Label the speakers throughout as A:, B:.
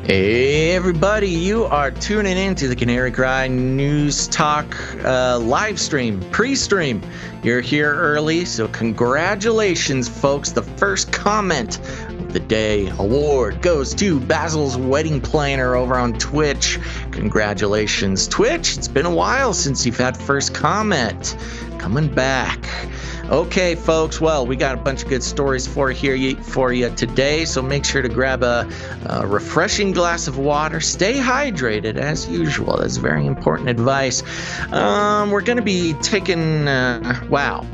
A: Hey everybody, you are tuning in to the Canary Cry News Talk live stream, pre-stream. You're here early, so congratulations folks. The first comment of the day award goes to Basil's Wedding Planner over on Twitch. Congratulations, Twitch. It's been a while since you've had first comment. Coming back. Okay, folks, well, we got a bunch of good stories for you today, so make sure to grab a refreshing glass of water. Stay hydrated, as usual. That's very important advice. We're going to be taking, a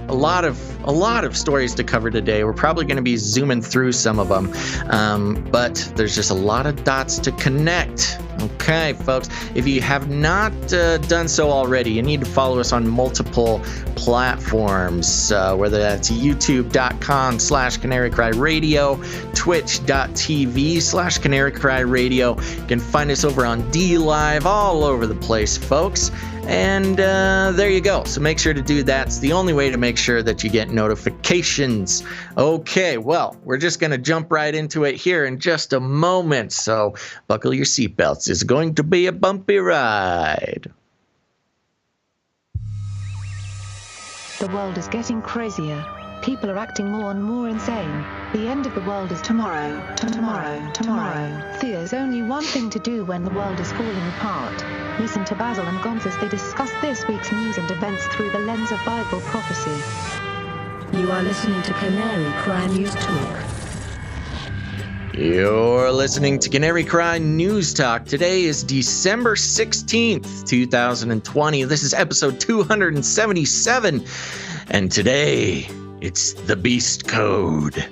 A: lot of stories to cover today. We're probably going to be zooming through some of them, but there's just a lot of dots to connect. Okay, folks, if you have not done so already, you need to follow us on multiple platforms, whether that's youtube.com/canarycryradio, twitch.tv/canarycryradio. You can find us over on DLive, all over the place, folks. And there you go. So make sure to do that. It's the only way to make sure that you get notifications. Okay, well, we're just going to jump right into it here in just a moment. So buckle your seatbelts. It's going to be a bumpy ride.
B: The world is getting crazier. People are acting more and more insane. The end of the world is tomorrow. Tomorrow. There's only one thing to do when the world is falling apart. Listen to Basil and Gonz as they discuss this week's news and events through the lens of Bible prophecy.
C: You are listening to Canary Cry News Talk.
A: You're listening to Canary Cry News Talk. Today is December 16th, 2020. This is episode 277. And today, it's the Beast Code.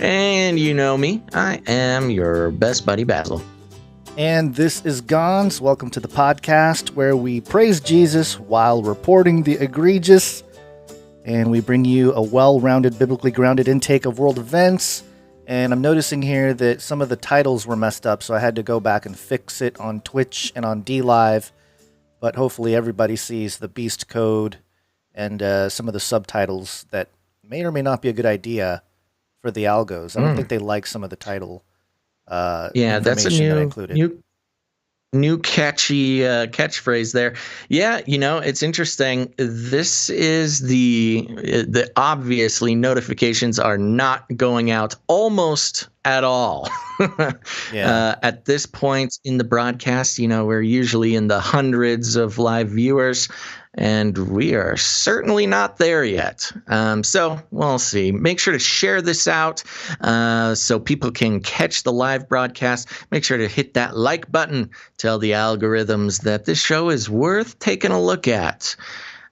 A: And you know me, I am your best buddy, Basil.
D: And this is Gonz. Welcome to the podcast where we praise Jesus while reporting the egregious. And we bring you a well-rounded, biblically grounded intake of world events. And I'm noticing here that some of the titles were messed up, so I had to go back and fix it on Twitch and on DLive. But hopefully everybody sees the Beast Code and some of the subtitles that may or may not be a good idea for the algos. I don't think they like some of the title
A: that's a new catchy catchphrase there. Yeah, it's interesting. This is the obviously notifications are not going out almost at all. At this point in the broadcast, we're usually in the hundreds of live viewers, and we are certainly not there yet. So we'll see. Make sure to share this out so people can catch the live broadcast. Make sure to hit that like button. Tell the algorithms that this show is worth taking a look at.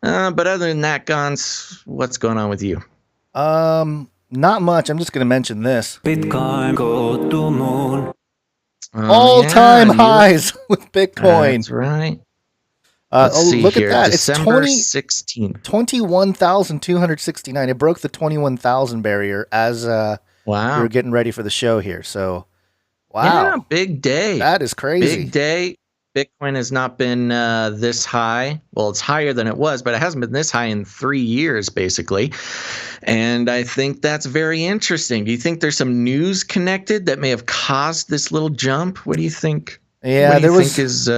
A: But other than that, Gonz, what's going on with you?
D: Not much. I'm just going to mention this.
E: Bitcoin go to moon.
D: All-time highs with Bitcoin.
A: That's right. Let's see
D: look
A: here.
D: at that.
A: December
D: It's
A: 16th.
D: 21,269. It broke the 21,000 barrier as we were getting ready for the show here. So, wow.
A: Yeah, big day.
D: That is crazy.
A: Big day. Bitcoin has not been this high. Well, it's higher than it was, but it hasn't been this high in 3 years, basically. And I think that's very interesting. Do you think there's some news connected that may have caused this little jump? What do you think?
D: Yeah,
A: there's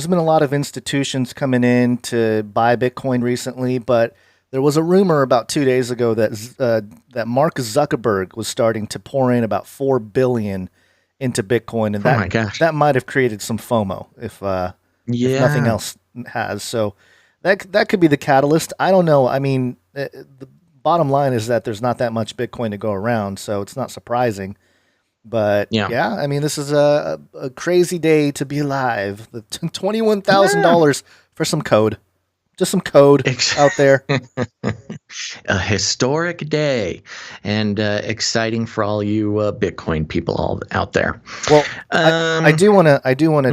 D: been a lot of institutions coming in to buy Bitcoin recently, but there was a rumor about 2 days ago that Mark Zuckerberg was starting to pour in about $4 billion into Bitcoin, and that might have created some FOMO if nothing else has. So that could be the catalyst. I don't know. I mean, the bottom line is that there's not that much Bitcoin to go around, so it's not surprising. But yeah, I mean, this is a crazy day to be alive. The $21,000 for some code. Just some code out there.
A: A historic day, and exciting for all you Bitcoin people all out there.
D: Well, I do want to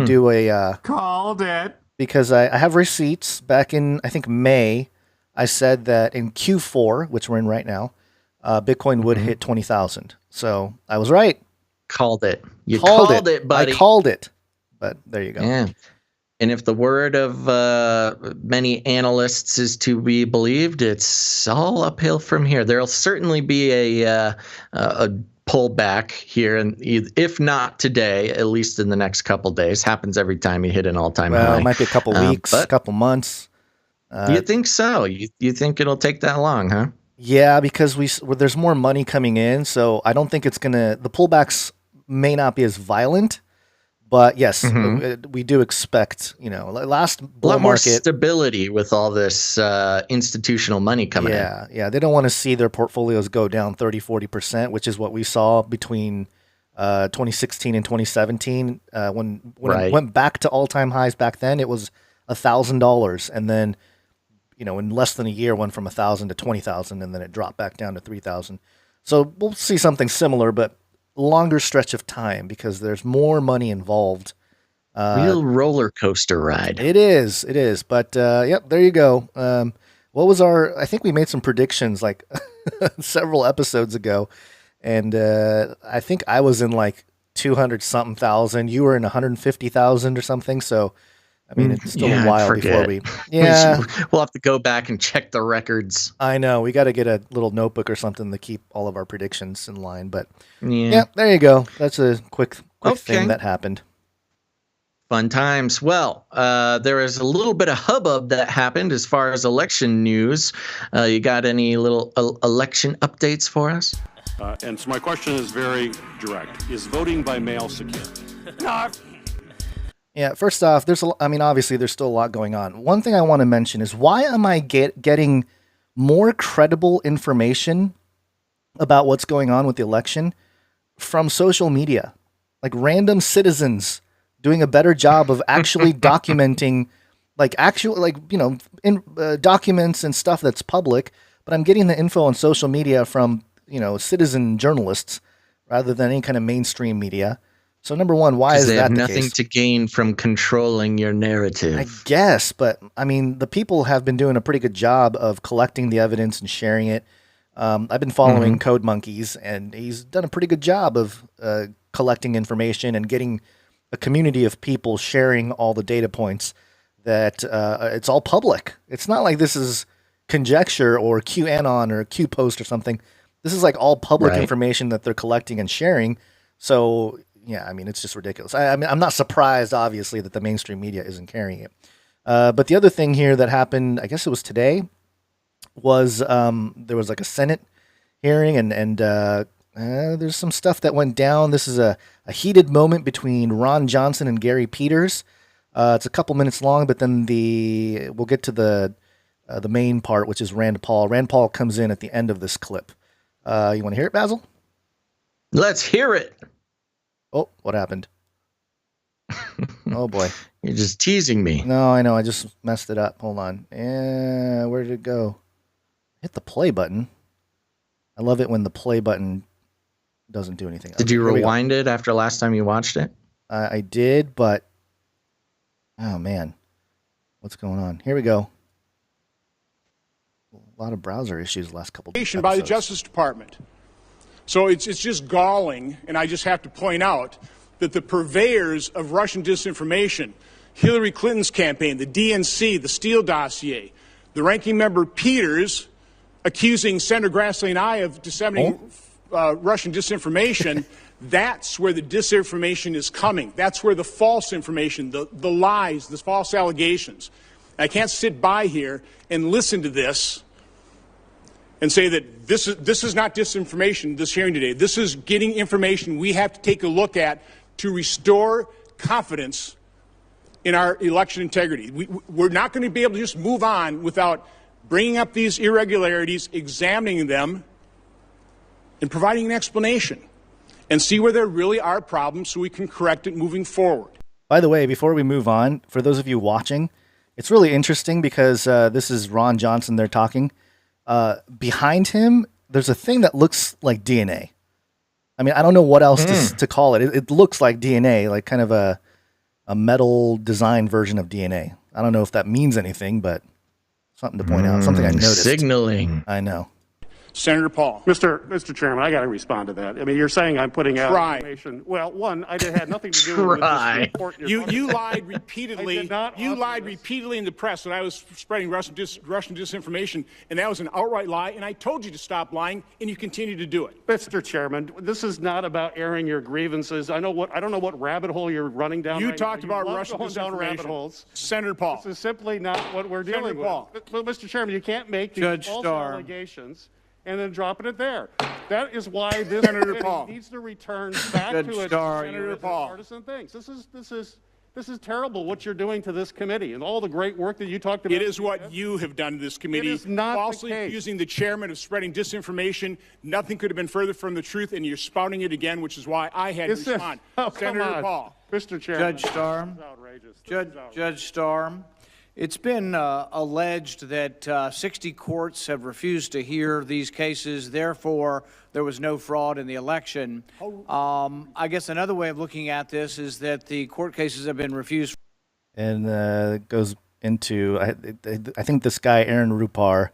D: do a
E: Called it.
D: Because I have receipts. Back in, I think, May, I said that in Q4, which we're in right now, Bitcoin would hit 20,000. So I was right.
A: Called it. You called it, buddy.
D: I called it. But there you go.
A: Yeah. And if the word of many analysts is to be believed, it's all uphill from here. There'll certainly be a pullback here, and if not today, at least in the next couple days. Happens every time you hit an all-time high.
D: It might be a couple weeks, a couple months.
A: You think so? You think it'll take that long, huh?
D: Yeah, because there's more money coming in, so I don't think it's gonna. The pullbacks may not be as violent, but yes, we do expect. Last bull
A: a lot more
D: market,
A: stability with all this institutional money coming in.
D: Yeah, they don't want to see their portfolios go down 30-40%, which is what we saw between 2016 and 2017. When it went back to all-time highs back then, it was $1,000, and then in less than a year, went from 1,000 to 20,000, and then it dropped back down to 3,000. So we'll see something similar, but longer stretch of time because there's more money involved.
A: Real roller coaster ride.
D: It is. But yep, there you go. What was I think we made some predictions like several episodes ago, and I think I was in like 200 something thousand. You were in 150,000 or something. So. I mean, it's still a while before we. Yeah,
A: we'll have to go back and check the records.
D: I know we got to get a little notebook or something to keep all of our predictions in line. But yeah, there you go. That's a quick thing that happened.
A: Fun times. Well, there is a little bit of hubbub that happened as far as election news. You got any little election updates for us?
F: And so my question is very direct: is voting by mail secure? No.
D: Yeah, first off, obviously there's still a lot going on. One thing I want to mention is why am I getting more credible information about what's going on with the election from social media? Like random citizens doing a better job of actually documenting, documents and stuff that's public, but I'm getting the info on social media from, citizen journalists rather than any kind of mainstream media. So number one, why is that the case?
A: They have nothing to gain from controlling your narrative.
D: I guess, but I mean, the people have been doing a pretty good job of collecting the evidence and sharing it. I've been following Code Monkeys, and he's done a pretty good job of collecting information and getting a community of people sharing all the data points that it's all public. It's not like this is conjecture or QAnon or Q post or something. This is like all public information that they're collecting and sharing. So yeah, I mean, it's just ridiculous. I mean, I'm not surprised, obviously, that the mainstream media isn't carrying it. But the other thing here that happened, I guess it was today, was there was like a Senate hearing, and there's some stuff that went down. This is a heated moment between Ron Johnson and Gary Peters. It's a couple minutes long, but then we'll get to the main part, which is Rand Paul. Rand Paul comes in at the end of this clip. You want to hear it, Basil?
A: Let's hear it.
D: Oh, what happened? Oh, boy.
A: You're just teasing me.
D: No, I know. I just messed it up. Hold on. Where did it go? Hit the play button. I love it when the play button doesn't do anything.
A: Did you rewind it after last time you watched it?
D: I did, but... Oh, man. What's going on? Here we go. A lot of browser issues the last couple of episodes.
G: By the Justice Department. So it's just galling, and I just have to point out that the purveyors of Russian disinformation, Hillary Clinton's campaign, the DNC, the Steele dossier, the ranking member Peters accusing Senator Grassley and I of disseminating Russian disinformation, that's where the disinformation is coming. That's where the false information, the lies, the false allegations. I can't sit by here and listen to this and say that this is not disinformation, this hearing today. This is getting information we have to take a look at to restore confidence in our election integrity. We're not going to be able to just move on without bringing up these irregularities, examining them, and providing an explanation, and see where there really are problems so we can correct it moving forward.
D: By the way, before we move on, for those of you watching, it's really interesting because this is Ron Johnson they're talking. Behind him, there's a thing that looks like DNA. I mean, I don't know what else to call it. It looks like DNA, like kind of a metal design version of DNA. I don't know if that means anything, but something to point out. Something I noticed.
A: Signaling.
D: I know.
G: Senator Paul.
F: Mr. Chairman, I got to respond to that. I mean, you're saying I'm putting out
G: Try.
F: information. Well, one, had nothing to do with this report.
G: You lied repeatedly.
F: I did not
G: You
F: offer
G: lied
F: this.
G: repeatedly in the press that I was spreading Russian disinformation, and that was an outright lie. And I told you to stop lying, and you continue to do it.
F: Mr. Chairman, this is not about airing your grievances. I don't know what rabbit hole you're running down.
G: You
F: right
G: talked
F: now.
G: about
F: love
G: Russian
F: going down rabbit
G: disinformation.
F: holes.
G: Senator Paul.
F: This is simply not what we're dealing
G: Senator Paul.
F: with. Well, Mr. Chairman, you can't make these
E: Judge
F: false
E: Starr.
F: allegations and then dropping it there. That is why this
G: Senator
F: committee
G: Paul.
F: needs to return back
E: Judge
F: to its
E: Starr,
G: Senator Paul.
F: partisan things. This is terrible what you're doing to this committee and all the great work that you talked about.
G: It is what you have done to this committee.
F: It is not the
G: falsely
F: case.
G: accusing the chairman of spreading disinformation. Nothing could have been further from the truth, and you're spouting it again, which is why I had to
F: This is-
G: respond.
F: oh, come
G: Senator
F: on.
G: Paul.
F: Mr. Chairman.
E: Judge Starr.
F: This is outrageous. This is outrageous.
E: Judge Starr, it's been alleged that 60 courts have refused to hear these cases. Therefore, there was no fraud in the election. I guess another way of looking at this is that the court cases have been refused.
D: And it goes into, I think this guy, Aaron Rupar,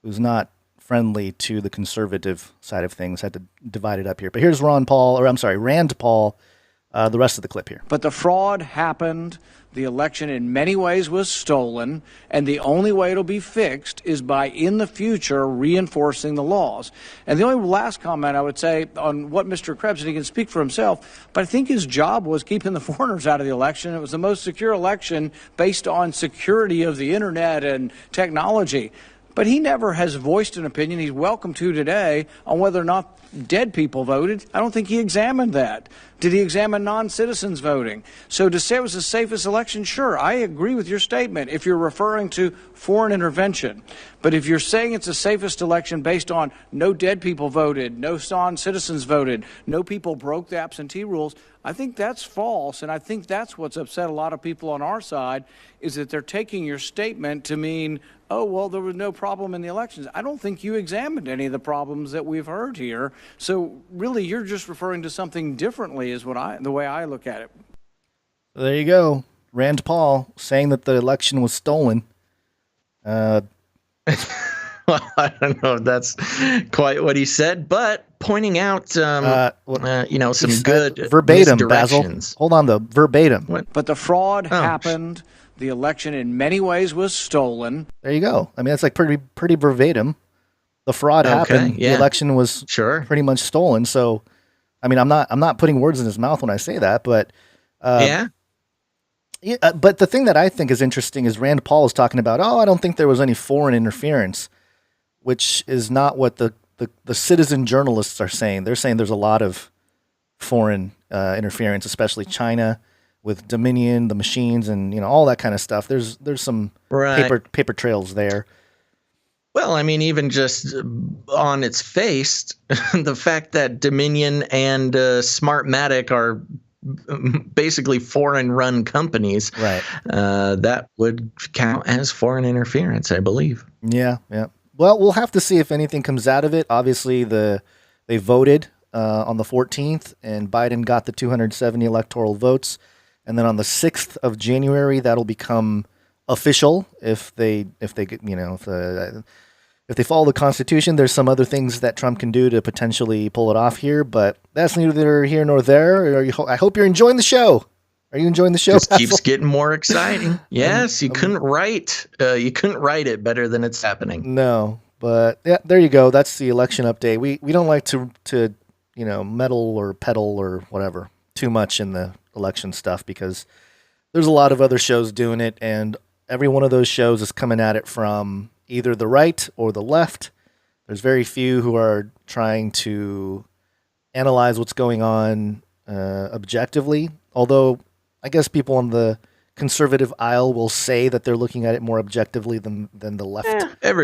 D: who's not friendly to the conservative side of things, had to divide it up here. But here's Rand Paul, the rest of the clip here.
E: But the fraud happened. The election in many ways was stolen, and the only way it'll be fixed is by, in the future, reinforcing the laws. And the only last comment I would say on what Mr. Krebs, and he can speak for himself, but I think his job was keeping the foreigners out of the election. It was the most secure election based on security of the internet and technology. But he never has voiced an opinion he's welcome to today on whether or not dead people voted. I don't think he examined that. Did he examine non-citizens voting? So to say it was the safest election, sure, I agree with your statement if you're referring to foreign intervention. But if you're saying it's the safest election based on no dead people voted, no non-citizens voted, no people broke the absentee rules, I think that's false. And I think that's what's upset a lot of people on our side, is that they're taking your statement to mean, oh, well, there was no problem in the elections. I don't think you examined any of the problems that we've heard here. So really, you're just referring to something differently is the way I look at it.
D: There you go. Rand Paul saying that the election was stolen.
A: Well, I don't know if that's quite what he said, but pointing out, some good
D: verbatim, Basil.
A: misdirections.
D: Hold on, though. Verbatim.
A: What?
E: But the fraud happened. The election in many ways was stolen.
D: There you go. I mean, that's like pretty verbatim. The fraud happened.
A: Yeah.
D: The election was
A: Sure.
D: pretty much stolen. So, I mean, I'm not putting words in his mouth when I say that, but
A: Yeah.
D: but the thing that I think is interesting is Rand Paul is talking about, I don't think there was any foreign interference, which is not what the citizen journalists are saying. They're saying there's a lot of foreign interference, especially China with Dominion, the machines, and all that kind of stuff. There's some paper trails there.
A: Well, I mean, even just on its face, the fact that Dominion and Smartmatic are basically foreign-run companies,
D: right?
A: That would count as foreign interference, I believe.
D: Yeah. Well, we'll have to see if anything comes out of it. Obviously, they voted on the 14th, and Biden got the 270 electoral votes. And then on the 6th of January, that'll become official if they follow the Constitution. There's some other things that Trump can do to potentially pull it off here, but that's neither here nor there. I hope you're enjoying the show. Are you enjoying the show?
A: Just keeps getting more exciting. Yes, you couldn't write it better than it's happening.
D: No, but yeah, there you go. That's the election update. We don't like to meddle or peddle or whatever too much in the election stuff because there's a lot of other shows doing it, and every one of those shows is coming at it from either the right or the left. There's very few who are trying to analyze what's going on objectively, although I guess people on the conservative aisle will say that they're looking at it more objectively than the left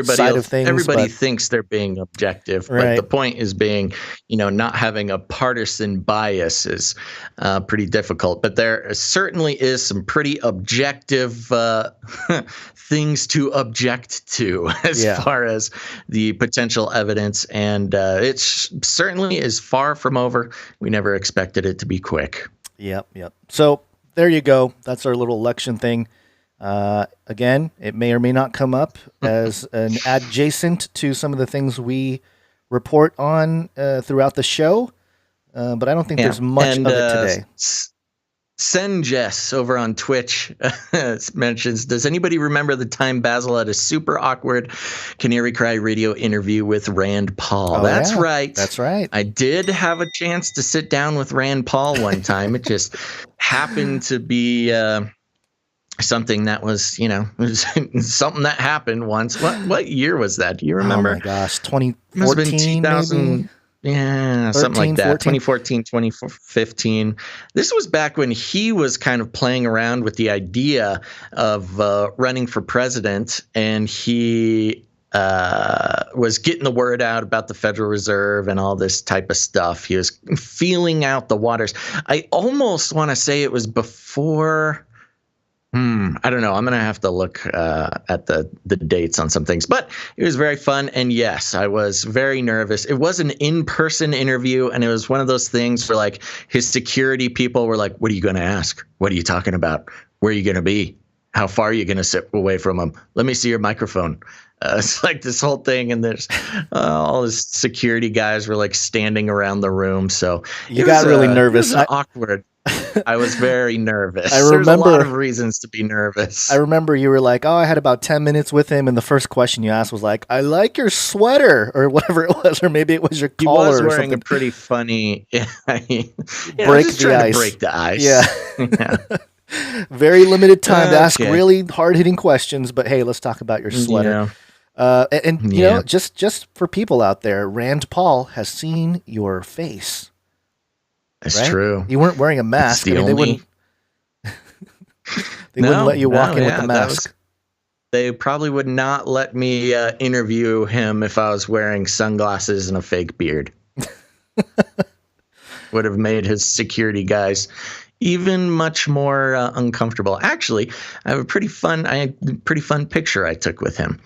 D: side of things.
A: Everybody thinks they're being objective, but the point is being, not having a partisan bias is pretty difficult. But there certainly is some pretty objective things to object to as far as the potential evidence, and it certainly is far from over. We never expected it to be quick.
D: Yep. So there you go. That's our little election thing. Again, it may or may not come up as an adjacent to some of the things we report on throughout the show, but I don't think there's much of it today.
A: Senjess over on Twitch mentions, does anybody remember the time Basil had a super awkward Canary Cry radio interview with Rand Paul? That's right.
D: That's right.
A: I did have a chance to sit down with Rand Paul one time. It just happened to be something that was, something that happened once. What year was that? Do you remember?
D: Oh my gosh, 2014 maybe?
A: Yeah, 13, something like that. 2014, 2015. This was back when he was kind of playing around with the idea of running for president, and he was getting the word out about the Federal Reserve and all this type of stuff. He was feeling out the waters. I almost want to say it was before. I don't know. I'm going to have to look at the dates on some things, but it was very fun. And yes, I was very nervous. It was an in-person interview, and it was one of those things where like his security people were like, what are you going to ask? What are you talking about? Where are you going to be? How far are you going to sit away from him? Let me see your microphone. It's like this whole thing, and there's all his security guys were like standing around the room. So
D: you got really nervous.
A: It was awkward. I was very nervous.
D: There's
A: a lot of reasons to be nervous.
D: I remember you were like, I had about 10 minutes with him, and the first question you asked was like, I like your sweater, or whatever it was, or maybe it was your collar or something.
A: He was wearing a pretty funny
D: break the ice.
A: Yeah.
D: Very limited time to ask really hard-hitting questions, but hey, let's talk about your sweater. Yeah. Just for people out there, Rand Paul has seen your face.
A: That's true.
D: You weren't wearing a mask. They wouldn't let you walk in with the mask.
A: They probably would not let me interview him if I was wearing sunglasses and a fake beard. Would have made his security guys even much more uncomfortable. Actually, I have a pretty fun picture I took with him.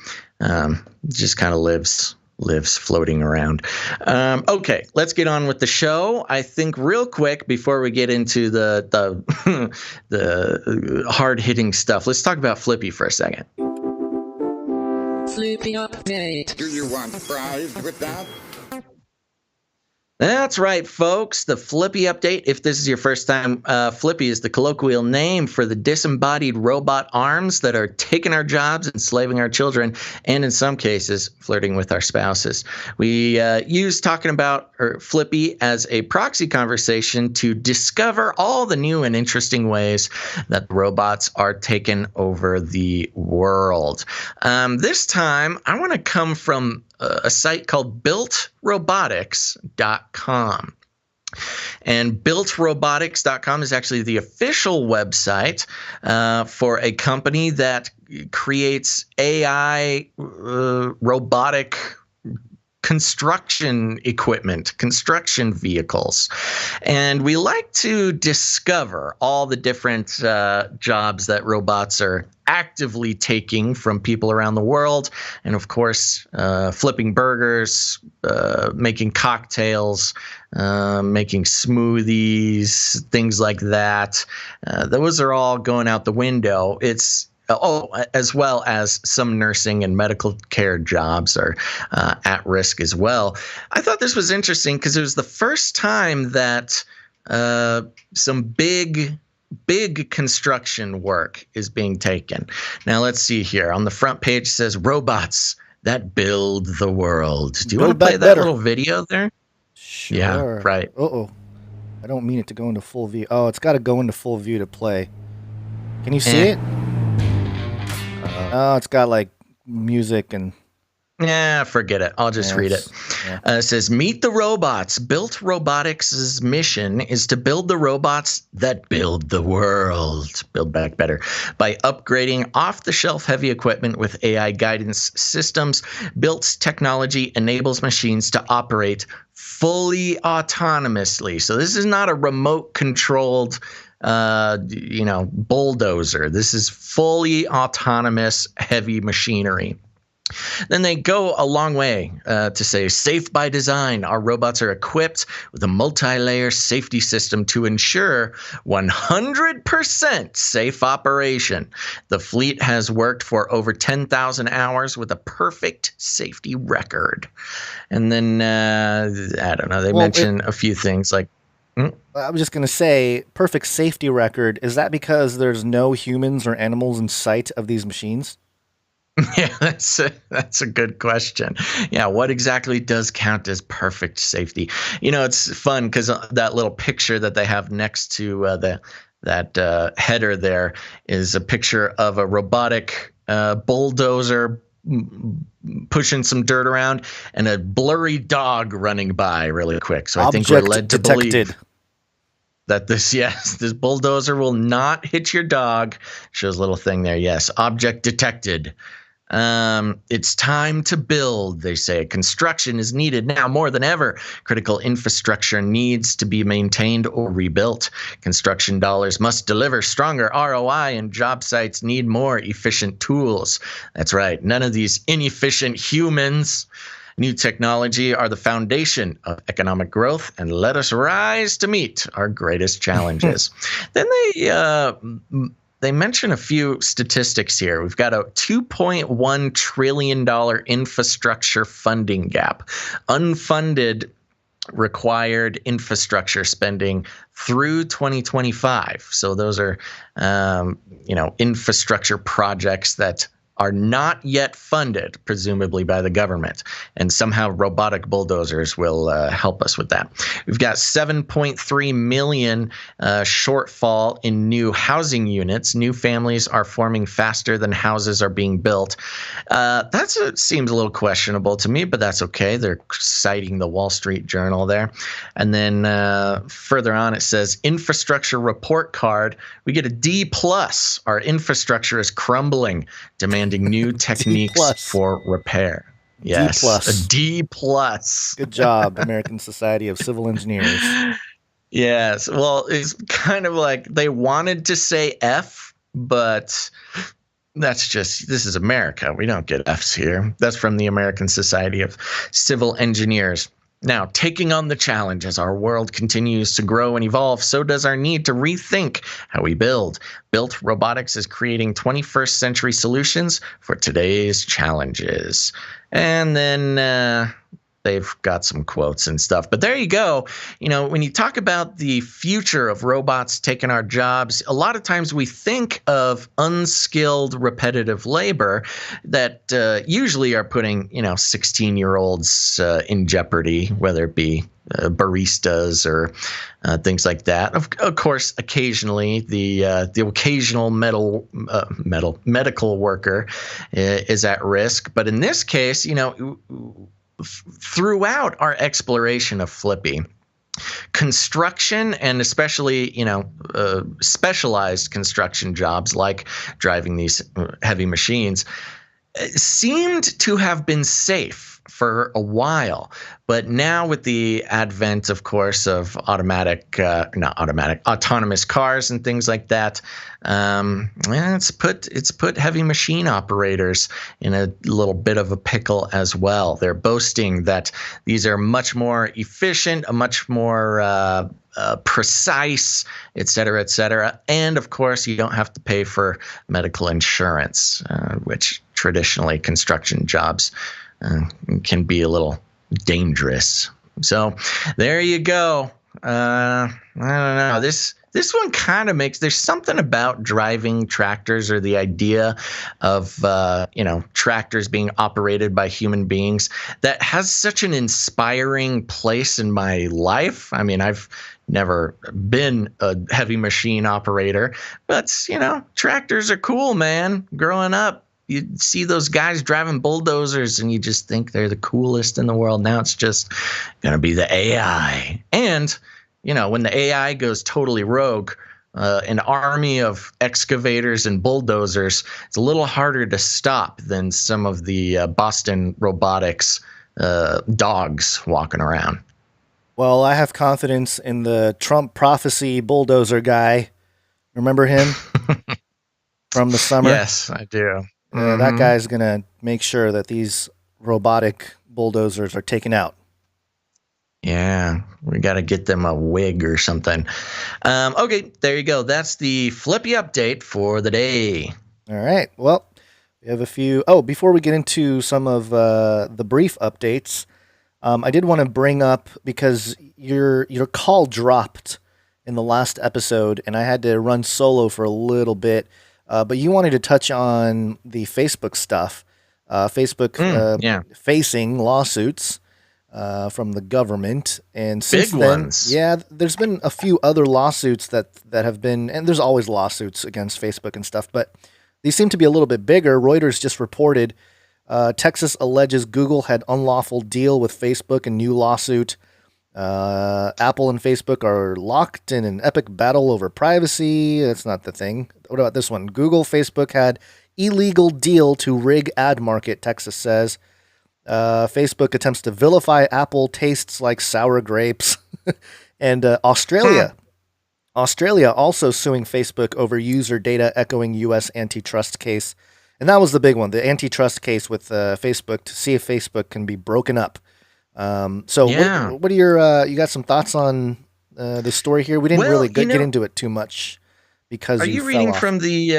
A: Just kind of lives floating around. Okay, let's get on with the show. I think real quick before we get into the the hard-hitting stuff, let's talk about Flippy for a second.
H: Flippy update.
I: Do you want fries with that?
A: That's right, folks. The Flippy update. If this is your first time, Flippy is the colloquial name for the disembodied robot arms that are taking our jobs, enslaving our children, and in some cases, flirting with our spouses. We use talking about Flippy as a proxy conversation to discover all the new and interesting ways that robots are taking over the world. This time, I want to come from a site called builtrobotics.com. And builtrobotics.com is actually the official website for a company that creates AI robotic construction equipment, construction vehicles. And we like to discover all the different jobs that robots are actively taking from people around the world. And of course, flipping burgers, making cocktails, making smoothies, things like that. Those are all going out the window. As well as some nursing and medical care jobs are at risk as well. I thought this was interesting because it was the first time that some big construction work is being taken. Now, let's see here. On the front page, it says, robots that build the world. Do you want to play that little video there?
D: Sure.
A: Yeah, right.
D: I don't mean it to go into full view. Oh, it's got to go into full view to play. Can you see it? Oh, it's got like music and...
A: Yeah, forget it. I'll just read it. Yeah. It says, meet the robots. Built Robotics' mission is to build the robots that build the world. Build back better. By upgrading off-the-shelf heavy equipment with AI guidance systems, Built's technology enables machines to operate fully autonomously. So this is not a remote-controlled bulldozer. This is fully autonomous heavy machinery. Then they go a long way to say, safe by design. Our robots are equipped with a multi-layer safety system to ensure 100% safe operation. The fleet has worked for over 10,000 hours with a perfect safety record. And then, I don't know, they mention a few things like,
D: I was just going to say, perfect safety record. Is that because there's no humans or animals in sight of these machines?
A: Yeah, that's a good question. Yeah, what exactly does count as perfect safety? It's fun because that little picture that they have next to that header there is a picture of a robotic bulldozer pushing some dirt around and a blurry dog running by really quick. So I think we're led to believe that this bulldozer will not hit your dog. Shows a little thing there. Yes, object detected. It's time to build, they say. Construction is needed now more than ever. Critical infrastructure needs to be maintained or rebuilt. Construction dollars must deliver stronger ROI, and job sites need more efficient tools. That's right. None of these inefficient humans. New technology are the foundation of economic growth, and let us rise to meet our greatest challenges. Then they mention a few statistics here. We've got a $2.1 trillion infrastructure funding gap. Unfunded required infrastructure spending through 2025. So those are, infrastructure projects that are not yet funded, presumably by the government. And somehow robotic bulldozers will help us with that. We've got 7.3 million shortfall in new housing units. New families are forming faster than houses are being built. That seems a little questionable to me, but that's okay. They're citing the Wall Street Journal there. And then further on, it says, infrastructure report card. We get a D+. Our infrastructure is crumbling, demanding new techniques for repair. Yes, a D+.
D: Good job, American Society of Civil Engineers.
A: Yes, well, it's kind of like they wanted to say F, but this is America. We don't get Fs here. That's from the American Society of Civil Engineers. Now, taking on the challenge as our world continues to grow and evolve, so does our need to rethink how we build. Built robotics is creating 21st century solutions for today's challenges. And then they've got some quotes and stuff. But there you go. When you talk about the future of robots taking our jobs, a lot of times we think of unskilled, repetitive labor that usually are putting, 16-year-olds in jeopardy, whether it be baristas or things like that. Of course, occasionally the occasional medical worker is at risk. But in this case, throughout our exploration of Flippy, construction and especially, specialized construction jobs like driving these heavy machines seemed to have been safe for a while. But now with the advent, of course, of autonomous cars and things like that, it's put heavy machine operators in a little bit of a pickle as well. They're boasting that these are much more efficient, much more precise, et cetera, and of course you don't have to pay for medical insurance, which traditionally construction jobs can be a little dangerous. So there you go. I don't know. This one kind of there's something about driving tractors, or the idea of tractors being operated by human beings, that has such an inspiring place in my life. I mean, I've never been a heavy machine operator, but tractors are cool, man. Growing up, you see those guys driving bulldozers and you just think they're the coolest in the world. Now it's just going to be the AI. And, when the AI goes totally rogue, an army of excavators and bulldozers, it's a little harder to stop than some of the Boston Robotics dogs walking around.
D: Well, I have confidence in the Trump prophecy bulldozer guy. Remember him from the summer?
A: Yes, I do.
D: That guy's going to make sure that these robotic bulldozers are taken out.
A: Yeah, we got to get them a wig or something. Okay, there you go. That's the Flippy update for the day.
D: All right. Well, we have a few. Oh, before we get into some of the brief updates, I did want to bring up, because your call dropped in the last episode, and I had to run solo for a little bit. But you wanted to touch on the Facebook stuff. Facebook facing lawsuits from the government, and since
A: Big
D: then,
A: ones.
D: yeah, there's been a few other lawsuits that have been, and there's always lawsuits against Facebook and stuff, but these seem to be a little bit bigger. Reuters just reported Texas alleges Google had unlawful deal with Facebook in new lawsuit. Apple and Facebook are locked in an epic battle over privacy. That's not the thing. What about this one? Google, Facebook had illegal deal to rig ad market, Texas says. Facebook attempts to vilify Apple, tastes like sour grapes. And Australia also suing Facebook over user data, echoing U.S. antitrust case. And that was the big one, the antitrust case with Facebook, to see if Facebook can be broken up. What are your you got some thoughts on the story here? We didn't really get into it too much because
A: are you reading from the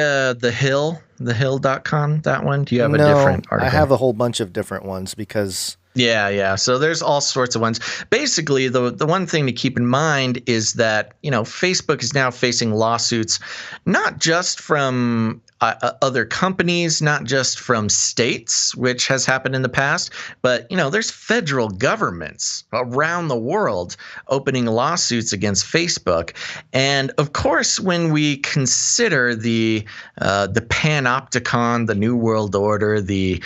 A: Hill, thehill.com, that one? Do you have a different article?
D: I have a whole bunch of different ones because
A: Yeah. So there's all sorts of ones. Basically, the one thing to keep in mind is that, Facebook is now facing lawsuits, not just from other companies, not just from states, which has happened in the past, but, there's federal governments around the world opening lawsuits against Facebook. And of course, when we consider the panopticon, the New World Order, the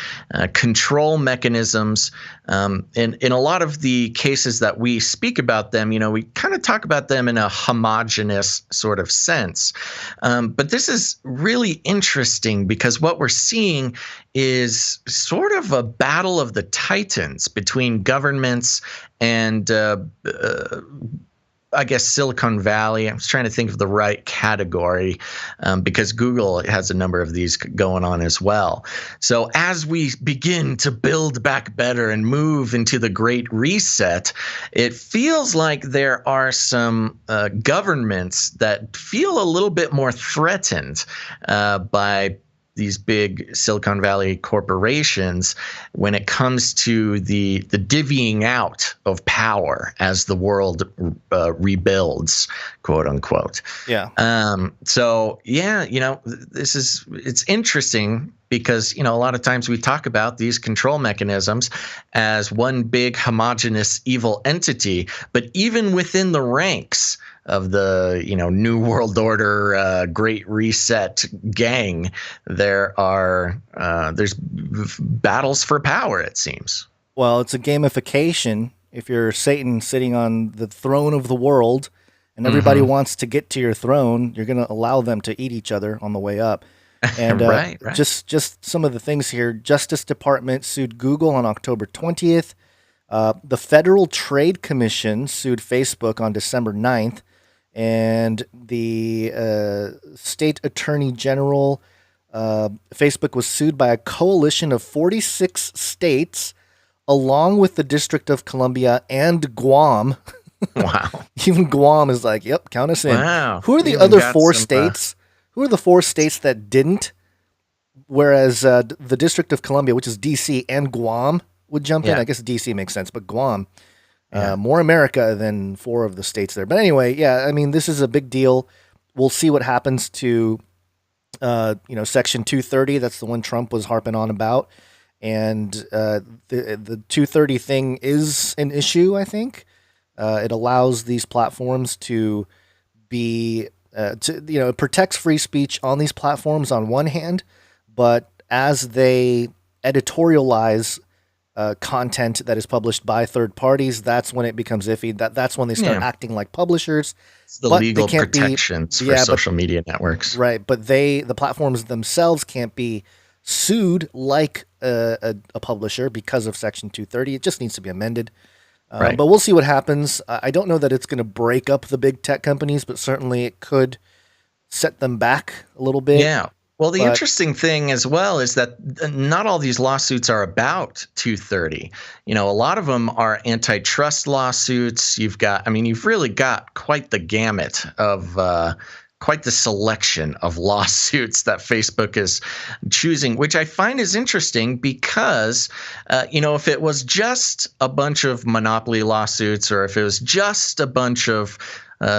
A: control mechanisms, in a lot of the cases that we speak about them, we kind of talk about them in a homogenous sort of sense. But this is really interesting because what we're seeing is sort of a battle of the titans between governments and I guess Silicon Valley. I was trying to think of the right category because Google has a number of these going on as well. So as we begin to build back better and move into the Great Reset, it feels like there are some governments that feel a little bit more threatened by these big Silicon Valley corporations when it comes to the divvying out of power as the world rebuilds, quote unquote.
D: Yeah.
A: It's interesting because, a lot of times we talk about these control mechanisms as one big homogenous evil entity, but even within the ranks of the New World Order, Great Reset gang, there's battles for power, it seems.
D: Well, it's a gamification. If you're Satan sitting on the throne of the world and everybody wants to get to your throne, you're going to allow them to eat each other on the way up. And
A: right.
D: Just some of the things here. Justice Department sued Google on October 20th. The Federal Trade Commission sued Facebook on December 9th. And the state attorney general, Facebook was sued by a coalition of 46 states, along with the District of Columbia and Guam.
A: Wow.
D: Even Guam is like, yep, count us in.
A: Wow.
D: Who are the other four states? Who are the four states that didn't? Whereas the District of Columbia, which is D.C., and Guam would jump in. I guess D.C. makes sense, but Guam. More America than four of the states there. But anyway, this is a big deal. We'll see what happens to, Section 230. That's the one Trump was harping on about. And the 230 thing is an issue, I think. It allows these platforms to be, it protects free speech on these platforms on one hand, but as they editorialize content that is published by third parties, that's when it becomes iffy. That's when they start acting like publishers.
A: It's the legal protections for social media networks.
D: Right, but the platforms themselves can't be sued like a publisher because of Section 230. It just needs to be amended. But we'll see what happens. I don't know that it's going to break up the big tech companies, but certainly it could set them back a little bit.
A: Yeah. Well, the
D: But
A: interesting thing as well is that not all these lawsuits are about 230. A lot of them are antitrust lawsuits. You've really got quite the gamut of quite the selection of lawsuits that Facebook is choosing, which I find is interesting because, if it was just a bunch of monopoly lawsuits or if it was just a bunch of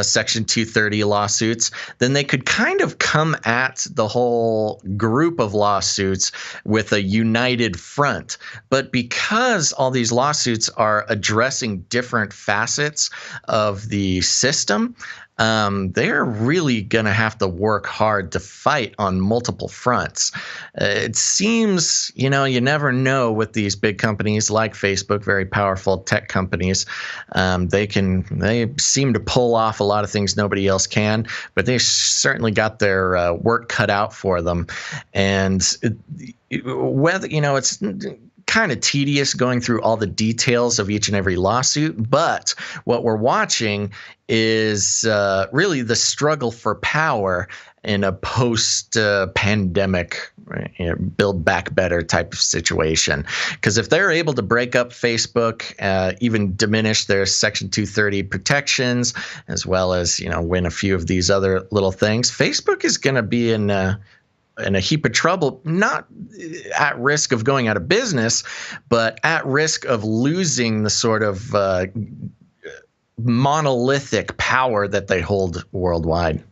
A: Section 230 lawsuits, then they could kind of come at the whole group of lawsuits with a united front. But because all these lawsuits are addressing different facets of the system, they're really going to have to work hard to fight on multiple fronts. It seems, you never know with these big companies like Facebook, very powerful tech companies. They seem to pull off a lot of things nobody else can, but they certainly got their work cut out for them. And whether, it's kind of tedious going through all the details of each and every lawsuit, but what we're watching is really the struggle for power in a post-pandemic build back better type of situation. Because if they're able to break up Facebook, even diminish their Section 230 protections, as well as win a few of these other little things, Facebook is going to be in a heap of trouble, not at risk of going out of business, but at risk of losing the sort of monolithic power that they hold worldwide.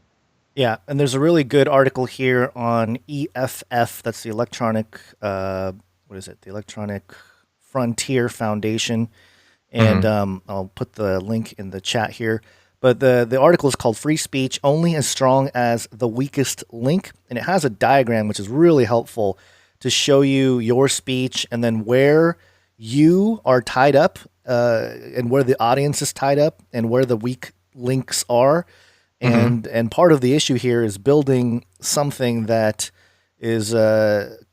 D: yeah, and there's a really good article here on EFF. That's the Electronic, The Electronic Frontier Foundation. And I'll put the link in the chat here. But the article is called Free Speech Only as Strong as the Weakest Link. And it has a diagram which is really helpful to show you your speech and then where you are tied up and where the audience is tied up and where the weak links are. And part of the issue here is building something that is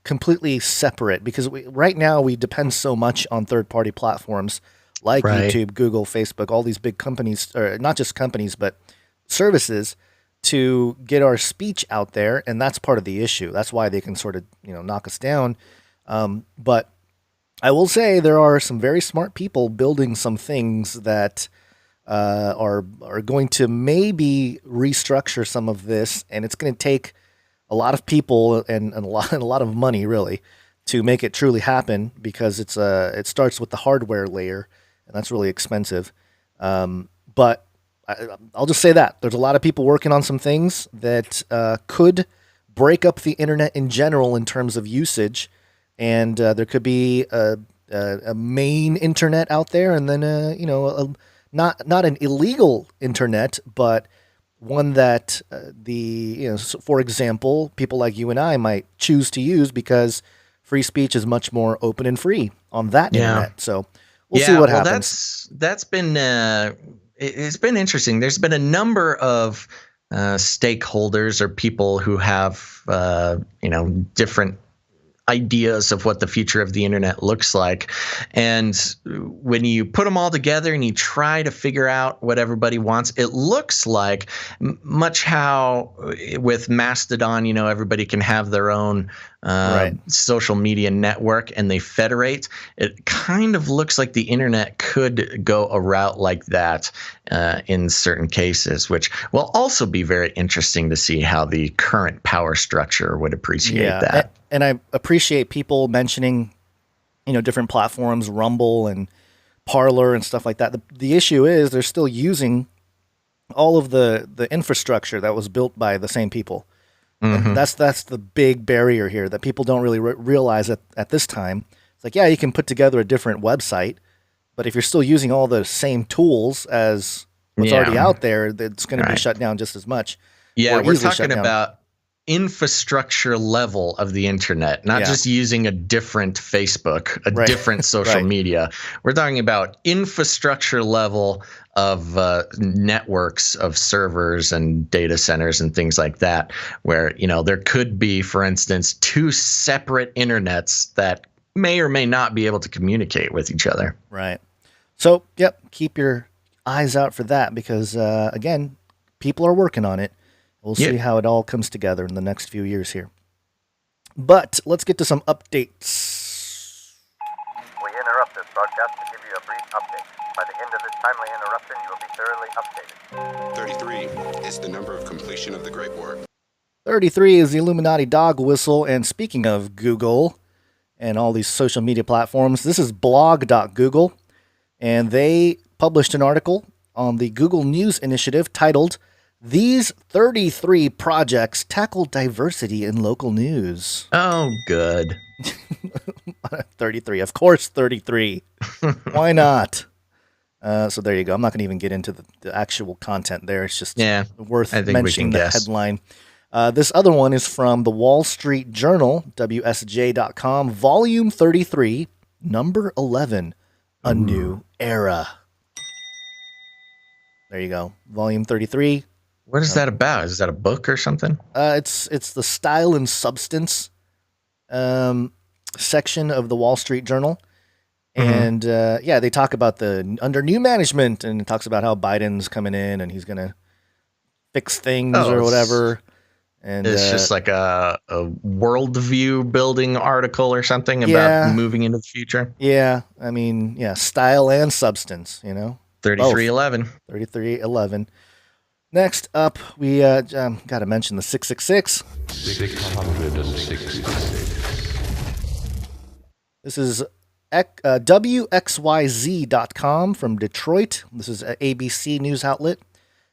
D: completely separate because right now we depend so much on third-party platforms like YouTube, Google, Facebook, all these big companies, or not just companies, but services to get our speech out there. And that's part of the issue. That's why they can sort of, knock us down. But I will say there are some very smart people building some things that are going to maybe restructure some of this. And it's going to take a lot of people and a lot of money, really, to make it truly happen because it starts with the hardware layer. And that's really expensive. But I'll just say that. There's a lot of people working on some things that could break up the internet in general in terms of usage. And there could be a main internet out there and then, not an illegal internet, but one that for example, people like you and I might choose to use because free speech is much more open and free on that internet. So we'll see what happens.
A: That's been it's been interesting. There's been a number of stakeholders or people who have different ideas of what the future of the internet looks like. And when you put them all together and you try to figure out what everybody wants, it looks like much how with Mastodon, everybody can have their own social media network and they federate. It kind of looks like the internet could go a route like that in certain cases, which will also be very interesting to see how the current power structure would appreciate that.
D: And I appreciate people mentioning, different platforms, Rumble and Parler and stuff like that. The issue is they're still using all of the infrastructure that was built by the same people. And that's the big barrier here that people don't really realize at this time. It's like, yeah, you can put together a different website, but if you're still using all the same tools as what's already out there, it's going to be shut down just as much.
A: Yeah, we're talking about infrastructure level of the internet, not just using a different Facebook, a different social media. We're talking about infrastructure level of networks of servers and data centers and things like that, where, there could be, for instance, two separate internets that may or may not be able to communicate with each other.
D: Right. So, keep your eyes out for that because, again, people are working on it. We'll see how it all comes together in the next few years here. But let's get to some updates.
H: We interrupt this broadcast to give you a brief update. By the end of this timely interruption, you will be thoroughly updated.
I: 33 is the number of completion of the Great War.
D: 33 is the Illuminati dog whistle. And speaking of Google and all these social media platforms, this is blog.google. And they published an article on the Google News Initiative titled, "These 33 projects tackle diversity in local news."
A: Oh, good.
D: 33. Of course, 33. Why not? So there you go. I'm not going to even get into the actual content there. It's just worth mentioning the headline. This other one is from the Wall Street Journal, WSJ.com, Volume 33, Number 11, A New Era. There you go. Volume 33.
A: What is that about? Is that a book or something?
D: It's the Style and Substance section of the Wall Street Journal. And they talk about under new management, and it talks about how Biden's coming in and he's going to fix things or whatever. And
A: it's just like a worldview building article or something about moving into the future.
D: Yeah. I mean, style and substance,
A: 3311.
D: 3311. Next up, we got to mention the 666. 666. This is WXYZ.com from Detroit. This is an ABC news outlet.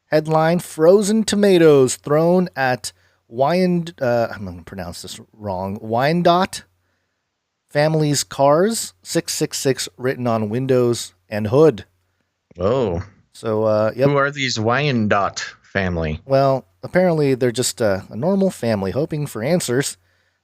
D: Headline: Frozen tomatoes thrown at I'm going to pronounce this wrong. Wyandotte family's cars. 666 written on windows and hood.
A: Oh.
D: So,
A: Who are these Wyandotte family?
D: Well, apparently they're just a normal family hoping for answers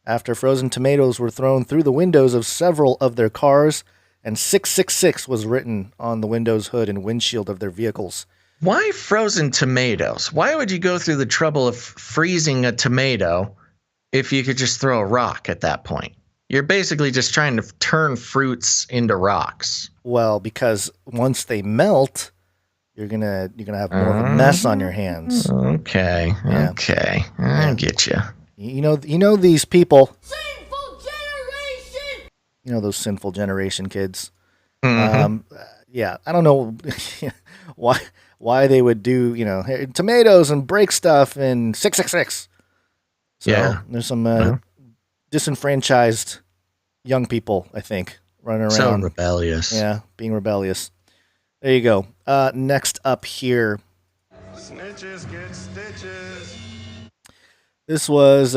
D: after frozen tomatoes were thrown through the windows of several of their cars, and 666 was written on the windows, hood, and windshield of their vehicles.
A: Why frozen tomatoes? Why would you go through the trouble of freezing a tomato if you could just throw a rock at that point? You're basically just trying to turn fruits into rocks.
D: Well, because once they melt, you're gonna have more of a mess on your hands.
A: Okay.
D: Yeah.
A: Okay. I get you.
D: You know these people.
J: Sinful generation.
D: You know those sinful generation kids.
A: Mm-hmm.
D: I don't know why they would do tomatoes and break stuff in 666. So there's some disenfranchised young people, I think, running around.
A: So rebellious.
D: Yeah, being rebellious. There you go. Next up here.
K: Snitches get stitches.
D: This was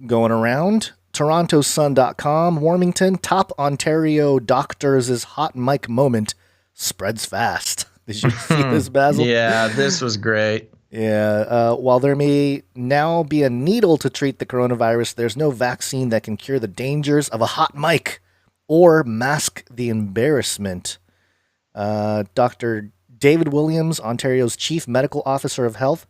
D: going around. TorontoSun.com. Warmington, top Ontario doctors' hot mic moment spreads fast. Did you see this, Basil?
A: Yeah, this was great.
D: Yeah. While there may now be a needle to treat the coronavirus, there's no vaccine that can cure the dangers of a hot mic or mask the embarrassment. Dr. David Williams, Ontario's Chief Medical Officer of Health,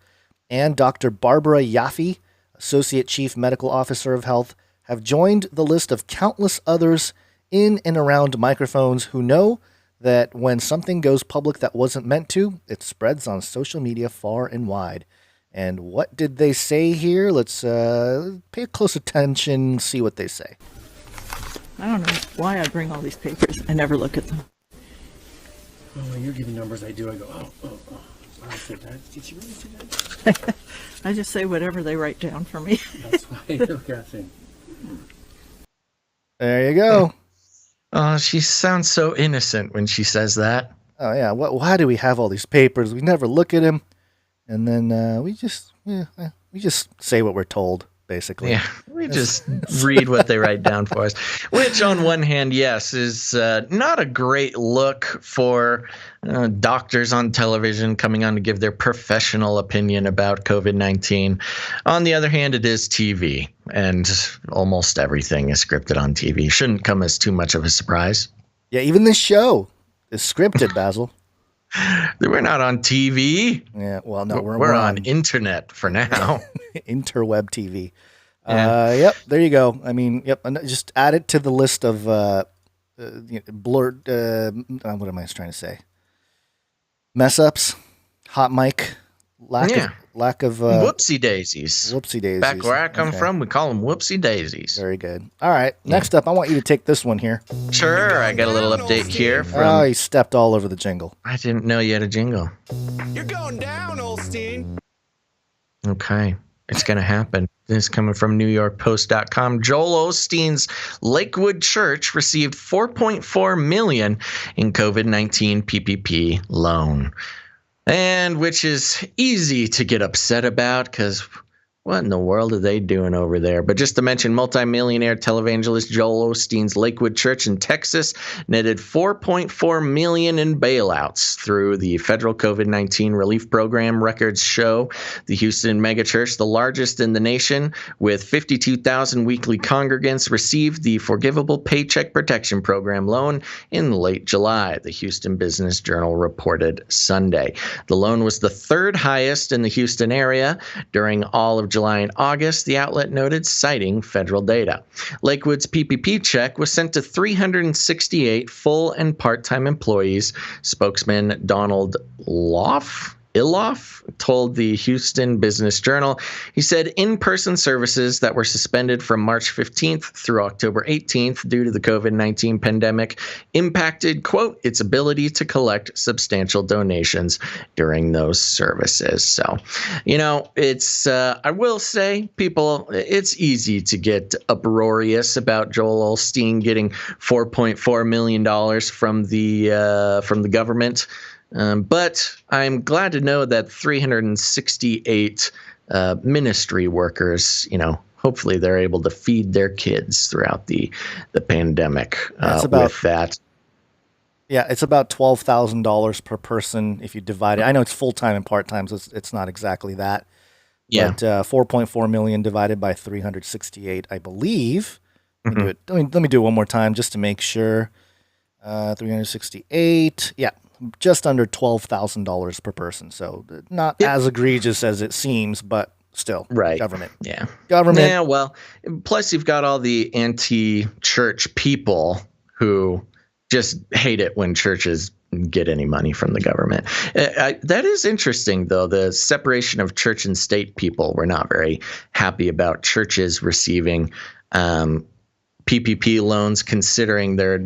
D: and Dr. Barbara Yaffe, Associate Chief Medical Officer of Health, have joined the list of countless others in and around microphones who know that when something goes public that wasn't meant to, it spreads on social media far and wide. And what did they say here? Let's pay close attention, see what they say.
L: I don't know why I bring all these papers. I never look at them.
M: Oh, when you're giving numbers, I do. I go, oh. I said that. Did you really do that?
L: I just say whatever they write down for me.
M: That's why you're guessing.
D: There you go.
A: Oh, she sounds so innocent when she says that.
D: Oh, yeah. Why do we have all these papers? We never look at them. And then we just say what we're told, basically.
A: Yeah, we just read what they write down for us. Which, on one hand, yes, is not a great look for doctors on television coming on to give their professional opinion about COVID-19. On the other hand, it is TV, and almost everything is scripted on TV. Shouldn't come as too much of a surprise.
D: Yeah, even this show is scripted, Basil.
A: We're not on TV.
D: Yeah, well, no,
A: we're on internet for now.
D: Interweb TV.
A: Yeah.
D: Yep, there you go. I mean, yep, just add it to the list of blurred. What am I trying to say? Mess ups, hot mic, Lack
A: Yeah.
D: of
A: Whoopsie daisies.
D: Whoopsie daisies.
A: Back where I come
D: Okay.
A: from, we call them whoopsie daisies.
D: Very good. All right. Next up, I want you to take this one here.
A: Sure, I got a little update here from.
D: Oh, he stepped all over the jingle.
A: I didn't know you had a jingle.
K: You're going down, Olstein.
A: Okay. It's going to happen. This is coming from NewYorkPost.com. Joel Osteen's Lakewood Church received $4.4 million in COVID-19 PPP loan. And which is easy to get upset about because what in the world are they doing over there? But just to mention, multimillionaire televangelist Joel Osteen's Lakewood Church in Texas netted $4.4 million in bailouts through the federal COVID-19 relief program. Records show the Houston megachurch, the largest in the nation, with 52,000 weekly congregants, received the Forgivable Paycheck Protection Program loan in late July, the Houston Business Journal reported Sunday. The loan was the third highest in the Houston area during all of July and August, the outlet noted, citing federal data. Lakewood's PPP check was sent to 368 full and part-time employees. Spokesman Donald Iloff told the Houston Business Journal. He said in-person services that were suspended from March 15th through October 18th due to the COVID-19 pandemic impacted, quote, its ability to collect substantial donations during those services. So, it's, I will say, people, it's easy to get uproarious about Joel Osteen getting $4.4 million from the government. But I'm glad to know that 368 ministry workers, hopefully they're able to feed their kids throughout the pandemic with that.
D: Yeah, it's about $12,000 per person if you divide it. I know it's full-time and part-time, so it's not exactly that.
A: Yeah.
D: But 4.4 million divided by 368, I believe. Let me do it one more time just to make sure. 368. Yeah. Just under $12,000 per person. So not as egregious as it seems, but still.
A: Right.
D: Government.
A: Yeah.
D: Government.
A: Yeah, well, plus you've got all the anti-church people who just hate it when churches get any money from the government. That is interesting, though. The separation of church and state people were not very happy about churches receiving PPP loans considering their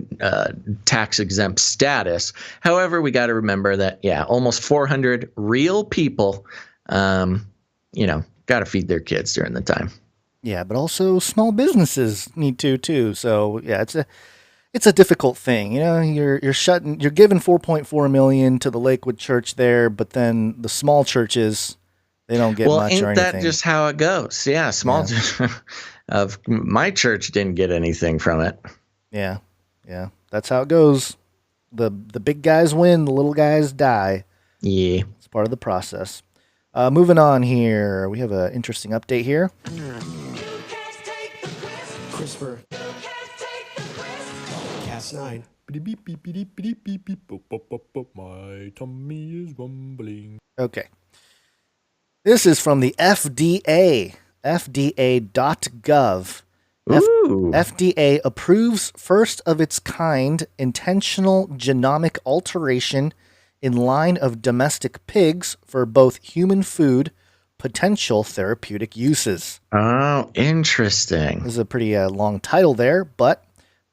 A: tax-exempt status. However, we got to remember that, almost 400 real people, got to feed their kids during the time.
D: Yeah, but also small businesses need to too. So it's a difficult thing. You're giving 4.4 million to the Lakewood Church there, but then the small churches, they don't get much or anything.
A: Ain't that just how it goes? Yeah, small. Of my church didn't get anything from it.
D: Yeah, that's how it goes. The big guys win, the little guys die.
A: Yeah,
D: it's part of the process. Moving on here, we have an interesting update here.
M: CRISPR. Cas9. My tummy is rumbling.
D: Okay. This is from the FDA. FDA.gov. FDA approves first of its kind intentional genomic alteration in line of domestic pigs for both human food, potential therapeutic uses.
A: Oh, interesting.
D: This is a pretty long title there, but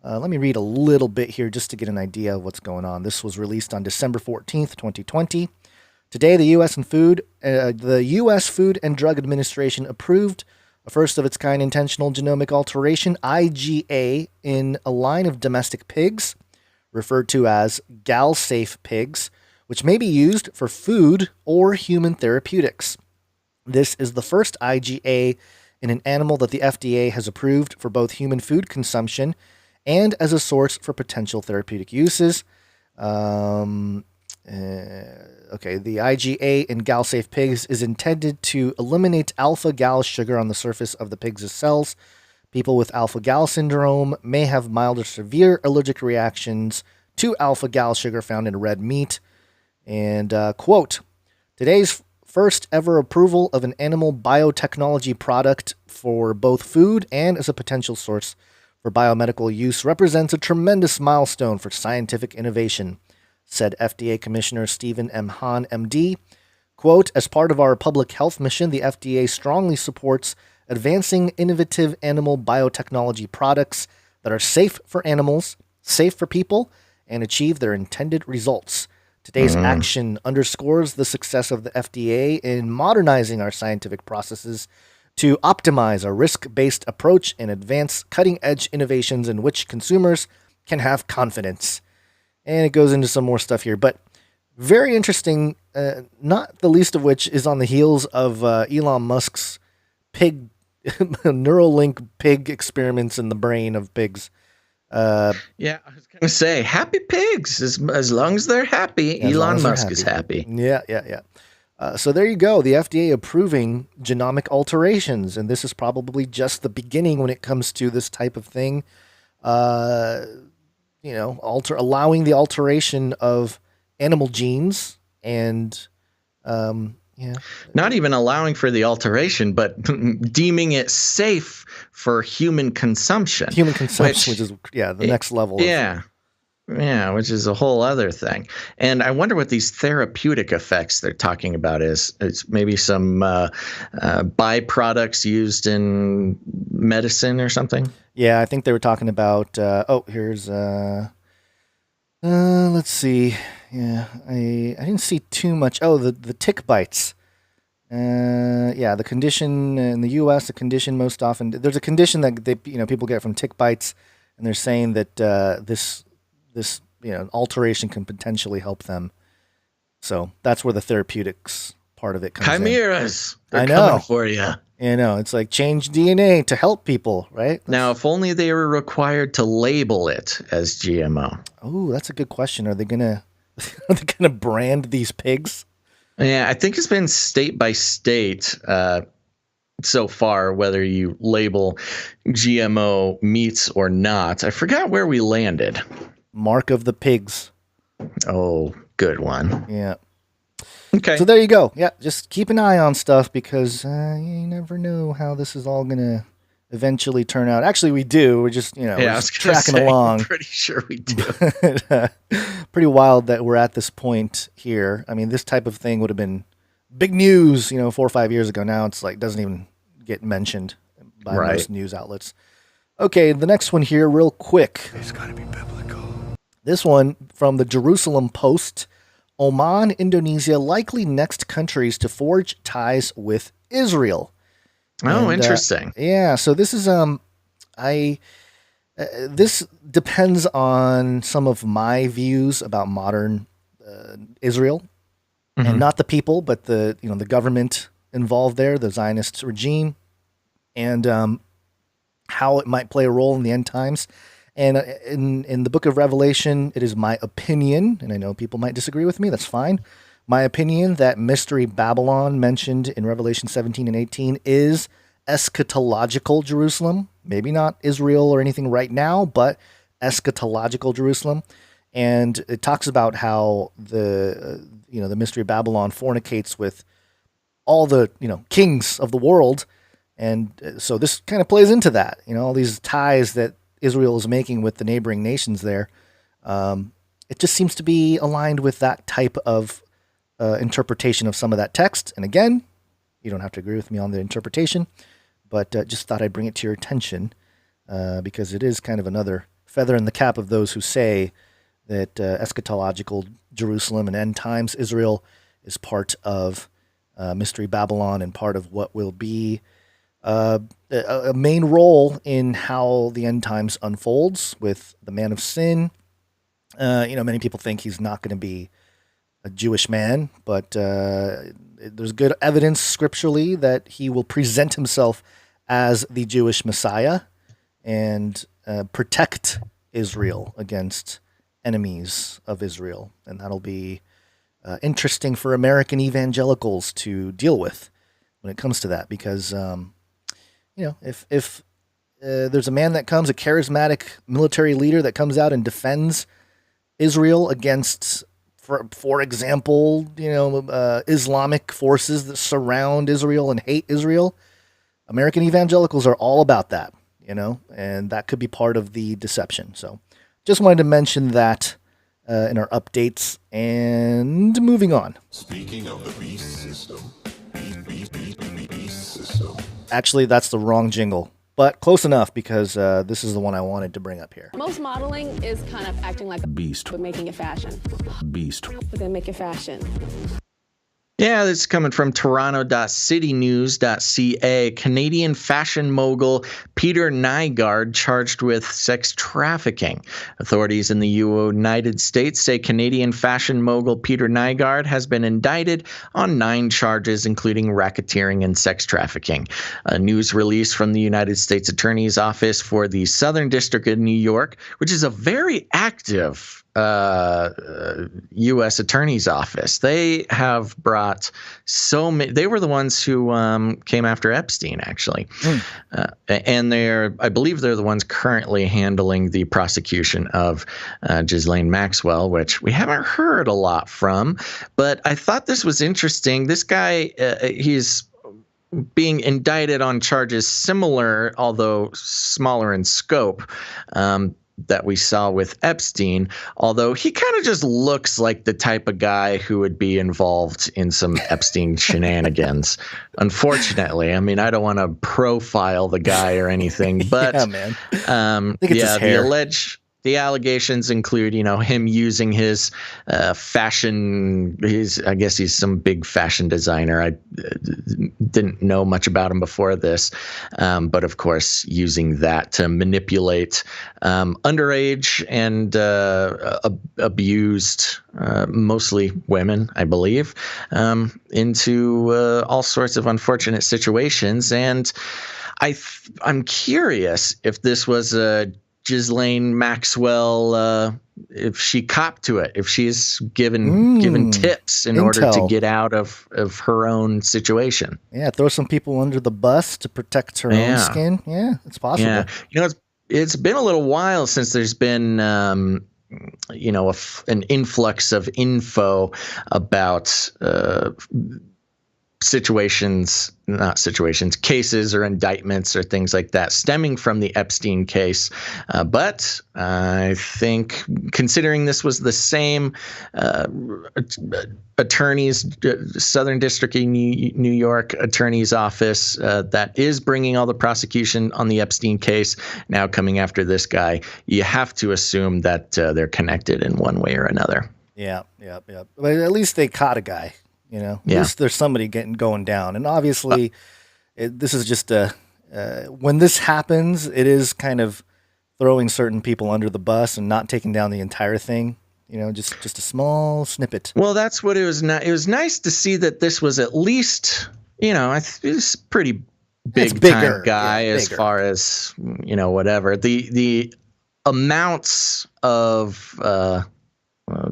D: let me read a little bit here just to get an idea of what's going on. This was released on December 14th, 2020. Today, the U.S. Food and Drug Administration approved a first-of-its-kind intentional genomic alteration, IGA, in a line of domestic pigs, referred to as gal-safe pigs, which may be used for food or human therapeutics. This is the first IGA in an animal that the FDA has approved for both human food consumption and as a source for potential therapeutic uses. The IGA in gal-safe pigs is intended to eliminate alpha-gal sugar on the surface of the pigs' cells. People with alpha-gal syndrome may have mild or severe allergic reactions to alpha-gal sugar found in red meat. And, quote, today's first ever approval of an animal biotechnology product for both food and as a potential source for biomedical use represents a tremendous milestone for scientific innovation, said FDA Commissioner Stephen M. Hahn, MD. Quote, as part of our public health mission, the FDA strongly supports advancing innovative animal biotechnology products that are safe for animals, safe for people, and achieve their intended results. Today's action underscores the success of the FDA in modernizing our scientific processes to optimize a risk-based approach and advance cutting-edge innovations in which consumers can have confidence. And it goes into some more stuff here, but very interesting, not the least of which is on the heels of Elon Musk's pig Neuralink pig experiments in the brain of pigs.
A: Yeah, I was going to say, happy pigs, as long as they're happy. Elon Musk is happy.
D: Yeah. So there you go. The FDA approving genomic alterations, and this is probably just the beginning when it comes to this type of thing. Allowing the alteration of animal genes and
A: not even allowing for the alteration, but deeming it safe for human consumption.
D: Which is the next level.
A: Yeah, which is a whole other thing. And I wonder what these therapeutic effects they're talking about is. It's maybe some byproducts used in medicine or something.
D: Yeah, I think they were talking about. Here's. Let's see. Yeah, I didn't see too much. Oh, the tick bites. The condition in the U.S. The condition most often there's a condition that people get from tick bites, and they're saying that this alteration can potentially help them. So that's where the therapeutics part of it comes in.
A: Chimeras.
D: I know.
A: Coming for you.
D: It's like change DNA to help people, right?
A: Now, if only they were required to label it as GMO.
D: Oh, that's a good question. Are they gonna brand these pigs?
A: Yeah, I think it's been state by state so far whether you label GMO meats or not. I forgot where we landed.
D: Mark of the pigs.
A: Oh, good one.
D: Yeah.
A: Okay.
D: So there you go. Yeah, just keep an eye on stuff because you never know how this is all going to eventually turn out. Actually, we do. We're just, we're just tracking along.
A: I'm pretty sure we do.
D: Pretty wild that we're at this point here. I mean, this type of thing would have been big news, 4 or 5 years ago. Now it's like doesn't even get mentioned by most news outlets. Okay, the next one here, real quick.
N: It's got to be biblical.
D: This one from the Jerusalem Post. Oman, Indonesia, likely next countries to forge ties with Israel.
A: Oh, interesting.
D: So this is this depends on some of my views about modern Israel, and not the people, but the the government involved there, the Zionist regime, and how it might play a role in the end times. And in the book of Revelation, it is my opinion, and I know people might disagree with me, that's fine. My opinion that Mystery Babylon mentioned in Revelation 17 and 18 is eschatological Jerusalem. Maybe not Israel or anything right now, but eschatological Jerusalem. And it talks about how the Mystery Babylon fornicates with all the kings of the world. And so this kind of plays into that, all these ties that Israel is making with the neighboring nations there. It just seems to be aligned with that type of interpretation of some of that text. And again, you don't have to agree with me on the interpretation, but just thought I'd bring it to your attention because it is kind of another feather in the cap of those who say that eschatological Jerusalem and end times Israel is part of Mystery Babylon and part of what will be a main role in how the end times unfolds with the man of sin. Many people think he's not going to be a Jewish man, but there's good evidence scripturally that he will present himself as the Jewish Messiah and protect Israel against enemies of Israel. And that'll be interesting for American evangelicals to deal with when it comes to that, because if there's a man that comes, a charismatic military leader that comes out and defends Israel against, for example, Islamic forces that surround Israel and hate Israel, American evangelicals are all about that, and that could be part of the deception. So just wanted to mention that in our updates. And moving on.
N: Speaking of the beast system. Beast system.
D: Actually, that's the wrong jingle. But close enough because this is the one I wanted to bring up here.
O: Most modeling is kind of acting like a
N: beast,
O: but making it fashion.
N: Beast.
O: But then make it fashion.
A: Yeah, this is coming from Toronto.citynews.ca. Canadian fashion mogul Peter Nygaard charged with sex trafficking. Authorities in the United States say Canadian fashion mogul Peter Nygaard has been indicted on 9 charges, including racketeering and sex trafficking. A news release from the United States Attorney's Office for the Southern District of New York, which is a very active U.S. Attorney's Office. They have brought so many. They were the ones who came after Epstein, actually, and I believe they're the ones currently handling the prosecution of Ghislaine Maxwell, which we haven't heard a lot from. But I thought this was interesting. This guy, he's being indicted on charges similar, although smaller in scope, that we saw with Epstein, although he kind of just looks like the type of guy who would be involved in some Epstein shenanigans. Unfortunately, I mean, I don't want to profile the guy or anything, but
D: yeah, man. I think it's his hair.
A: The allegations include, him using his fashion. I guess he's some big fashion designer. I didn't know much about him before this, but of course, using that to manipulate underage and abused, mostly women, I believe, into all sorts of unfortunate situations. And I'm curious if this was a Ghislaine Maxwell, if she copped to it, if she's given tips in order to get out of her own situation.
D: Yeah, throw some people under the bus to protect her own skin. Yeah, it's possible.
A: Yeah, it's been a little while since there's been an influx of info about cases or indictments or things like that stemming from the Epstein case. But I think considering this was the same attorney's, Southern District of New York Attorney's Office that is bringing all the prosecution on the Epstein case now coming after this guy, you have to assume that they're connected in one way or another.
D: Yeah. But at least they caught a guy. At least there's somebody going down. And obviously, this is just when this happens, it is kind of throwing certain people under the bus and not taking down the entire thing. Just a small snippet.
A: Well, that's what it was. It was nice to see that this was at least, it's pretty big time guy as far as, whatever. The amounts of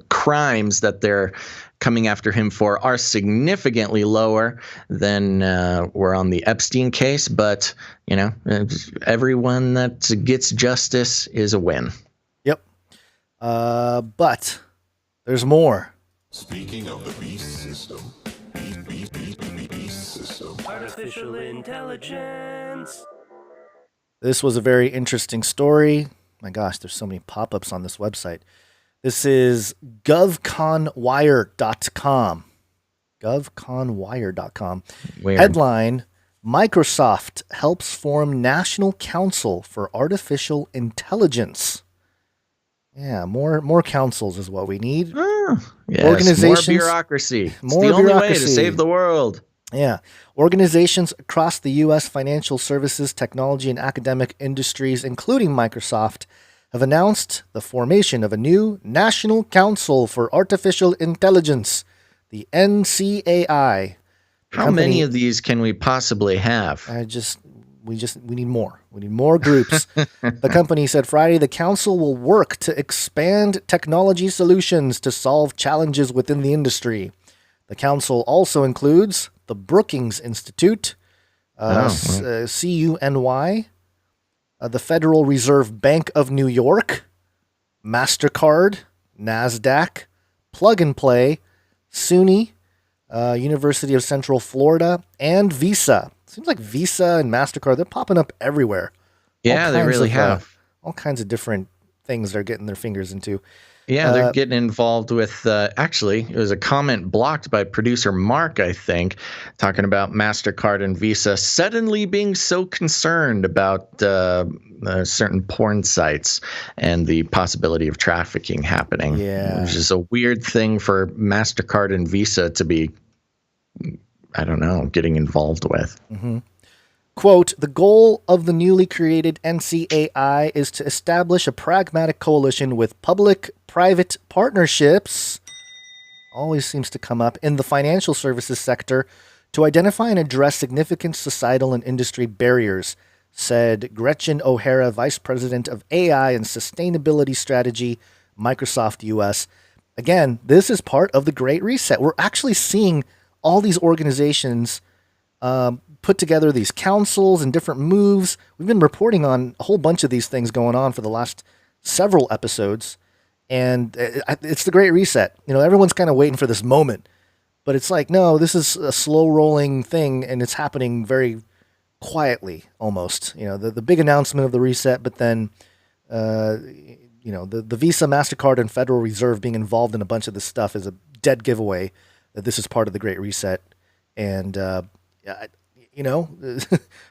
A: crimes that they're coming after him for are significantly lower than were on the Epstein case. But, everyone that gets justice is a win.
D: Yep. But there's more.
N: Speaking of the beast system. Beast system.
K: Artificial intelligence.
D: This was a very interesting story. My gosh, there's so many pop-ups on this website. This is govconwire.com. Govconwire.com.
A: Weird.
D: Headline, Microsoft helps form National Council for Artificial Intelligence. Yeah, more councils is what we need.
A: Yes,
D: Organizations,
A: more bureaucracy. It's the only way to save the world.
D: Yeah. Organizations across the U.S. financial services, technology, and academic industries, including Microsoft, have announced the formation of a new National Council for Artificial Intelligence, the NCAI.
A: How many of these can we possibly have?
D: We need more. We need more groups. The company said Friday the council will work to expand technology solutions to solve challenges within the industry. The council also includes the Brookings Institute, CUNY, the Federal Reserve Bank of New York, MasterCard, NASDAQ, Plug and Play, SUNY, University of Central Florida, and Visa. Seems like Visa and MasterCard, they're popping up everywhere.
A: Yeah, they really have.
D: All kinds of different things they're getting their fingers into.
A: Yeah, they're getting involved with, actually, it was a comment blocked by producer Mark, I think, talking about MasterCard and Visa suddenly being so concerned about certain porn sites and the possibility of trafficking happening.
D: Yeah.
A: Which is a weird thing for MasterCard and Visa to be, I don't know, getting involved with.
D: Mm-hmm. Quote, the goal of the newly created NCAI is to establish a pragmatic coalition with public-private partnerships, always seems to come up, in the financial services sector to identify and address significant societal and industry barriers, said Gretchen O'Hara, Vice President of AI and Sustainability Strategy, Microsoft US. Again, this is part of the Great Reset. We're actually seeing all these organizations put together these councils and different moves. We've been reporting on a whole bunch of these things going on for the last several episodes, and it's the Great Reset. You know, everyone's kind of waiting for this moment, but it's like, no, this is a slow-rolling thing, and it's happening very quietly, almost. You know, the big announcement of the reset, but then, you know, the Visa, MasterCard, and Federal Reserve being involved in a bunch of this stuff is a dead giveaway that this is part of the Great Reset, and you know,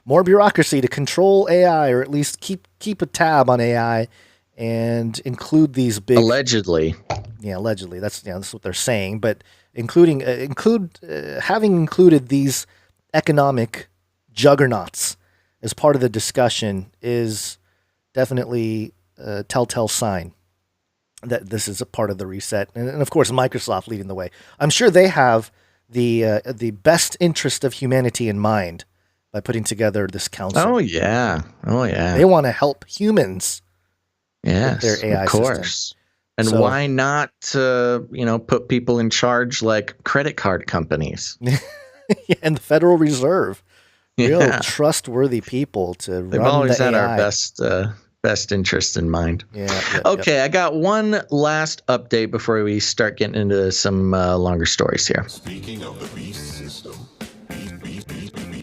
D: more bureaucracy to control AI, or at least keep a tab on AI and include these big
A: allegedly.
D: Yeah, allegedly. That's what they're saying. But having included these economic juggernauts as part of the discussion is definitely a telltale sign that this is a part of the reset. And of course, Microsoft leading the way. I'm sure they have the best interest of humanity in mind by putting together this council.
A: Oh yeah.
D: They want to help humans.
A: Yes,
D: with their AI
A: of course.
D: system.
A: And
D: So-
A: why not, put people in charge like credit card companies?
D: And the Federal Reserve, real
A: Yeah.
D: trustworthy people to
A: They've
D: run
A: always
D: the
A: had
D: AI.
A: our best interest in mind.
D: Yeah.
A: Okay, I got one last update before we start getting into some longer stories here.
N: Speaking of the beast system.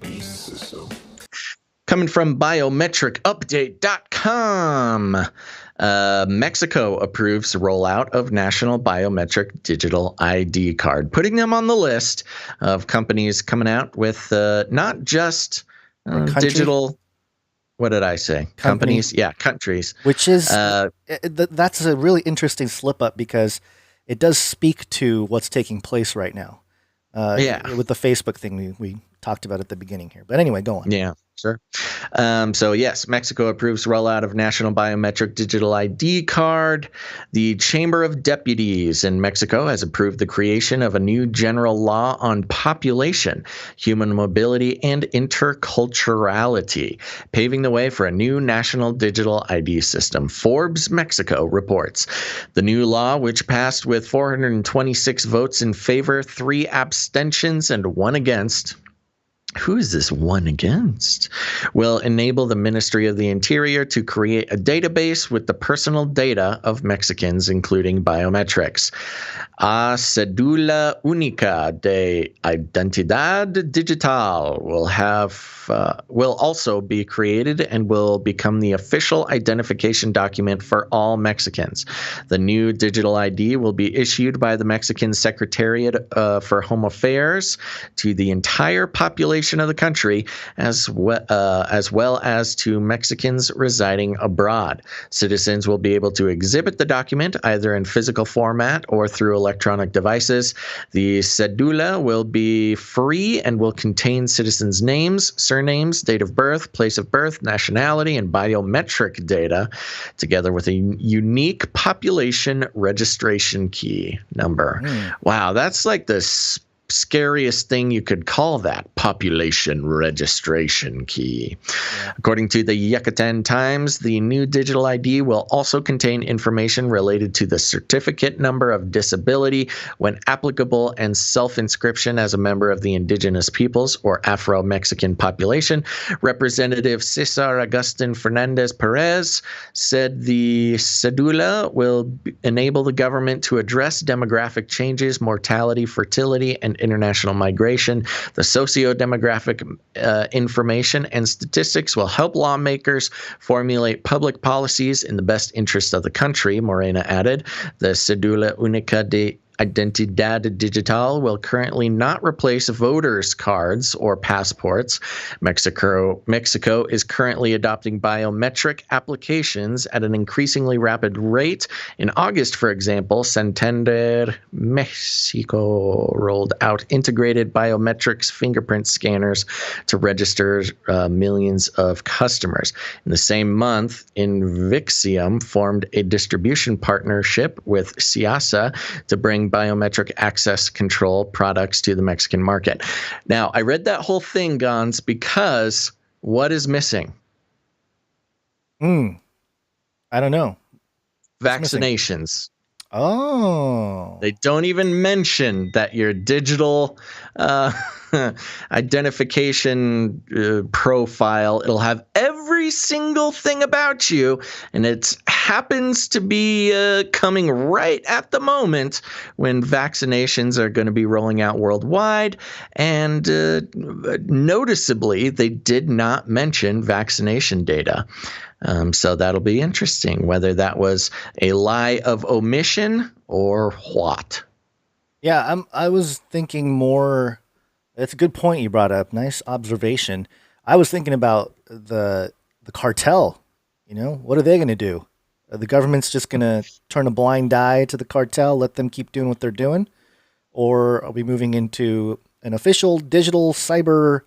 N: Beast system.
A: Coming from biometricupdate.com. Mexico approves rollout of national biometric digital ID card, putting them on the list of companies coming out with not just digital. What did I say? Companies? Yeah, countries.
D: Which is that's a really interesting slip up because it does speak to what's taking place right now. With the Facebook thing we talked about at the beginning here. But anyway, go on.
A: Yeah, sure. So yes, Mexico approves rollout of national biometric digital ID card. The Chamber of Deputies in Mexico has approved the creation of a new general law on population, human mobility, and interculturality, paving the way for a new national digital ID system. Forbes Mexico reports. The new law, which passed with 426 votes in favor, 3 abstentions, and 1 against. Who is this one against? Will enable the Ministry of the Interior to create a database with the personal data of Mexicans, including biometrics. A Cédula Única de Identidad Digital will also be created and will become the official identification document for all Mexicans. The new digital ID will be issued by the Mexican Secretariat for Home Affairs to the entire population of the country, as well as to Mexicans residing abroad. Citizens will be able to exhibit the document either in physical format or through electronic devices. The cédula will be free and will contain citizens' names, surnames, date of birth, place of birth, nationality, and biometric data, together with a unique population registration key number. Wow, that's like the scariest thing you could call that, population registration key. According to the Yucatan Times, the new digital ID will also contain information related to the certificate number of disability when applicable and self-inscription as a member of the indigenous peoples or Afro-Mexican population. Representative Cesar Agustin Fernandez Perez said the cédula will enable the government to address demographic changes, mortality, fertility, and and international migration. The socio-demographic information and statistics will help lawmakers formulate public policies in the best interest of the country, Morena added. The Cédula Única de Identidad Digital will currently not replace voters' cards or passports. Mexico is currently adopting biometric applications at an increasingly rapid rate. In August, for example, Santander Mexico rolled out integrated biometrics fingerprint scanners to register millions of customers. In the same month, Invixium formed a distribution partnership with Ciasa to bring biometric access control products to the Mexican market. Now, I read that whole thing, Gons, because what is missing?
D: I don't know.
A: Vaccinations.
D: Oh.
A: They don't even mention that your digital identification profile, it'll have every single thing about you, and it happens to be coming right at the moment when vaccinations are going to be rolling out worldwide. And noticeably, they did not mention vaccination data. So that'll be interesting, whether that was a lie of omission or what.
D: Yeah, I was thinking more. That's a good point you brought up. Nice observation. I was thinking about the cartel. You know, what are they going to do? Are the government's just going to turn a blind eye to the cartel, let them keep doing what they're doing? Or are we moving into an official digital cyber,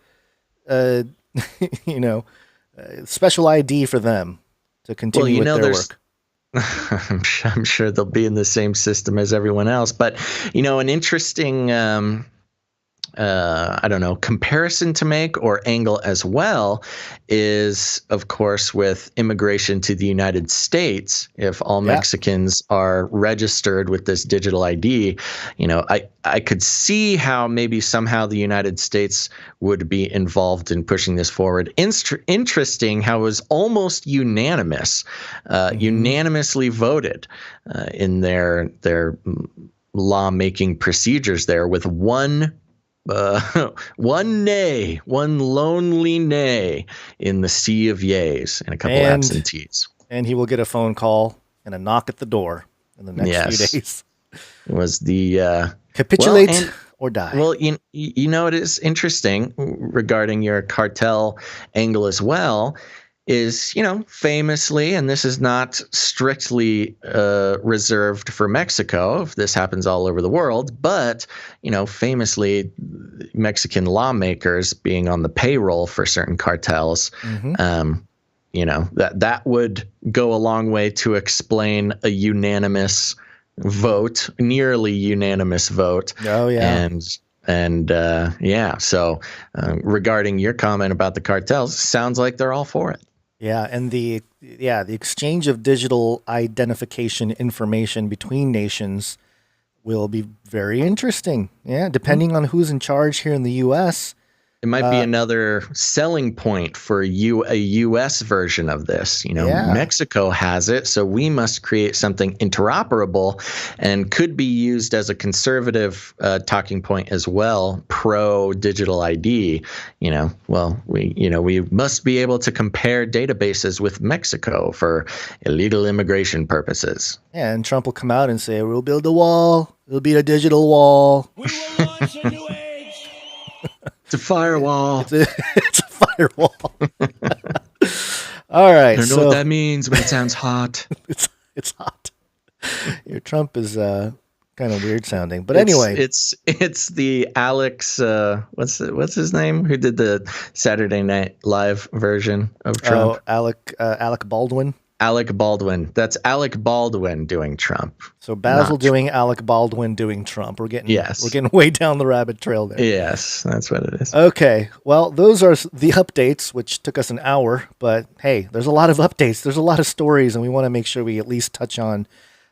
D: special ID for them to continue with their work?
A: I'm sure they'll be in the same system as everyone else. But, an interesting, comparison to make or angle as well is, of course, with immigration to the United States. If all Mexicans are registered with this digital ID, I could see how maybe somehow the United States would be involved in pushing this forward. Interesting how it was almost unanimous, unanimously voted in their lawmaking procedures there, with one lonely nay in the sea of yays and a couple absentees.
D: And he will get a phone call and a knock at the door in the next few days.
A: It was the
D: capitulate or die.
A: Well, it is interesting regarding your cartel angle as well. Is, famously, and this is not strictly reserved for Mexico, if this happens all over the world, but, famously, Mexican lawmakers being on the payroll for certain cartels, that would go a long way to explain a unanimous vote, nearly unanimous vote.
D: Oh, yeah.
A: So regarding your comment about the cartels, sounds like they're all for it.
D: Yeah, and the exchange of digital identification information between nations will be very interesting. Yeah, depending on who's in charge here in the U.S.
A: It might be another selling point for a U.S. version of this. Mexico has it, so we must create something interoperable and could be used as a conservative talking point as well, pro digital ID. We must be able to compare databases with Mexico for illegal immigration purposes.
D: Yeah, and Trump will come out and say, "We'll build a wall. It'll be a digital wall.
K: We will launch a new age."
A: It's a firewall.
D: It's a firewall. All right.
A: I don't know what that means, but it sounds hot.
D: It's hot. Your Trump is kind of weird sounding, but anyway,
A: it's the Alex. What's his name? Who did the Saturday Night Live version of Trump?
D: Oh, Alec Baldwin.
A: Alec Baldwin. That's Alec Baldwin doing Trump.
D: So Basil doing Alec Baldwin doing Trump. We're getting way down the rabbit trail there.
A: Yes, that's what it is.
D: Okay. Well, those are the updates, which took us an hour, but hey, there's a lot of updates. There's a lot of stories, and we want to make sure we at least touch on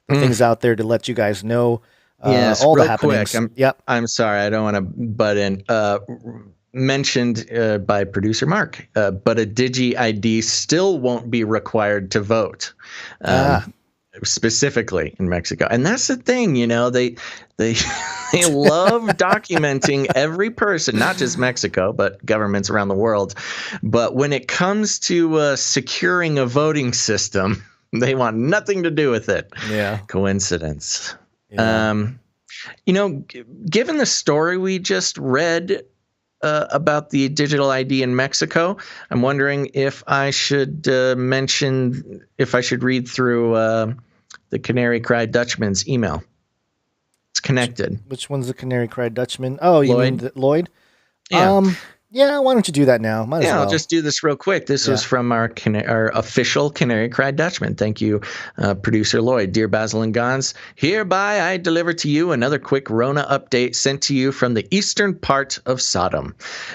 D: the things out there to let you guys know all the happenings.
A: Quick, I'm sorry, I don't want to butt in. Mentioned by producer Mark, but a Digi ID still won't be required to vote. specifically in Mexico. And that's the thing, they they love documenting every person, not just Mexico, but governments around the world. But when it comes to securing a voting system, they want nothing to do with it.
D: Yeah.
A: Coincidence.
D: Yeah.
A: Given the story we just read about the digital ID in Mexico, I'm wondering if I should read through the Canary Cry Dutchman's email. It's connected.
D: Which one's the Canary Cry Dutchman? Oh, you mean Lloyd?
A: Yeah.
D: Yeah, why don't you do that now? Might as well.
A: I'll just do this real quick. This was from our official Canary Cry Dutchman. Thank you, producer Lloyd. Dear Basil and Gons, hereby I deliver to you another quick Rona update sent to you from the eastern part of Sodom.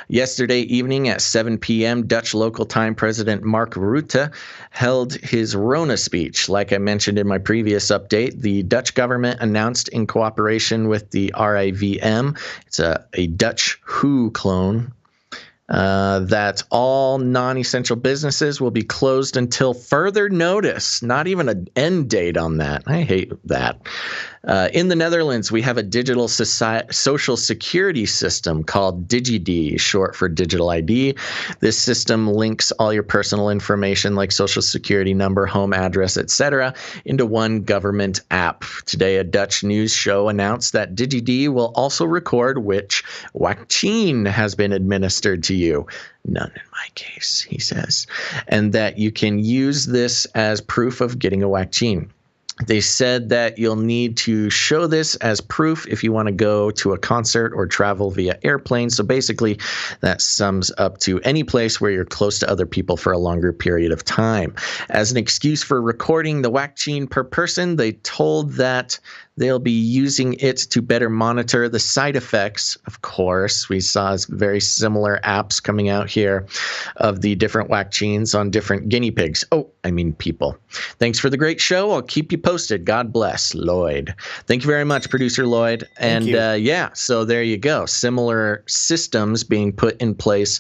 A: Yesterday evening at 7 p.m., Dutch local time President Mark Rutte held his Rona speech. Like I mentioned in my previous update, the Dutch government announced in cooperation with the RIVM, it's a Dutch WHO clone, that all non-essential businesses will be closed until further notice. Not even an end date on that. I hate that. In the Netherlands, we have a digital social security system called DigiD, short for digital ID. This system links all your personal information like social security number, home address, etc. into one government app. Today, a Dutch news show announced that DigiD will also record which vaccine has been administered to you. None in my case, he says. And that you can use this as proof of getting a vaccine. They said that you'll need to show this as proof if you want to go to a concert or travel via airplane. So basically, that sums up to any place where you're close to other people for a longer period of time. As an excuse for recording the vaccine per person, they told that they'll be using it to better monitor the side effects. Of course, we saw very similar apps coming out here of the different vaccines on different guinea pigs. People. Thanks for the great show. I'll keep you posted. God bless, Lloyd. Thank you very much, producer Lloyd. And so there you go. Similar systems being put in place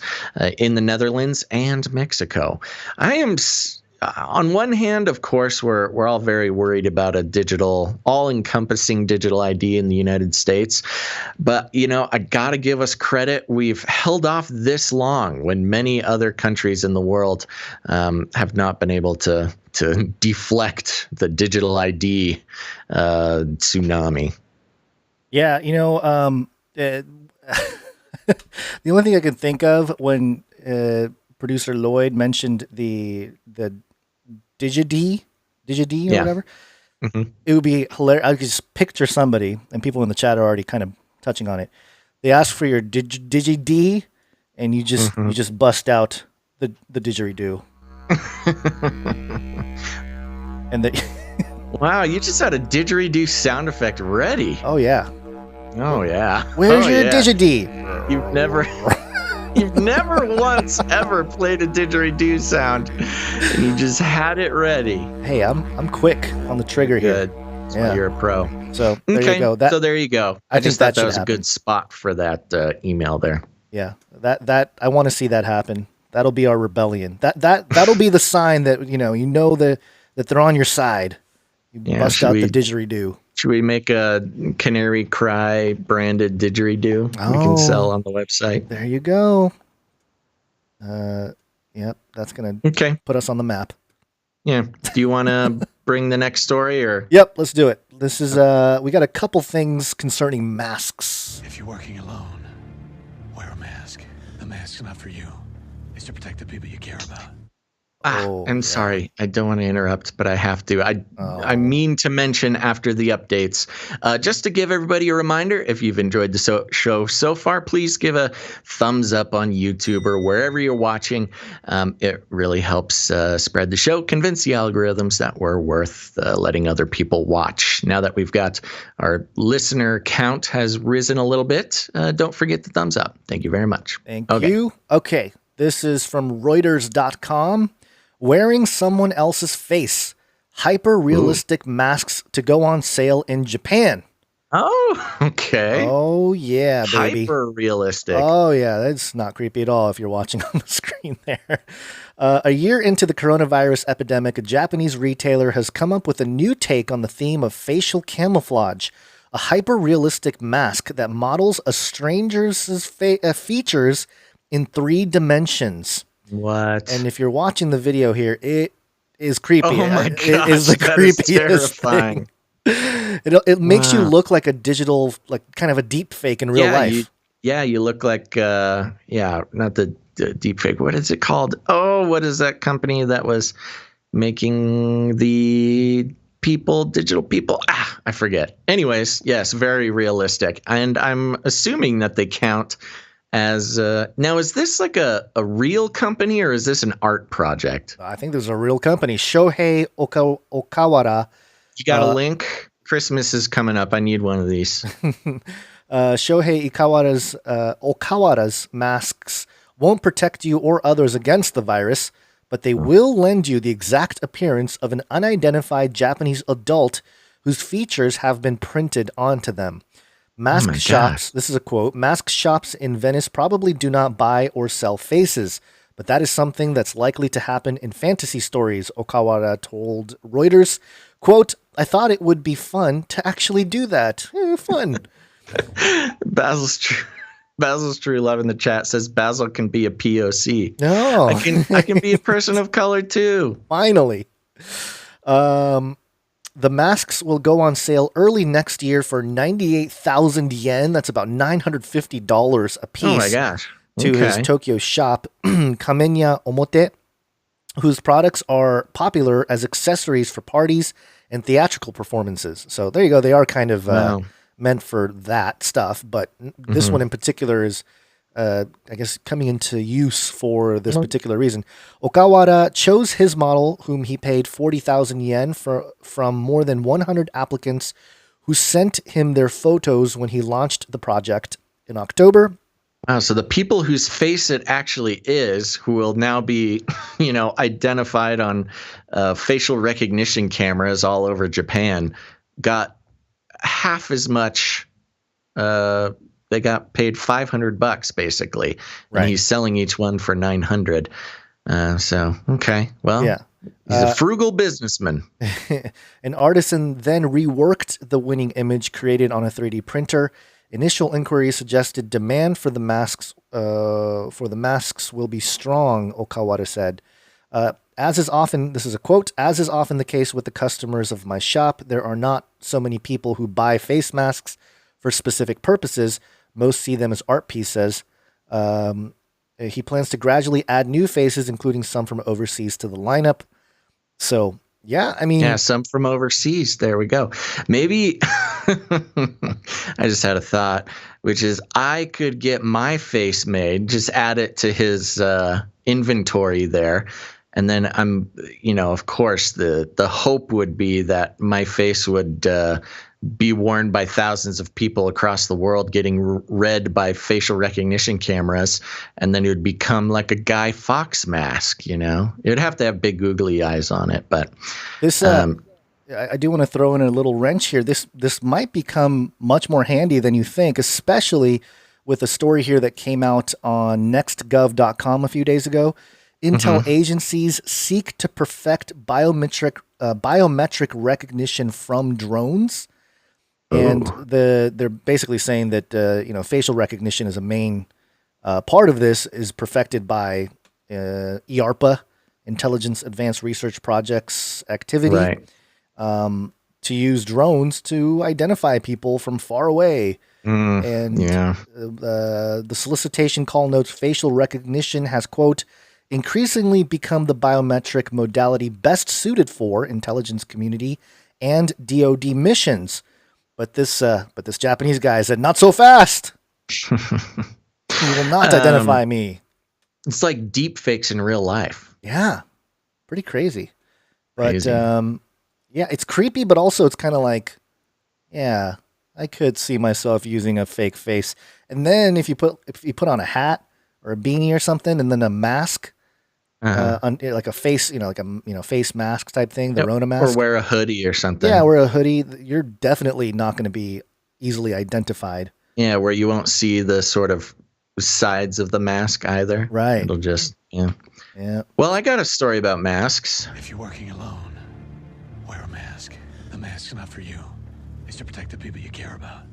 A: in the Netherlands and Mexico. I am... on one hand, of course, we're all very worried about a digital, all-encompassing digital ID in the United States. But, I got to give us credit. We've held off this long when many other countries in the world have not been able to deflect the digital ID tsunami.
D: Yeah, the only thing I could think of when producer Lloyd mentioned the DigiD or whatever. Mm-hmm. It would be hilarious. I could just picture somebody, and people in the chat are already kind of touching on it. They ask for your DigiD, and you just bust out the didgeridoo. And
A: wow, you just had a didgeridoo sound effect ready.
D: Oh yeah.
A: Where's
D: your DigiD?
A: You've never once ever played a didgeridoo sound, and you just had it ready.
D: Hey, I'm quick on the trigger here.
A: Good. That's why you're a pro.
D: So there you go.
A: So there you go. I just thought that was a good spot for that email there.
D: Yeah, that I want to see that happen. That'll be our rebellion. That'll be the sign that that they're on your side. You bust out the didgeridoo.
A: Should we make a Canary Cry branded didgeridoo we can sell on the website?
D: There you go. Yep, that's going to put us on the map.
A: Yeah. Do you want to bring the next story or?
D: Yep, let's do it. This is we got a couple things concerning masks.
P: If you're working alone, wear a mask. The mask's not for you. It's to protect the people you care about.
A: I'm sorry. I don't want to interrupt, but I have to. I mean to mention after the updates, just to give everybody a reminder, if you've enjoyed the show so far, please give a thumbs up on YouTube or wherever you're watching. It really helps spread the show, convince the algorithms that we're worth letting other people watch. Now that we've got our listener count has risen a little bit, don't forget the thumbs up. Thank you very much.
D: Thank you. Okay. This is from Reuters.com. Wearing someone else's face. Hyper-realistic masks to go on sale in Japan.
A: Oh, okay.
D: Oh, yeah, baby.
A: Hyper realistic.
D: Oh, yeah, that's not creepy at all if you're watching on the screen there. A year into the coronavirus epidemic, a Japanese retailer has come up with a new take on the theme of facial camouflage, a hyper-realistic mask that models a stranger's features in 3 dimensions.
A: What?
D: And if you're watching the video here, it is creepy.
A: Oh my gosh,
D: it is the
A: that is
D: creepiest
A: terrifying.
D: thing. It makes you look like a digital, like kind of a deep fake in real life.
A: You look like, not the deep fake. What is it called? Oh, what is that company that was making the digital people? I forget. Anyways, yes, very realistic. And I'm assuming that they count as, now is this like a real company or is this an art project?
D: I think this is a real company. Shohei Okawara.
A: You got a link? Christmas is coming up. I need one of these.
D: Shohei Okawara's masks won't protect you or others against the virus, but they will lend you the exact appearance of an unidentified Japanese adult whose features have been printed onto them. Mask shops, this is a quote, mask shops in Venice probably do not buy or sell faces, but that is something that's likely to happen in fantasy stories, Okawara told Reuters. Quote, I thought it would be fun to actually do that. Fun.
A: Basil's True Love in the chat says Basil can be a POC.
D: No.
A: I can be a person of color too.
D: Finally. The masks will go on sale early next year for 98,000 yen. That's about $950 a piece.
A: Oh my gosh.
D: To his Tokyo shop, Kamenya Omote, whose products are popular as accessories for parties and theatrical performances. So there you go. They are kind of meant for that stuff, but this one in particular is, I guess, coming into use for this particular reason. Okawara chose his model, whom he paid 40,000 yen from more than 100 applicants who sent him their photos when he launched the project in October.
A: Wow, so the people whose face it actually is, who will now be, identified on facial recognition cameras all over Japan, got half as much. They got paid $500 basically, and he's selling each one for $900. So okay, well,
D: yeah,
A: he's a frugal businessman.
D: An artisan then reworked the winning image created on a 3D printer. Initial inquiries suggested demand for the masks will be strong, Okawara said. As is often, this is a quote, as is often the case with the customers of my shop, there are not so many people who buy face masks for specific purposes. Most see them as art pieces. He plans to gradually add new faces, including some from overseas, to the lineup. So, yeah, I mean...
A: Yeah, some from overseas. There we go. Maybe... I just had a thought, which is I could get my face made, just add it to his inventory there. And then of course, the hope would be that my face would be worn by thousands of people across the world, getting read by facial recognition cameras. And then it would become like a Guy Fawkes mask, It would have to have big googly eyes on it. But
D: this, I do want to throw in a little wrench here. This might become much more handy than you think, especially with a story here that came out on nextgov.com a few days ago. Intel agencies seek to perfect biometric recognition from drones. And they're basically saying that facial recognition is a main part of this is perfected by IARPA, Intelligence Advanced Research Projects activity.
A: Right.
D: To use drones to identify people from far away. The solicitation call notes facial recognition has, quote, increasingly become the biometric modality best suited for intelligence community and DoD missions. But this Japanese guy said, not so fast. You will not identify me.
A: It's like deep fakes in real life.
D: Yeah. Pretty crazy. But, yeah, it's creepy, but also it's kind of like, yeah, I could see myself using a fake face. And then if you put on a hat or a beanie or something, and then a mask, like a face, like a face mask type thing, the Rona mask,
A: or wear a hoodie or something.
D: Yeah, wear a hoodie. You're definitely not going to be easily identified.
A: Yeah, where you won't see the sort of sides of the mask either.
D: Right.
A: It'll just, yeah.
D: Yeah.
A: Well, I got a story about masks.
P: If you're working alone, wear a mask. The mask's not for you. It's to protect the people you care about.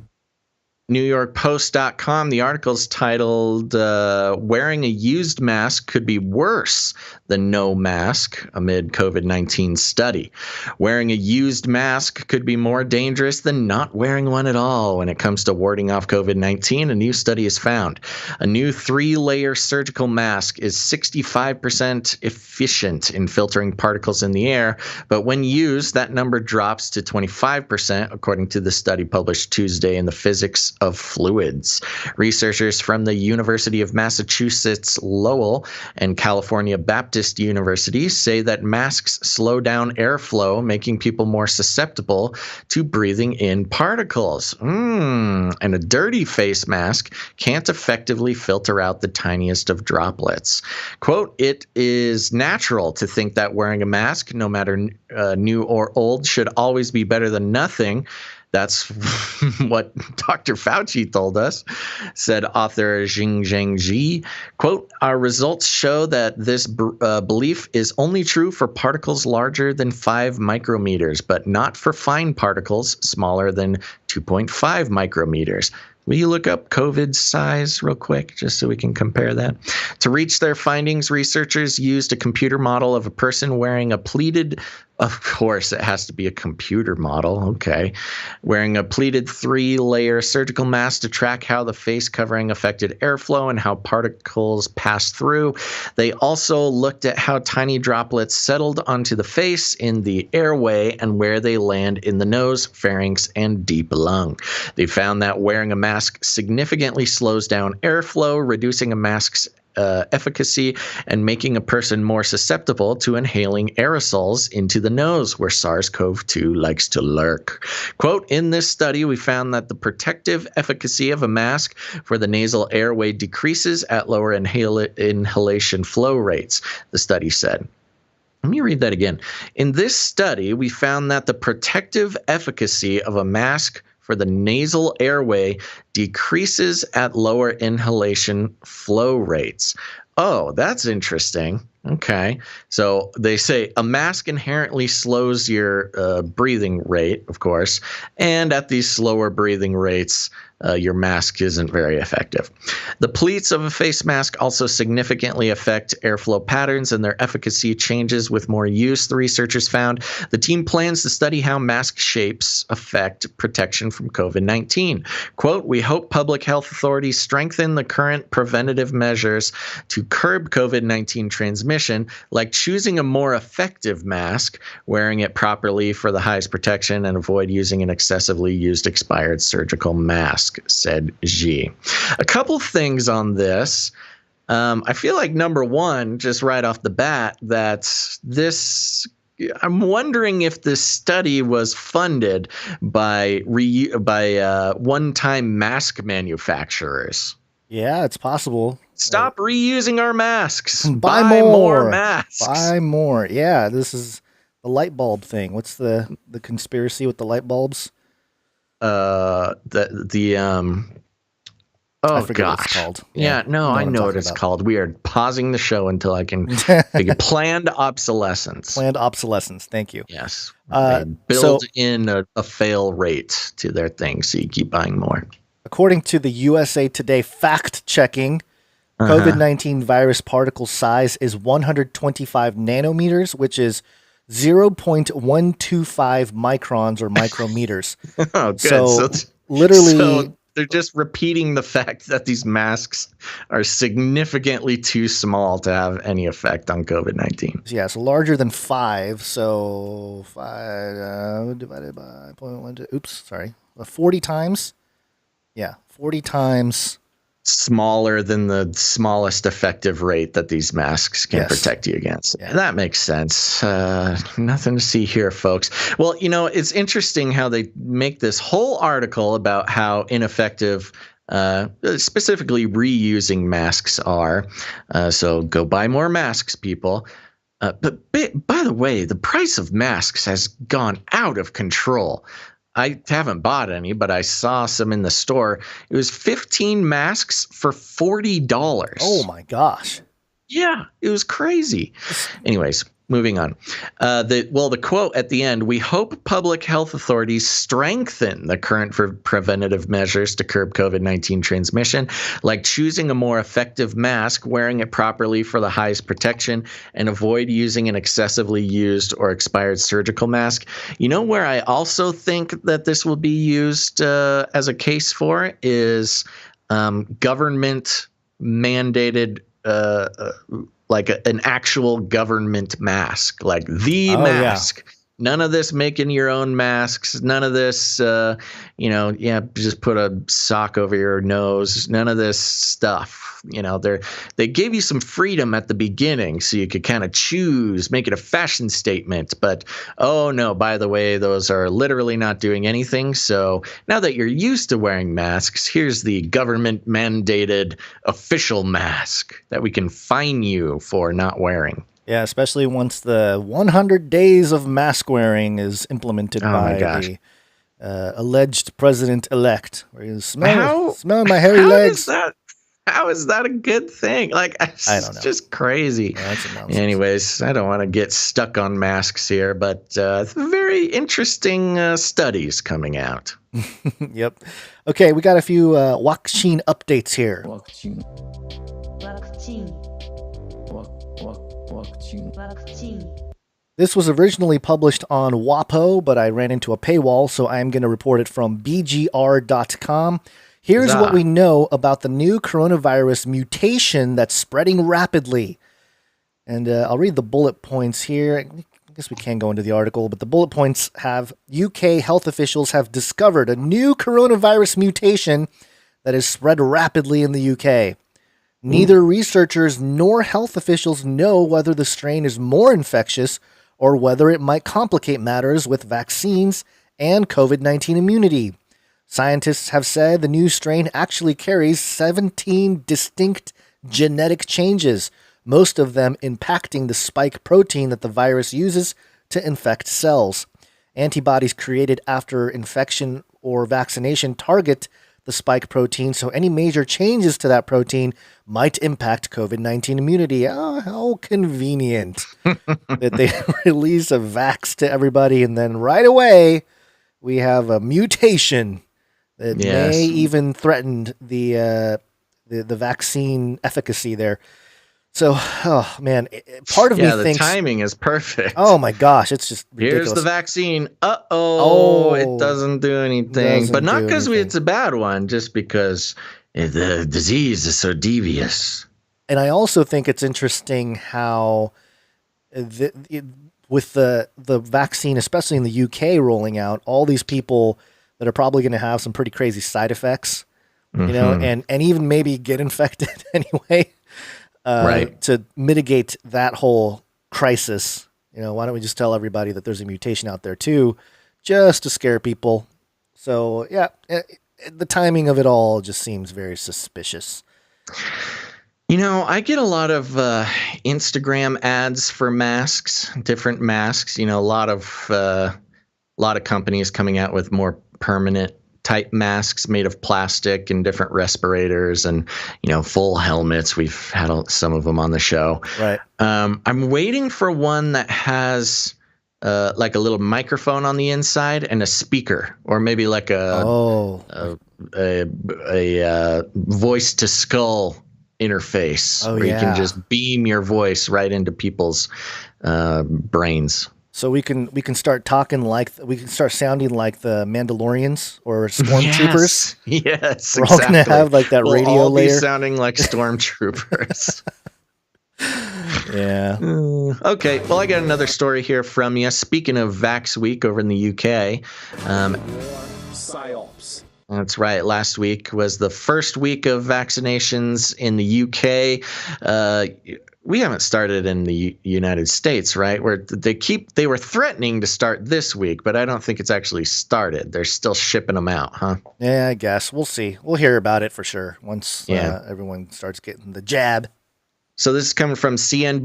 A: NewYorkPost.com, the article's titled, Wearing a Used Mask Could Be Worse Than No Mask Amid COVID-19 Study. Wearing a used mask could be more dangerous than not wearing one at all when it comes to warding off COVID-19, a new study has found. A new 3-layer surgical mask is 65% efficient in filtering particles in the air, but when used, that number drops to 25%, according to the study published Tuesday in the Physics of Fluids. Researchers from the University of Massachusetts Lowell and California Baptist University say that masks slow down airflow, making people more susceptible to breathing in particles. And a dirty face mask can't effectively filter out the tiniest of droplets. Quote, it is natural to think that wearing a mask, no matter new or old, should always be better than nothing. That's what Dr. Fauci told us, said author Jingzheng Ji. Quote, our results show that this belief is only true for particles larger than 5 micrometers, but not for fine particles smaller than 2.5 micrometers. Will you look up COVID size real quick, just so we can compare that? To reach their findings, researchers used a computer model of a person wearing a pleated, of course, it has to be a computer model, okay, wearing a pleated 3-layer surgical mask to track how the face covering affected airflow and how particles passed through. They also looked at how tiny droplets settled onto the face in the airway and where they land in the nose, pharynx, and deep lung. They found that wearing a mask significantly slows down airflow, reducing a mask's efficacy and making a person more susceptible to inhaling aerosols into the nose, where SARS-CoV-2 likes to lurk. Quote, in this study, we found that the protective efficacy of a mask for the nasal airway decreases at lower inhalation flow rates, the study said. Let me read that again. In this study, we found that the protective efficacy of a mask for the nasal airway decreases at lower inhalation flow rates. Oh, that's interesting. Okay. So they say a mask inherently slows your breathing rate, of course, and at these slower breathing rates, your mask isn't very effective. The pleats of a face mask also significantly affect airflow patterns, and their efficacy changes with more use, the researchers found. The team plans to study how mask shapes affect protection from COVID-19. Quote, we hope public health authorities strengthen the current preventative measures to curb COVID-19 transmission, like choosing a more effective mask, wearing it properly for the highest protection, and avoid using an excessively used expired surgical mask, said Xi. A couple things on this. I feel like number one, just right off the bat, that this, I'm wondering if this study was funded by one-time mask manufacturers.
D: Yeah, it's possible.
A: Stop reusing our masks.
D: Buy
A: more masks.
D: Buy more. Yeah, this is the light bulb thing. What's the conspiracy with the light bulbs?
A: Oh
D: gosh,
A: what
D: it's called.
A: Yeah, no, I know what it's called. We are pausing the show until I can figure planned obsolescence.
D: Planned obsolescence. Thank you.
A: Yes. They build in a fail rate to their thing, so you keep buying more.
D: According to the USA Today fact checking, COVID-19 virus particle size is 125 nanometers, which is 0.125 microns or micrometers.
A: Oh, good.
D: So literally,
A: they're just repeating the fact that these masks are significantly too small to have any effect on COVID-19.
D: Yeah, so larger than 5. So 5 divided by 0.12. Oops, sorry. 40 times. Yeah, 40 times.
A: Smaller than the smallest effective rate that these masks can protect you against. Yeah. That makes sense. Nothing to see here, folks. Well, you know, it's interesting how they make this whole article about how ineffective specifically reusing masks are. So go buy more masks, people. But by the way, the price of masks has gone out of control. I haven't bought any, but I saw some in the store. It was 15 masks for $40.
D: Oh my gosh.
A: Yeah, it was crazy. Anyways, moving on. The quote at the end, we hope public health authorities strengthen the current preventative measures to curb COVID-19 transmission, like choosing a more effective mask, wearing it properly for the highest protection, and avoid using an excessively used or expired surgical mask. You know where I also think that this will be used as a case for is government mandated like an actual government mask, like the mask. Yeah. None of this making your own masks. None of this, just put a sock over your nose. None of this stuff. They gave you some freedom at the beginning so you could kind of choose, make it a fashion statement. But, oh, no, by the way, those are literally not doing anything. So now that you're used to wearing masks, here's the government mandated official mask that we can fine you for not wearing.
D: Yeah, especially once the 100 days of mask wearing is implemented by the alleged president-elect. Where you smell my hairy legs.
A: How is that a good thing? Like, I don't know. Just crazy. Yeah, anyways, I don't want to get stuck on masks here, but very interesting studies coming out.
D: Yep. Okay, we got a few vaccine updates here.
Q: Vaccine.
D: This was originally published on WAPO, but I ran into a paywall, so I'm going to report it from bgr.com. Here's what we know about the new coronavirus mutation that's spreading rapidly. And I'll read the bullet points here. I guess we can go into the article, but the bullet points have UK health officials have discovered a new coronavirus mutation that is spread rapidly in the UK. Neither researchers nor health officials know whether the strain is more infectious or whether it might complicate matters with vaccines and COVID-19 immunity. Scientists have said the new strain actually carries 17 distinct genetic changes, most of them impacting the spike protein that the virus uses to infect cells. Antibodies created after infection or vaccination target the spike protein, so any major changes to that protein might impact COVID-19 immunity. Oh, how convenient that they release a vax to everybody, and then right away we have a mutation that may even threaten the vaccine efficacy there. So, oh man, part of me thinks
A: the timing is perfect.
D: Oh my gosh, it's just ridiculous.
A: Here's the vaccine. It doesn't do anything, but not because it's a bad one, just because the disease is so devious.
D: And I also think it's interesting how with the vaccine, especially in the UK rolling out, all these people that are probably going to have some pretty crazy side effects, and even maybe get infected anyway. To mitigate that whole crisis, why don't we just tell everybody that there's a mutation out there too, just to scare people? So yeah, the timing of it all just seems very suspicious.
A: I get a lot of Instagram ads for masks, different masks. A lot of companies coming out with more permanent type masks made of plastic and different respirators and, full helmets. We've had some of them on the show.
D: Right.
A: I'm waiting for one that has like a little microphone on the inside and a speaker, or maybe like a voice to skull interface where you can just beam your voice right into people's brains.
D: So we can start talking we can start sounding like the Mandalorians or stormtroopers.
A: Yes,
D: we're all gonna have like that radio
A: all
D: layer,
A: be sounding like stormtroopers.
D: Yeah.
A: Okay. Well, I got another story here from you. Speaking of Vax Week over in the UK,
Q: PsyOps.
A: That's right. Last week was the first week of vaccinations in the UK. We haven't started in the United States, right? Where they were threatening to start this week, but I don't think it's actually started. They're still shipping them out, huh?
D: Yeah, I guess. We'll see. We'll hear about it for sure once everyone starts getting the jab.
A: So this is coming from CNBC.com,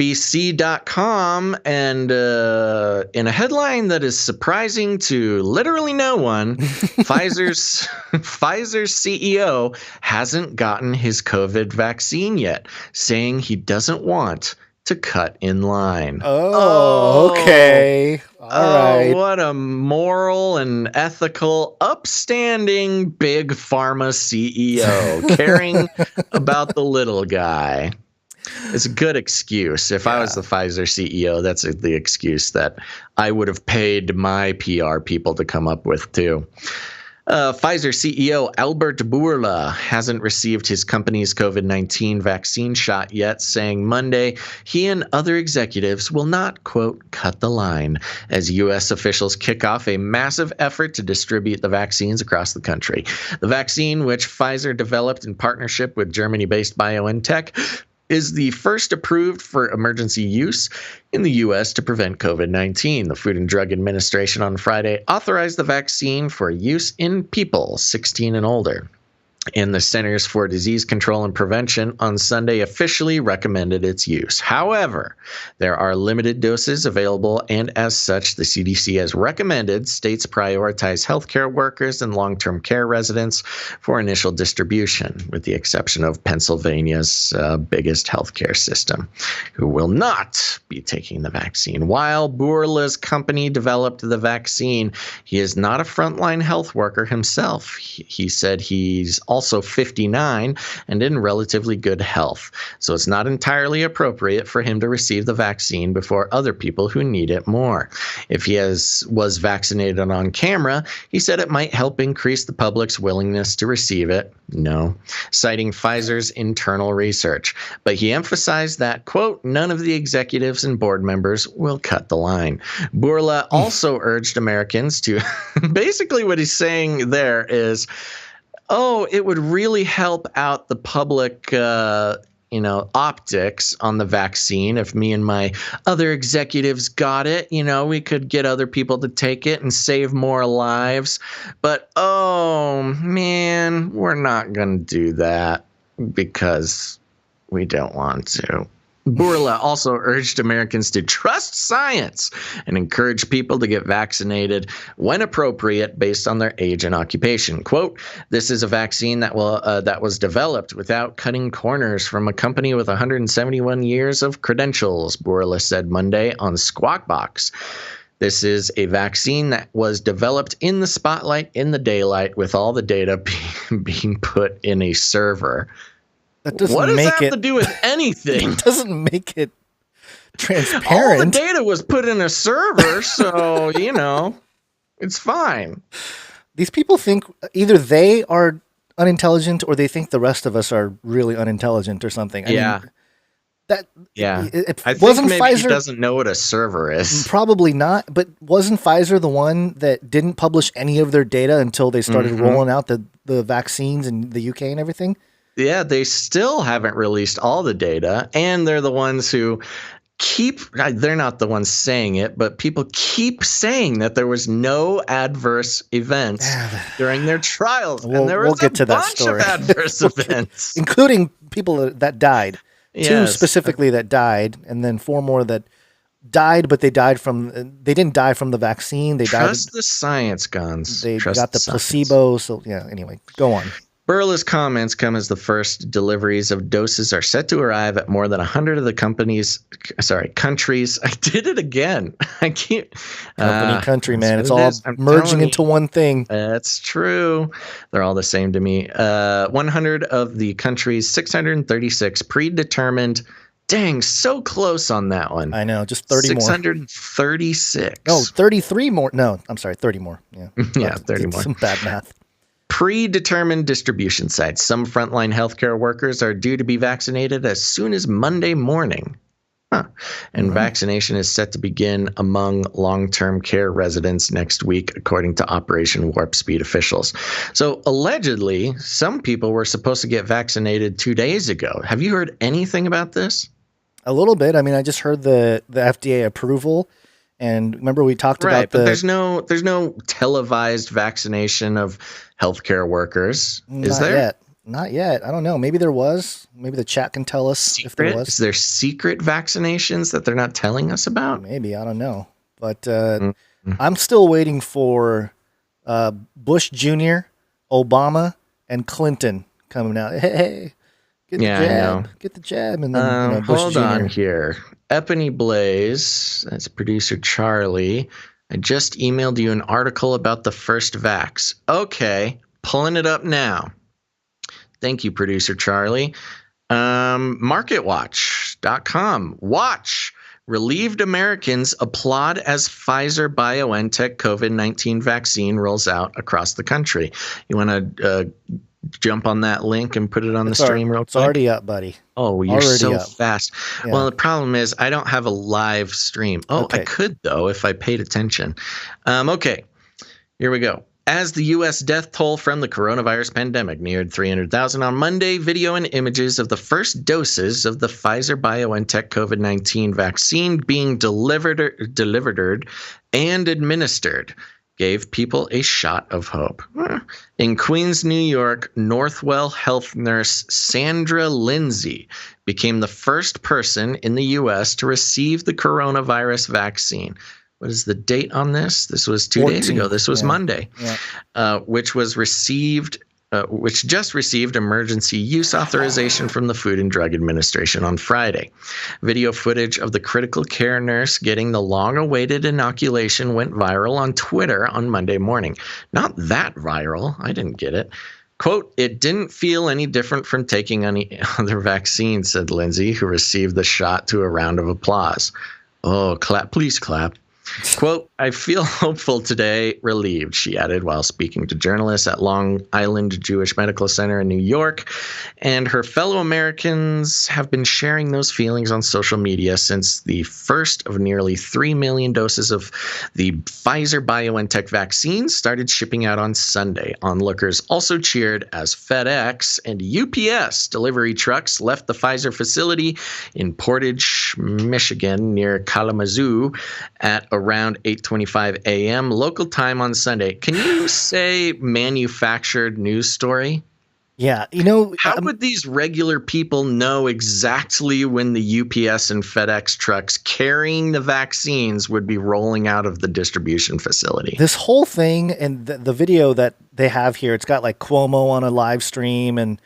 A: and in a headline that is surprising to literally no one, Pfizer's CEO hasn't gotten his COVID vaccine yet, saying he doesn't want to cut in line.
D: Oh, okay. All right.
A: What a moral and ethical, upstanding big pharma CEO caring about the little guy. It's a good excuse. If I was the Pfizer CEO, that's the excuse that I would have paid my PR people to come up with too. Pfizer CEO Albert Bourla hasn't received his company's COVID-19 vaccine shot yet, saying Monday he and other executives will not, quote, cut the line as U.S. officials kick off a massive effort to distribute the vaccines across the country. The vaccine, which Pfizer developed in partnership with Germany-based BioNTech, is the first approved for emergency use in the U.S. to prevent COVID-19. The Food and Drug Administration on Friday authorized the vaccine for use in people 16 and older. And the Centers for Disease Control and Prevention on Sunday officially recommended its use. However, there are limited doses available, and as such, the CDC has recommended states prioritize healthcare workers and long-term care residents for initial distribution, with the exception of Pennsylvania's biggest healthcare system, who will not be taking the vaccine. While Bourla's company developed the vaccine, he is not a frontline health worker himself. He said he's also 59 and in relatively good health, so it's not entirely appropriate for him to receive the vaccine before other people who need it more. If he was vaccinated on camera, he said it might help increase the public's willingness to receive it. No, citing Pfizer's internal research. But he emphasized that, quote, none of the executives and board members will cut the line. Bourla also urged Americans to basically what he's saying there is, it would really help out the public, optics on the vaccine if me and my other executives got it. We could get other people to take it and save more lives. But, man, we're not going to do that because we don't want to. Bourla also urged Americans to trust science and encourage people to get vaccinated when appropriate based on their age and occupation. Quote, this is a vaccine that was developed without cutting corners from a company with 171 years of credentials, Bourla said Monday on Squawk Box. This is a vaccine that was developed in the spotlight, in the daylight, with all the data being put in a server.
D: That doesn't
A: what does
D: make
A: that have
D: it,
A: to do with anything?
D: It doesn't make it transparent.
A: All the data was put in a server, so, it's fine.
D: These people think either they are unintelligent or they think the rest of us are really unintelligent or something. I think maybe
A: Pfizer, he
D: Pfizer
A: doesn't know what a server is.
D: Probably not, but wasn't Pfizer the one that didn't publish any of their data until they started rolling out the vaccines in the UK and everything?
A: Yeah, they still haven't released all the data, and they're the ones who they're not the ones saying it, but people keep saying that there was no adverse events during their trials. And there was a bunch of adverse events.
D: Including people that died. Yes. 2 specifically that died, and then 4 more that died, but they didn't die from the vaccine. They
A: Trust the science, guns.
D: They got the placebo, so anyway, go on.
A: Bourla's comments come as the first deliveries of doses are set to arrive at more than 100 of the countries. I did it again. I can't.
D: Country, man. It's all merging into one thing.
A: That's true. They're all the same to me. 100 of the country's 636 predetermined. Dang, so close on that one.
D: I know, just 30 more.
A: 636.
D: No, 33 more. No, I'm sorry, 30 more. Yeah,
A: yeah, 30 more.
D: Some bad math.
A: Predetermined distribution sites. Some frontline healthcare workers are due to be vaccinated as soon as Monday morning. And vaccination is set to begin among long-term care residents next week, according to Operation Warp Speed officials. So allegedly, some people were supposed to get vaccinated 2 days ago. Have you heard anything about this?
D: A little bit. I mean, I just heard the FDA approval. And remember, we talked about
A: but there's no televised vaccination of healthcare workers, is there?
D: Yet. Not yet. I don't know. Maybe there was. Maybe the chat can tell us if there was.
A: Is there secret vaccinations that they're not telling us about?
D: Maybe. I don't know. But I'm still waiting for Bush Jr., Obama, and Clinton coming out. Hey, get the jab.
A: I know.
D: Get the jab. And then Bush
A: hold
D: Jr.
A: on here. Ebony Blaze, that's producer Charlie. I just emailed you an article about the first vax. Okay, pulling it up now. Thank you, producer Charlie. MarketWatch.com. Watch. Relieved Americans applaud as Pfizer BioNTech COVID-19 vaccine rolls out across the country. You want to jump on that link and put it on the stream real quick?
D: It's already up, buddy.
A: Oh, you're
D: already
A: so
D: up.
A: fast.
D: Yeah.
A: Well, the problem is I don't have a live stream. Oh,
D: Okay.
A: I could, though, if I paid attention. Okay, here we go. As the U.S. death toll from the coronavirus pandemic neared 300,000 on Monday, video and images of the first doses of the Pfizer BioNTech COVID-19 vaccine being delivered and administered gave people a shot of hope. In Queens, New York, Northwell Health nurse Sandra Lindsay became the first person in the U.S. to receive the coronavirus vaccine. What is the date on this? This was 2 days ago. This was Monday, which just received emergency use authorization from the Food and Drug Administration on Friday. Video footage of the critical care nurse getting the long-awaited inoculation went viral on Twitter on Monday morning. Not that viral. I didn't get it. Quote, "It didn't feel any different from taking any other vaccine," said Lindsay, who received the shot to a round of applause. Oh, clap, please clap. Quote, "I feel hopeful today, relieved," she added while speaking to journalists at Long Island Jewish Medical Center in New York. And her fellow Americans have been sharing those feelings on social media since the first of nearly 3 million doses of the Pfizer BioNTech vaccine started shipping out on Sunday. Onlookers also cheered as FedEx and UPS delivery trucks left the Pfizer facility in Portage, Michigan, near Kalamazoo at around 8:25 a.m. local time on Sunday. Can you say manufactured news story?
D: Yeah,
A: how would these regular people know exactly when the UPS and FedEx trucks carrying the vaccines would be rolling out of the distribution facility?
D: This whole thing and the video that they have here, it's got like Cuomo on a live stream and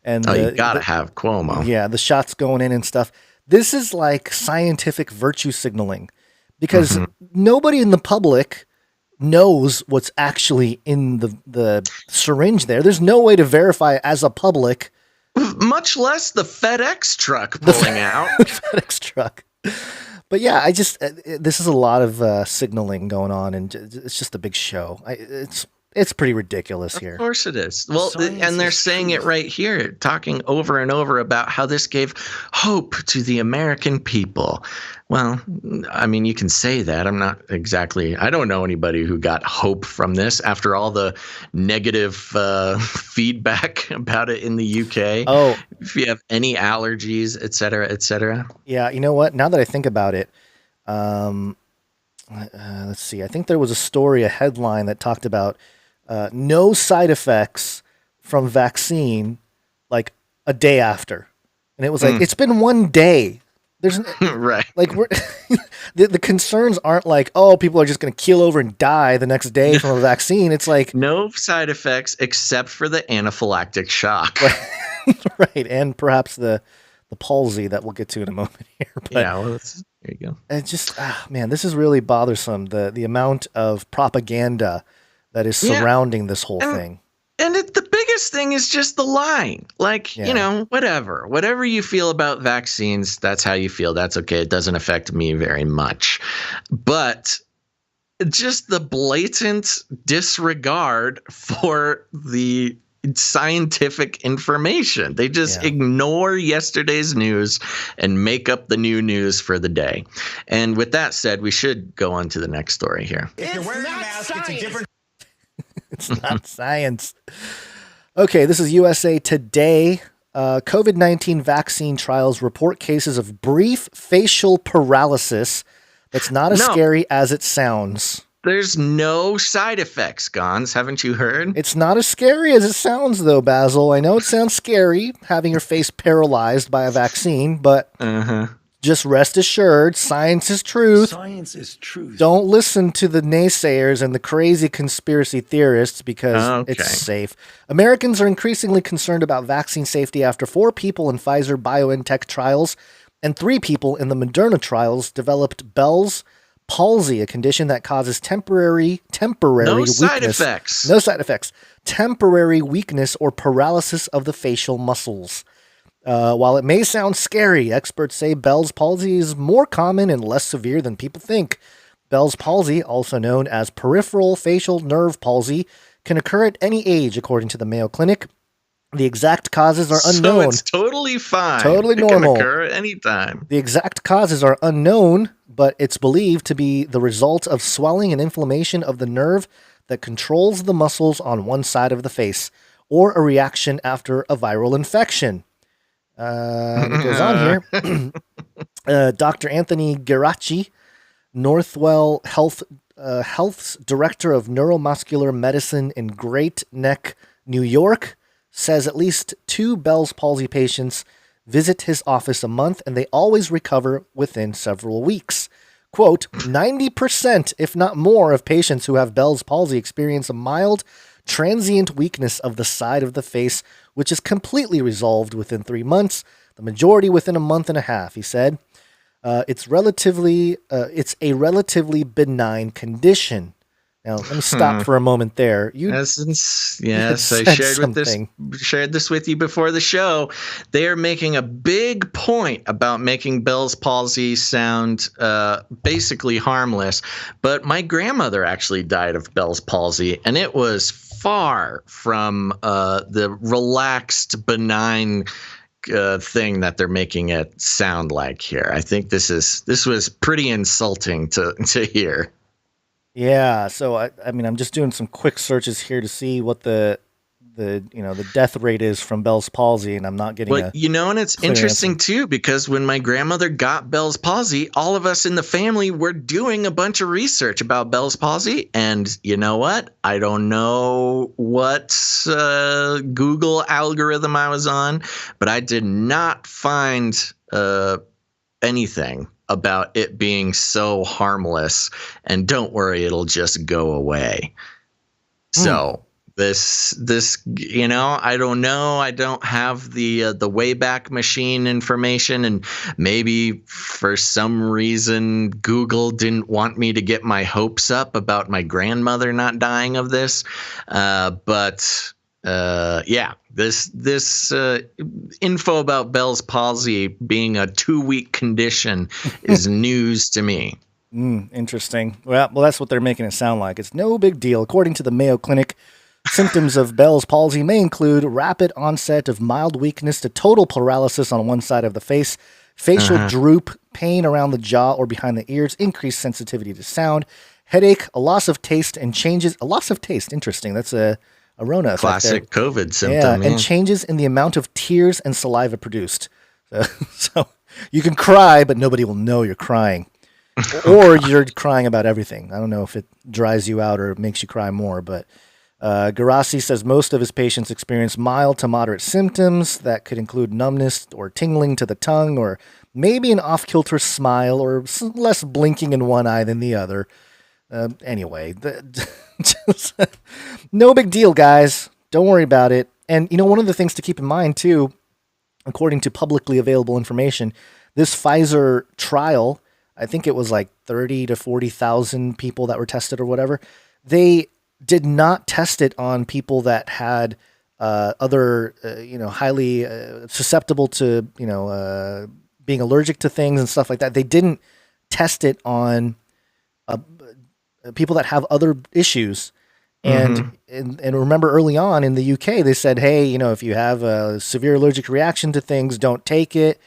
A: you gotta have Cuomo.
D: Yeah, the shots going in and stuff. This is like scientific virtue signaling. Because nobody in the public knows what's actually in the syringe there. There's no way to verify as a public.
A: Much less the FedEx truck pulling out.
D: The FedEx truck. But yeah, this is a lot of signaling going on, and it's just a big show. It's pretty ridiculous here.
A: Of course it is. Well, and they're saying it right here, talking over and over about how this gave hope to the American people. Well, I mean, you can say that. I don't know anybody who got hope from this after all the negative feedback about it in the UK.
D: Oh,
A: if you have any allergies, et cetera, et cetera.
D: Yeah, you know what? Now that I think about it, let's see. I think there was a headline that talked about no side effects from vaccine like a day after. And it was like, it's been 1 day. There's
A: right.
D: Like the concerns aren't like, oh, people are just going to keel over and die the next day from a vaccine. It's like
A: no side effects except for the anaphylactic shock.
D: Right. And perhaps the palsy that we'll get to in a moment here. But
A: there you go.
D: It's just, man, this is really bothersome. The amount of propaganda that is surrounding this whole thing.
A: And the biggest thing is just the lying. Like, whatever you feel about vaccines, that's how you feel. That's okay. It doesn't affect me very much. But just the blatant disregard for the scientific information. They just ignore yesterday's news and make up the new news for the day. And with that said, we should go on to the next story here.
J: If you're wearing a mask, it's a different...
D: It's not science. Okay, this is USA Today. COVID-19 vaccine trials report cases of brief facial paralysis that's not as scary as it sounds.
A: There's no side effects, Gons. Haven't you heard?
D: It's not as scary as it sounds, though, Basil. I know it sounds scary, having your face paralyzed by a vaccine, but just rest assured, science is truth.
P: Science is truth.
D: Don't listen to the naysayers and the crazy conspiracy theorists because it's safe. Americans are increasingly concerned about vaccine safety after 4 people in Pfizer-BioNTech trials and 3 people in the Moderna trials developed Bell's palsy, a condition that causes temporary weakness.
A: Side effects.
D: No side effects. Temporary weakness or paralysis of the facial muscles. While it may sound scary, experts say Bell's palsy is more common and less severe than people think. Bell's palsy, also known as peripheral facial nerve palsy, can occur at any age, according to the Mayo Clinic. The exact causes are unknown.
A: So it's totally fine.
D: Totally
A: It
D: normal.
A: can occur at any time.
D: The exact causes are unknown, but it's believed to be the result of swelling and inflammation of the nerve that controls the muscles on one side of the face, or a reaction after a viral infection. And it goes on here. Dr. Anthony Geraci, Northwell Health's Director of Neuromuscular Medicine in Great Neck, New York, says at least 2 Bell's palsy patients visit his office a month, and they always recover within several weeks. Quote, 90%, if not more, of patients who have Bell's palsy experience a mild, transient weakness of the side of the face, which is completely resolved within 3 months, the majority within a month and a half, he said. It's a relatively benign condition. Now, let me stop for a moment there.
A: Yes, I shared this with you before the show. They are making a big point about making Bell's palsy sound basically harmless. But my grandmother actually died of Bell's palsy, and it was far from the relaxed, benign thing that they're making it sound like here. I think this was pretty insulting to hear.
D: Yeah, so I mean, I'm just doing some quick searches here to see what the death rate is from Bell's palsy, and I'm not getting
A: and it's interesting too, because when my grandmother got Bell's palsy, all of us in the family were doing a bunch of research about Bell's palsy, and you know what? I don't know what Google algorithm I was on, but I did not find anything about it being so harmless, and don't worry, it'll just go away. So this, I don't know. I don't have the Wayback Machine information, and maybe for some reason Google didn't want me to get my hopes up about my grandmother not dying of this. This info about Bell's palsy being a 2-week condition is news to me.
D: Interesting. Well, that's what they're making it sound like. It's no big deal. According to the Mayo Clinic, symptoms of Bell's palsy may include rapid onset of mild weakness to total paralysis on one side of the face, facial droop, pain around the jaw or behind the ears, increased sensitivity to sound, headache, a loss of taste, and changes. A loss of taste. Interesting. That's a Rona effect.
A: Classic COVID symptom.
D: Yeah, and changes in the amount of tears and saliva produced. So you can cry, but nobody will know you're crying. Or you're crying about everything. I don't know if it dries you out or makes you cry more, but Garasi says most of his patients experience mild to moderate symptoms that could include numbness or tingling to the tongue, or maybe an off-kilter smile, or less blinking in one eye than the other. Anyway, no big deal, guys. Don't worry about it. And, one of the things to keep in mind, too, according to publicly available information, this Pfizer trial, I think it was like 30 to 40,000 people that were tested or whatever. They did not test it on people that had other, highly susceptible to, being allergic to things and stuff like that. They didn't test it on people that have other issues. And remember early on in the UK, they said, hey, if you have a severe allergic reaction to things, don't take it.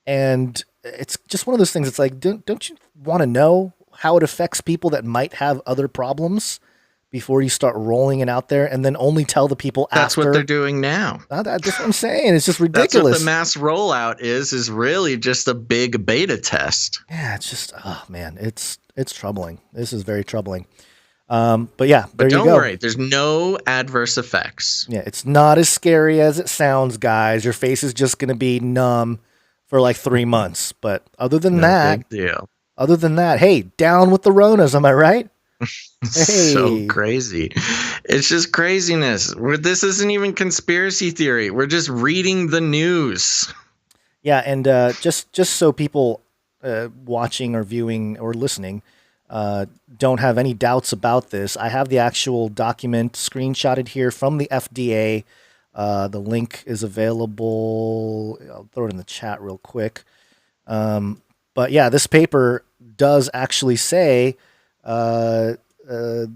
D: And it's just one of those things. It's like, don't you want to know how it affects people that might have other problems before you start rolling it out there, and then only tell the people
A: That's
D: after.
A: what they're doing now.
D: That's what I'm saying. It's just ridiculous.
A: That's what the mass rollout is really just a big beta test.
D: Yeah, it's just, oh man, it's troubling. This is very troubling. But yeah, there you go.
A: But don't worry, there's no adverse effects.
D: Yeah, it's not as scary as it sounds, guys. Your face is just going to be numb for like 3 months. But other than that,
A: big deal.
D: Other than that, hey, down with the Ronas, am I right? Hey.
A: So crazy. It's just craziness. This isn't even conspiracy theory. We're just reading the news.
D: Yeah, and just so people watching or viewing or listening don't have any doubts about this, I have the actual document screenshotted here from the FDA. The link is available. I'll throw it in the chat real quick. But yeah, this paper does actually say the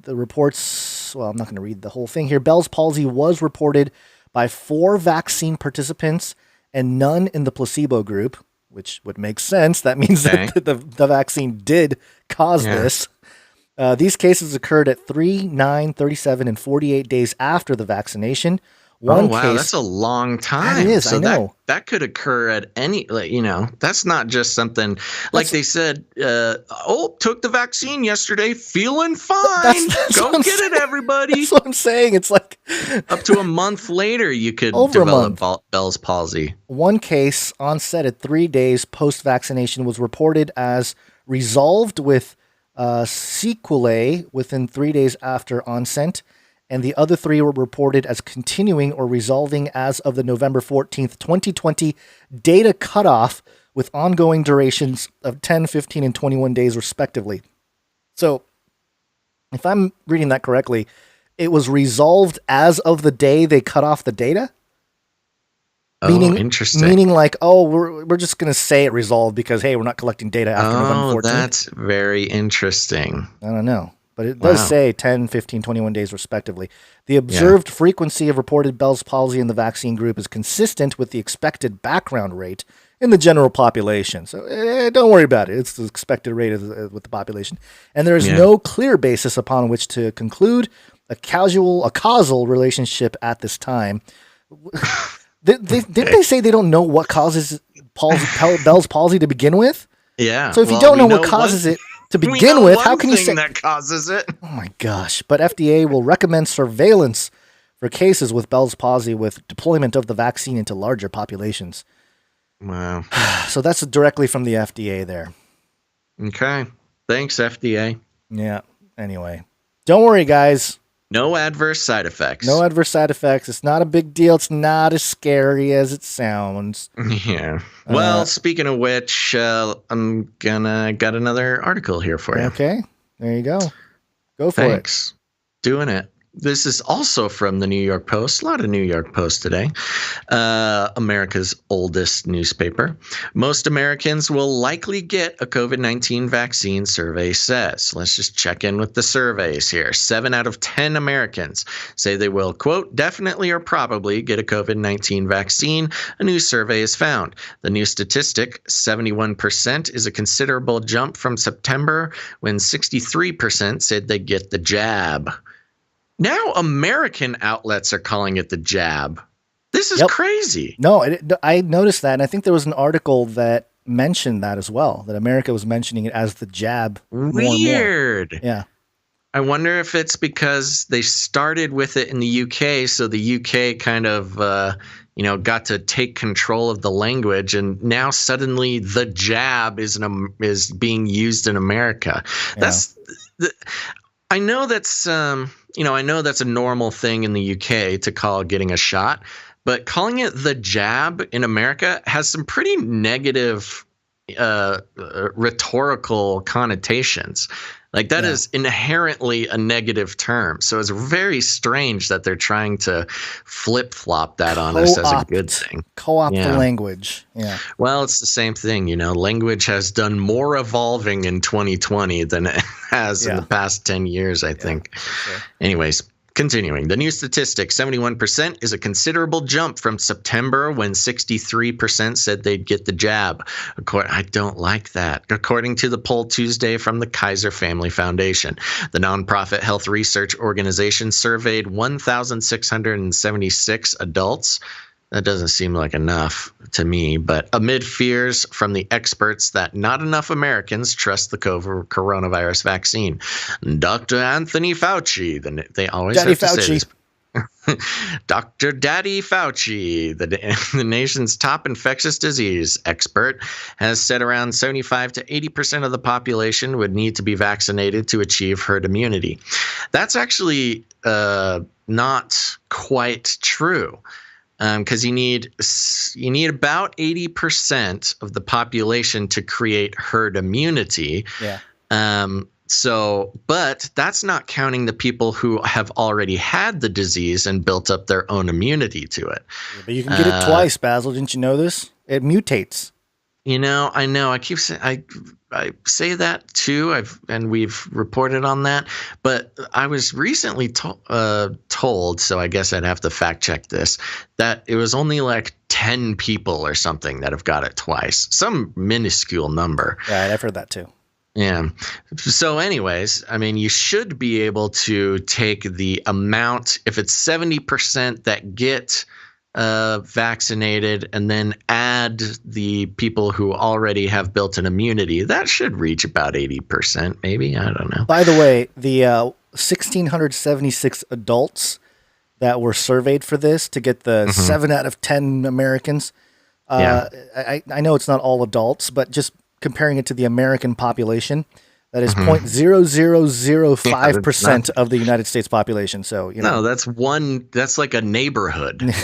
D: reports. Well, I'm not going to read the whole thing here. Bell's palsy was reported by 4 vaccine participants and none in the placebo group, which would make sense. That means that the vaccine did cause this. These cases occurred at 3, 9, 37, and 48 days after the vaccination. One case,
A: that's a long time.
D: That is,
A: so
D: I know.
A: That could occur at any, that's not just something like they said, took the vaccine yesterday, feeling fine. Go get it, everybody.
D: That's what I'm saying. It's like
A: up to a month later, you could develop Bell's palsy.
D: One case onset at 3 days post-vaccination was reported as resolved with sequelae within 3 days after onset. And the other 3 were reported as continuing or resolving as of the November 14th, 2020 data cutoff with ongoing durations of 10, 15, and 21 days respectively. So if I'm reading that correctly, it was resolved as of the day they cut off the data?
A: Interesting.
D: Meaning like, we're just going to say it resolved because, hey, we're not collecting data after November 14th.
A: That's very interesting.
D: I don't know. But it does say 10, 15, 21 days respectively. The observed frequency of reported Bell's palsy in the vaccine group is consistent with the expected background rate in the general population. So don't worry about it. It's the expected rate with the population. And there is no clear basis upon which to conclude a causal relationship at this time. Didn't they say they don't know what causes Bell's palsy to begin with?
A: Yeah.
D: So if you don't know what causes it, to begin with, how can you say
A: that causes it?
D: Oh my gosh. But FDA will recommend surveillance for cases with Bell's palsy with deployment of the vaccine into larger populations.
A: Wow.
D: So that's directly from the FDA there.
A: Okay. Thanks, FDA.
D: Yeah. Anyway, don't worry, guys.
A: No adverse side effects.
D: No adverse side effects. It's not a big deal. It's not as scary as it sounds.
A: Yeah. Well, speaking of which, I'm got another article here for you.
D: Okay. There you go. Go for
A: Thanks. Doing it. This is also from the New York Post. A lot of New York Post today. America's oldest newspaper. Most Americans will likely get a COVID-19 vaccine, survey says. Let's just check in with the surveys here. 7 out of 10 Americans say they will, quote, definitely or probably get a COVID-19 vaccine, a new survey has found. The new statistic, 71%, is a considerable jump from September when 63% said they'd get the jab. Now American outlets are calling it the jab. This is crazy.
D: No, I noticed that, and I think there was an article that mentioned that as well, that America was mentioning it as the jab.
A: Weird.
D: Yeah.
A: I wonder if it's because they started with it in the UK, so the UK kind of, got to take control of the language, and now suddenly the jab is being used in America.
D: Yeah.
A: I know that's a normal thing in the UK to call getting a shot, but calling it the jab in America has some pretty negative rhetorical connotations. Like that is inherently a negative term. So it's very strange that they're trying to flip-flop that on us as a good thing.
D: Co-opt the language. Yeah.
A: Well, it's the same thing. Language has done more evolving in 2020 than it has in the past 10 years, I think. Sure. Anyways, Continuing, the new statistic, 71%, is a considerable jump from September when 63% said they'd get the jab. I don't like that. According to the poll Tuesday from the Kaiser Family Foundation, the nonprofit health research organization surveyed 1,676 adults. That doesn't seem like enough to me, but amid fears from the experts that not enough Americans trust the coronavirus vaccine, Dr. Anthony Fauci, they always
D: Daddy
A: have to
D: Fauci.
A: say this. Dr. Daddy Fauci, the nation's top infectious disease expert, has said around 75 to 80% of the population would need to be vaccinated to achieve herd immunity. That's actually not quite true. Because you need about 80% of the population to create herd immunity.
D: Yeah.
A: But that's not counting the people who have already had the disease and built up their own immunity to it.
D: Yeah, but you can get it twice, Basil. Didn't you know this? It mutates.
A: I know. I keep saying I say that too. We've reported on that. But I was recently told, so I guess I'd have to fact check this, that it was only like 10 people or something that have got it twice. Some minuscule number.
D: Right, I've heard that too.
A: Yeah. So anyways, I mean, you should be able to take the amount, if it's 70% that get vaccinated and then add the people who already have built an immunity, that should reach about 80%, maybe. I don't know.
D: By the way, the 1,676 adults that were surveyed for this to get the 7 out of 10 Americans, I know it's not all adults, but just comparing it to the American population, that is 0.0005% of the United States population. So,
A: No, that's like a neighborhood.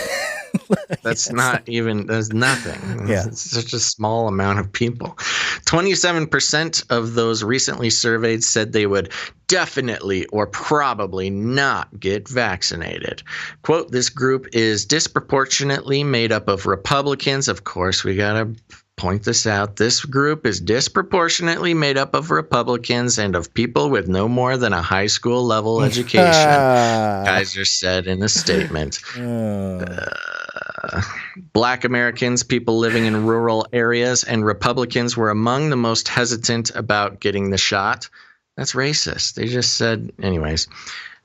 A: That's that's nothing.
D: Yeah.
A: It's such a small amount of people. 27% of those recently surveyed said they would definitely or probably not get vaccinated. Quote, this group is disproportionately made up of Republicans. Of course, we got to point this out. This group is disproportionately made up of Republicans and of people with no more than a high school level education, Kaiser said in a statement. Black Americans, people living in rural areas, and Republicans were among the most hesitant about getting the shot. That's racist. They just said, anyways.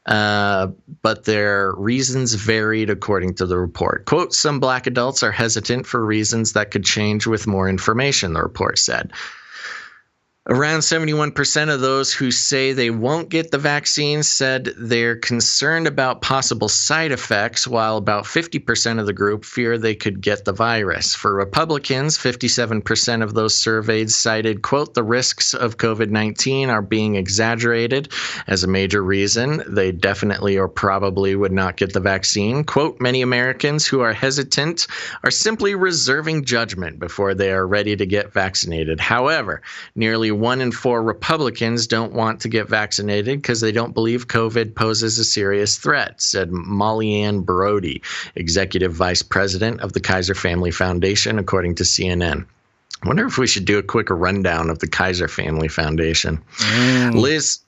A: But their reasons varied according to the report. Quote, some black adults are hesitant for reasons that could change with more information, the report said. Around 71% of those who say they won't get the vaccine said they're concerned about possible side effects, while about 50% of the group fear they could get the virus. For Republicans, 57% of those surveyed cited, quote, the risks of COVID-19 are being exaggerated as a major reason they definitely or probably would not get the vaccine. Quote, many Americans who are hesitant are simply reserving judgment before they are ready to get vaccinated. However, nearly 1 in 4 Republicans don't want to get vaccinated because they don't believe COVID poses a serious threat, said Molly Ann Brody, executive vice president of the Kaiser Family Foundation, according to CNN. I wonder if we should do a quick rundown of the Kaiser Family Foundation. Liz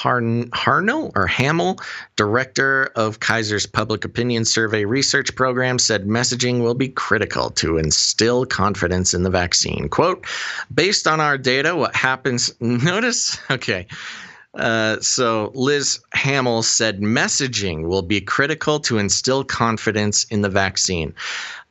A: Hamill, director of Kaiser's Public Opinion Survey Research Program, said messaging will be critical to instill confidence in the vaccine. Quote, based on our data, what happens, notice, okay. So Liz Hamill said messaging will be critical to instill confidence in the vaccine.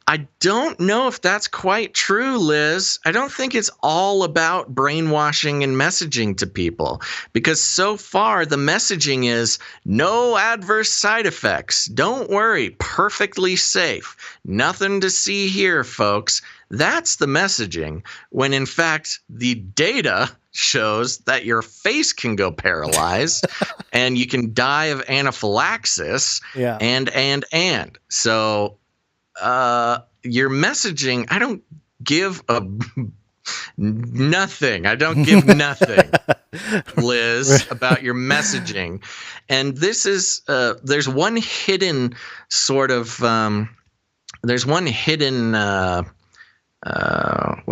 A: I don't know if that's quite true, Liz. I don't think it's all about brainwashing and messaging to people, because so far the messaging is no adverse side effects. Don't worry, perfectly safe. Nothing to see here, folks. That's the messaging, when in fact the data shows that your face can go paralyzed and you can die of anaphylaxis and. So your messaging, I don't give nothing. I don't give nothing, Liz, about your messaging. And this is, there's one hidden sort of, what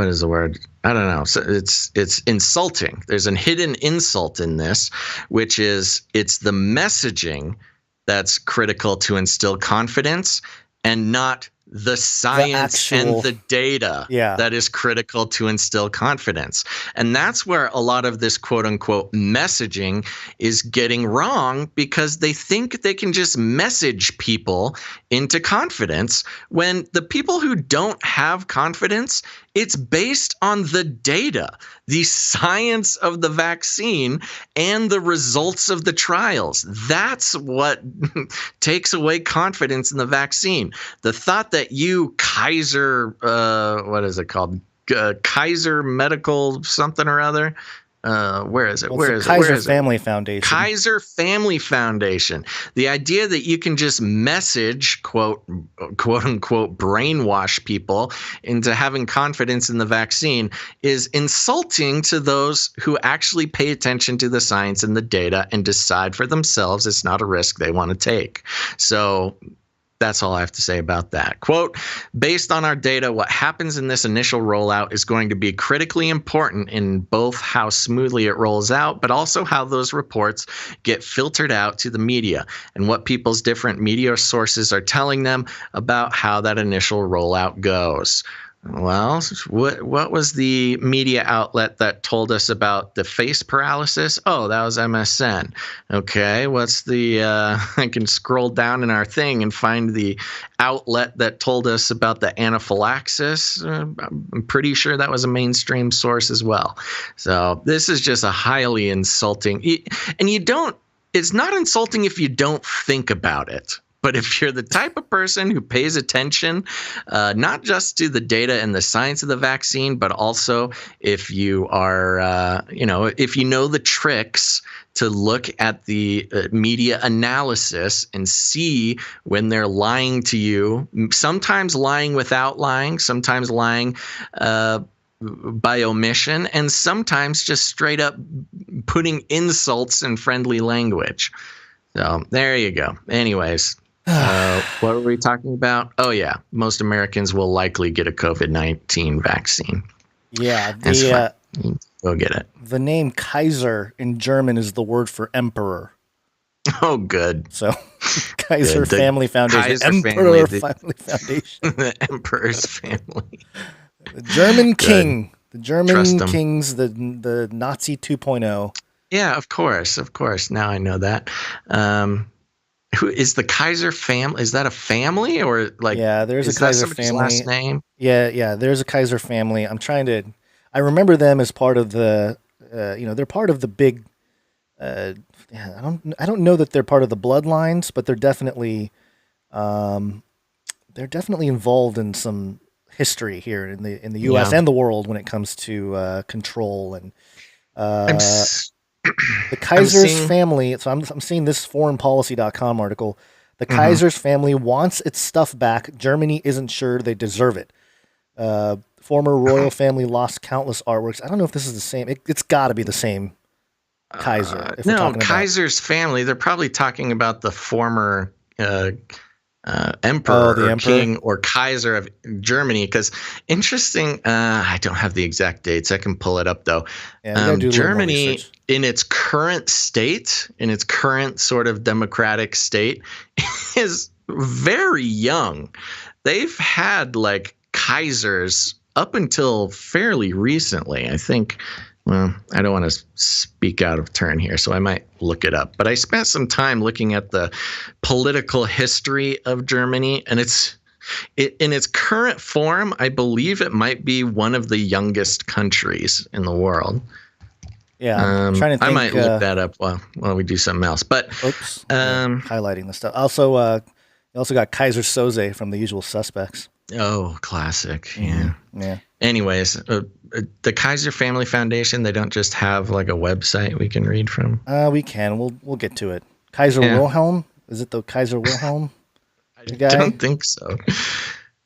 A: is the word? I don't know. So it's insulting. There's a hidden insult in this, which is it's the messaging that's critical to instill confidence, and not the science and the data that is critical to instill confidence. And that's where a lot of this quote unquote messaging is getting wrong, because they think they can just message people into confidence, when the people who don't have confidence, it's based on the data, the science of the vaccine, and the results of the trials. That's what takes away confidence in the vaccine. The thought that you Kaiser, what is it called? Kaiser Medical something or other. Where is it? Where is it?
D: Kaiser Family Foundation.
A: Kaiser Family Foundation. The idea that you can just message, quote unquote, brainwash people into having confidence in the vaccine is insulting to those who actually pay attention to the science and the data and decide for themselves it's not a risk they want to take. So that's all I have to say about that. Quote, based on our data, what happens in this initial rollout is going to be critically important in both how smoothly it rolls out, but also how those reports get filtered out to the media and what people's different media sources are telling them about how that initial rollout goes. Well, what was the media outlet that told us about the face paralysis? Oh, that was MSN. Okay, what's the I can scroll down in our thing and find the outlet that told us about the anaphylaxis. I'm pretty sure that was a mainstream source as well. So this is just a highly insulting, and it's not insulting if you don't think about it. But if you're the type of person who pays attention, not just to the data and the science of the vaccine, but also if you are, if you know the tricks to look at the media analysis and see when they're lying to you, sometimes lying without lying, sometimes lying by omission, and sometimes just straight up putting insults in friendly language. So there you go. Anyways. What were we talking about? Oh, yeah. Most Americans will likely get a COVID-19 vaccine.
D: Yeah.
A: Go get it.
D: The name Kaiser in German is the word for emperor.
A: Oh, good.
D: So Kaiser Family Foundation.
A: Emperor
D: Family Foundation.
A: The Emperor's family.
D: The German king. The German kings, the Nazi 2.0.
A: Yeah, of course. Of course. Now I know that. Who is the Kaiser family? Is that a family or like?
D: Yeah, there's a Kaiser family.
A: Last name?
D: Yeah. There's a Kaiser family. I remember them as part of the, they're part of the big. I don't know that they're part of the bloodlines, but they're definitely involved in some history here in the U.S. and the world when it comes to control and. The Kaiser's family, so I'm seeing this foreignpolicy.com article. The Kaiser's family wants its stuff back. Germany isn't sure they deserve it. Former royal family lost countless artworks. I don't know if this is the same. It's got to be the same Kaiser.
A: No, Kaiser's family. They're probably talking about the former emperor or king or Kaiser of Germany. Because interesting, I don't have the exact dates. I can pull it up though.
D: Yeah,
A: Germany, in its current state, in its current sort of democratic state, is very young. They've had like Kaisers up until fairly recently. I think. Well, I don't want to speak out of turn here, so I might look it up. But I spent some time looking at the political history of Germany, and in its current form, I believe it might be one of the youngest countries in the world.
D: Yeah, I'm trying to think,
A: I might look that up while we do something else. But
D: highlighting the stuff. Also, you also got Kaiser Soze from The Usual Suspects.
A: Oh, classic. Yeah.
D: Yeah.
A: Anyways, the Kaiser Family Foundation, they don't just have like a website we can read from.
D: We can. We'll get to it. Kaiser Wilhelm? Is it the Kaiser Wilhelm?
A: I don't think so.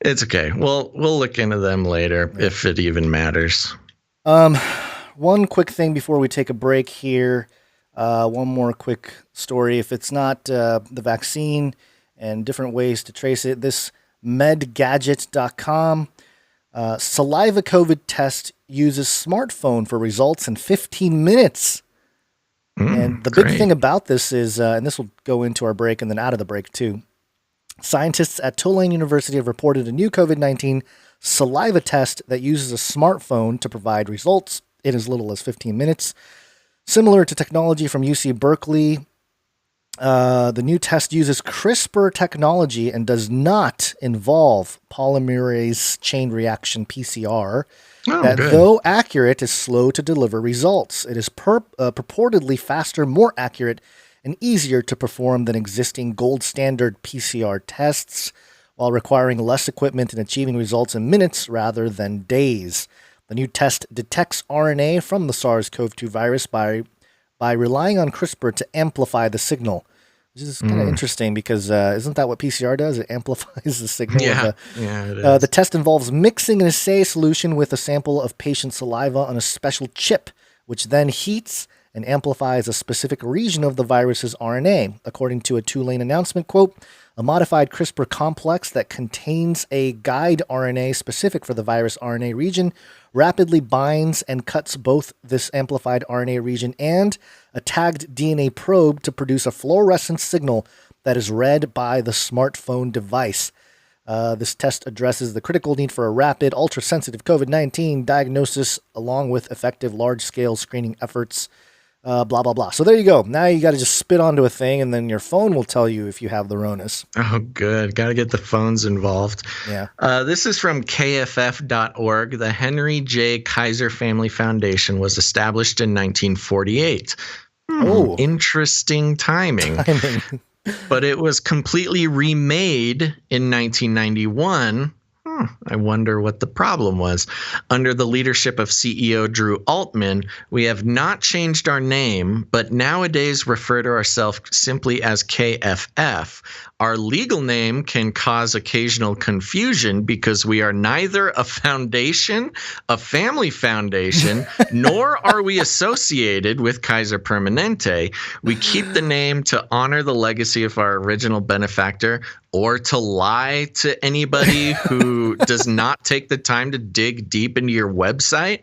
A: It's okay. We'll look into them later if it even matters.
D: One quick thing before we take a break here. One more quick story. If it's not the vaccine and different ways to trace it, this medgadget.com saliva COVID test uses smartphone for results in 15 minutes. And the big thing about this is, and this will go into our break and then out of the break too, scientists at Tulane University have reported a new COVID-19 saliva test that uses a smartphone to provide results in as little as 15 minutes. Similar to technology from UC Berkeley, the new test uses CRISPR technology and does not involve polymerase chain reaction PCR. Though accurate, is slow to deliver results. It is purportedly faster, more accurate, and easier to perform than existing gold standard PCR tests, while requiring less equipment and achieving results in minutes rather than days. The new test detects RNA from the SARS-CoV-2 virus by relying on CRISPR to amplify the signal, which is kind of interesting because isn't that what PCR does? It amplifies the signal.
A: Yeah, it is.
D: The test involves mixing an assay solution with a sample of patient saliva on a special chip, which then heats and amplifies a specific region of the virus's RNA. According to a Tulane announcement, quote, a modified CRISPR complex that contains a guide RNA specific for the virus RNA region rapidly binds and cuts both this amplified RNA region and a tagged DNA probe to produce a fluorescent signal that is read by the smartphone device. This test addresses the critical need for a rapid, ultra-sensitive COVID-19 diagnosis along with effective large-scale screening efforts. Blah, blah, blah. So there you go. Now you got to just spit onto a thing, and then your phone will tell you if you have the Ronas.
A: Oh, good. Got to get the phones involved.
D: Yeah.
A: This is from KFF.org. The Henry J. Kaiser Family Foundation was established in 1948. Interesting timing. But it was completely remade in 1991. I wonder what the problem was. Under the leadership of CEO Drew Altman, we have not changed our name, but nowadays refer to ourselves simply as KFF. Our legal name can cause occasional confusion because we are neither a foundation, a family foundation, nor are we associated with Kaiser Permanente. We keep the name to honor the legacy of our original benefactor or to lie to anybody who does not take the time to dig deep into your website.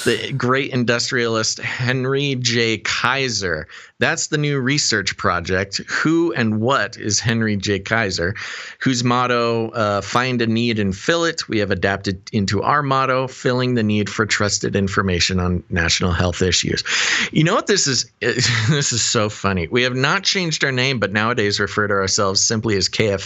A: The great industrialist Henry J. Kaiser. That's the new research project. Who and what is Henry J. Kaiser, whose motto, find a need and fill it. We have adapted into our motto, filling the need for trusted information on national health issues. You know what this is? This is so funny. We have not changed our name, but nowadays refer to ourselves simply as KFF.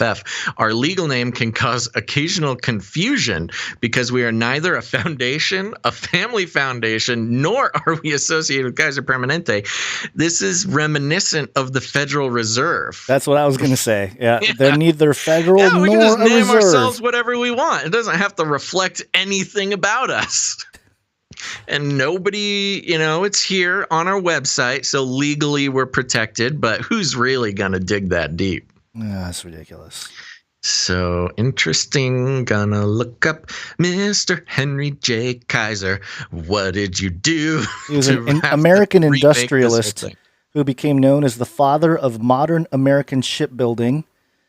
A: Our legal name can cause occasional confusion because we are neither a foundation, a family foundation, nor are we associated with Kaiser Permanente. This is reminiscent of the Federal Reserve.
D: That's what I was going to say. Yeah, they're neither federal nor
A: we can just name
D: reserve.
A: Ourselves whatever we want. It doesn't have to reflect anything about us. And nobody, it's here on our website, so legally we're protected, but who's really going to dig that deep?
D: That's ridiculous.
A: So interesting. Gonna look up Mr. Henry J. Kaiser. What did you do?
D: He was an American industrialist who became known as the father of modern American shipbuilding.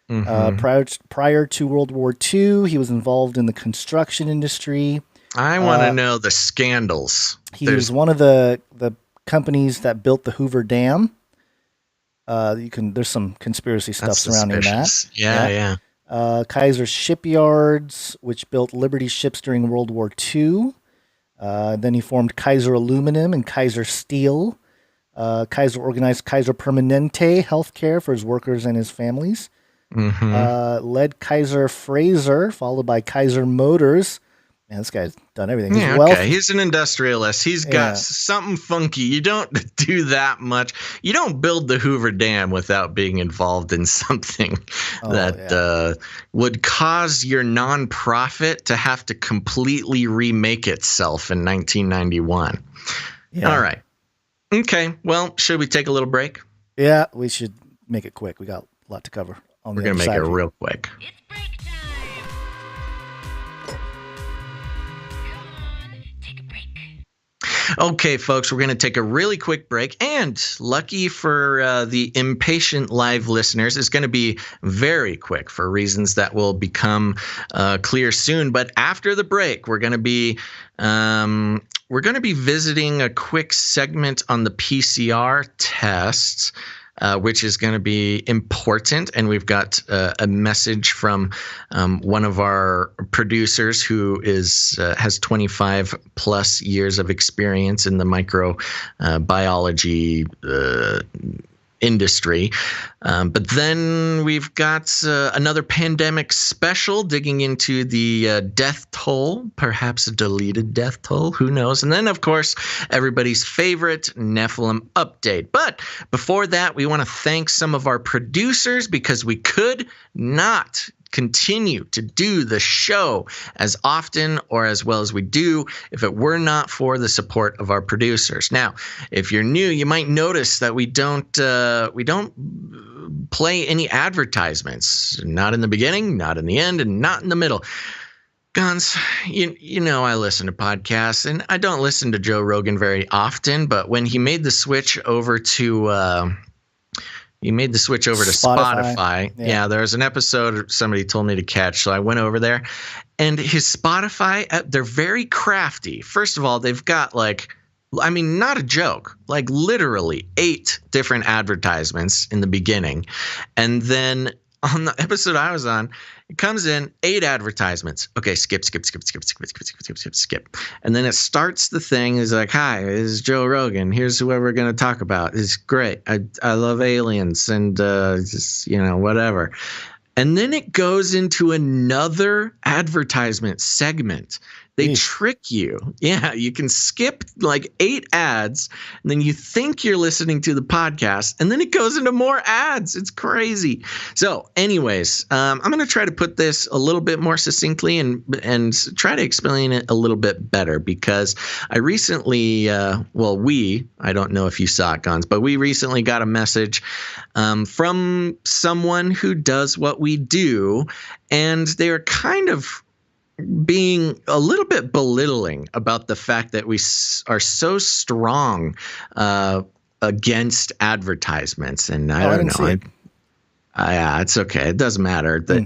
D: Prior to World War II, he was involved in the construction industry.
A: I want to know the scandals.
D: He was one of the companies that built the Hoover Dam. There's some conspiracy stuff surrounding that.
A: Yeah.
D: Kaiser Shipyards, which built Liberty ships during World War II. Then he formed Kaiser Aluminum and Kaiser Steel. Kaiser organized Kaiser Permanente healthcare for his workers and his families. Led Kaiser Fraser, followed by Kaiser Motors. Man, this guy's done everything.
A: He's an industrialist. He's got something funky. You don't do that much. You don't build the Hoover Dam without being involved in something that would cause your nonprofit to have to completely remake itself in 1991. Yeah. All right. Okay. Well, should we take a little break?
D: Yeah, we should make it quick. We got a lot to cover.
A: We're going to make it real quick.
Q: It's break time. Come on, take a break.
A: Okay, folks, we're going to take a really quick break. And lucky for the impatient live listeners, it's going to be very quick for reasons that will become clear soon. But after the break, we're going to be visiting a quick segment on the PCR test. Which is going to be important. And we've got a message from one of our producers who has 25 plus years of experience in the microbiology industry. But then we've got another pandemic special digging into the death toll, perhaps a deleted death toll, who knows? And then, of course, everybody's favorite Nephilim update. But before that, we want to thank some of our producers because we could not continue to do the show as often or as well as we do if it were not for the support of our producers. Now, if you're new, you might notice that we don't play any advertisements, not in the beginning, not in the end, and not in the middle. Guns, you know I listen to podcasts, and I don't listen to Joe Rogan very often, but when he made the switch over to Spotify. Yeah, there was an episode somebody told me to catch, so I went over there. And his Spotify, they're very crafty. First of all, they've got not a joke, literally 8 different advertisements in the beginning. And then on the episode I was on, it comes in 8 advertisements. Okay, skip. And then it starts the thing. It's like, hi, this is Joe Rogan. Here's what we're going to talk about. It's great. I love aliens and whatever. And then it goes into another advertisement segment. They trick you. Yeah, you can skip 8 ads, and then you think you're listening to the podcast, and then it goes into more ads. It's crazy. So anyways, I'm going to try to put this a little bit more succinctly and try to explain it a little bit better because I recently, I don't know if you saw it, Guns, but we recently got a message from someone who does what we do, and they are kind of being a little bit belittling about the fact that we are so strong against advertisements. And I don't know. Yeah, it's okay. It doesn't matter. This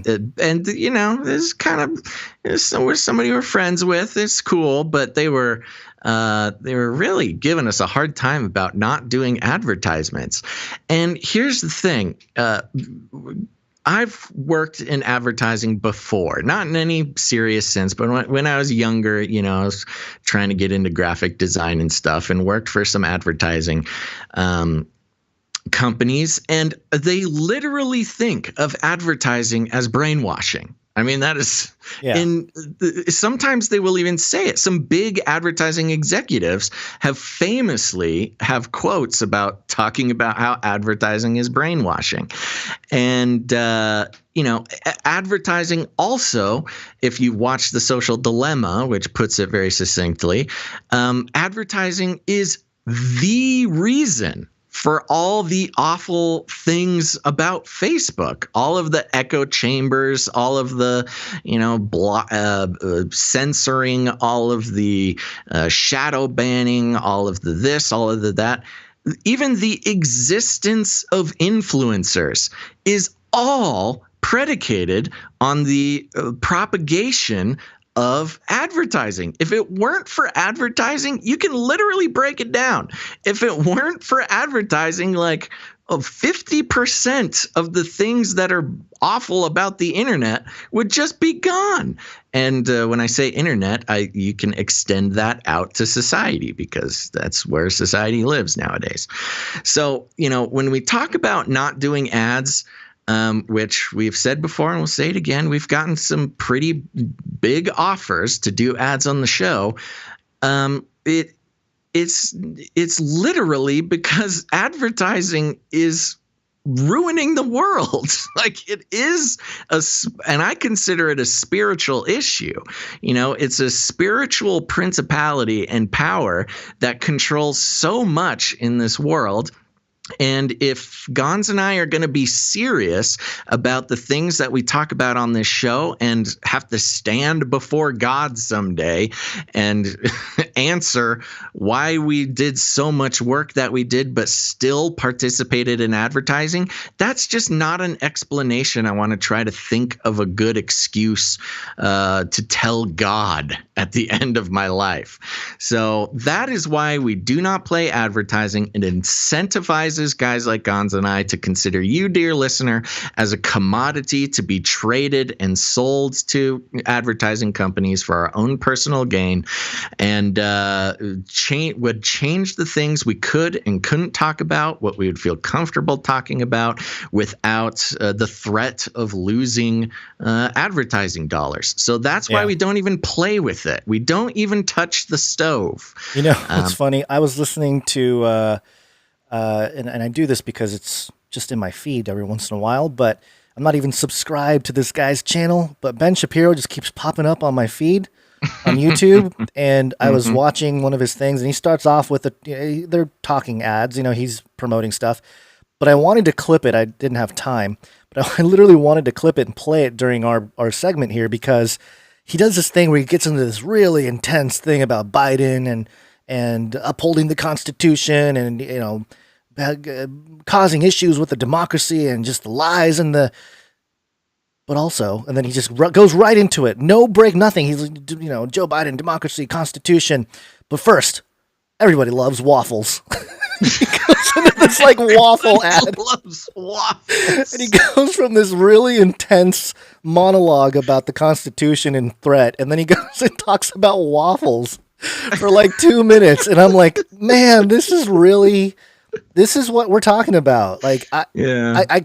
A: is somebody we're friends with. It's cool, but they were really giving us a hard time about not doing advertisements. And here's the thing. I've worked in advertising before, not in any serious sense, but when I was younger, I was trying to get into graphic design and stuff and worked for some advertising companies, and they literally think of advertising as brainwashing. I mean, that is, sometimes they will even say it. Some big advertising executives have famously have quotes about talking about how advertising is brainwashing. And, advertising also, if you watch The Social Dilemma, which puts it very succinctly, advertising is the reason for all the awful things about Facebook, all of the echo chambers, all of the, censoring, all of the shadow banning, all of the this, all of the that, even the existence of influencers is all predicated on the propagation of advertising. If it weren't for advertising, you can literally break it down. If it weren't for advertising, 50% of the things that are awful about the internet would just be gone. And when I say internet, you can extend that out to society because that's where society lives nowadays. So, when we talk about not doing ads, which we've said before and we'll say it again, we've gotten some pretty big offers to do ads on the show. It's literally because advertising is ruining the world. It is and I consider it a spiritual issue. It's a spiritual principality and power that controls so much in this world. And if Gonz and I are going to be serious about the things that we talk about on this show and have to stand before God someday and answer why we did so much work that we did but still participated in advertising, that's just not an explanation. I want to try to think of a good excuse to tell God at the end of my life. So that is why we do not play advertising. It incentivizes guys like Gonz and I to consider you, dear listener, as a commodity to be traded and sold to advertising companies for our own personal gain, and would change the things we could and couldn't talk about, what we would feel comfortable talking about without the threat of losing advertising dollars. So that's why we don't even play with it. We don't even touch the stove.
D: You know, it's funny. I was listening to and I do this because it's just in my feed every once in a while, but I'm not even subscribed to this guy's channel, but Ben Shapiro just keeps popping up on my feed on YouTube. And I was watching one of his things, and he starts off with they're talking ads, he's promoting stuff, but I wanted to clip it. I didn't have time, but I literally wanted to clip it and play it during our segment here, because he does this thing where he gets into this really intense thing about Biden and upholding the Constitution and, causing issues with the democracy and just the lies and but also, and then he just goes right into it. No break, nothing. He's, Joe Biden, democracy, Constitution. But first, everybody loves waffles. He goes into this waffle ad.
A: Loves waffles.
D: And he goes from this really intense monologue about the Constitution and threat, and then he goes and talks about waffles for 2 minutes. And I'm like, man, this is what we're talking about. I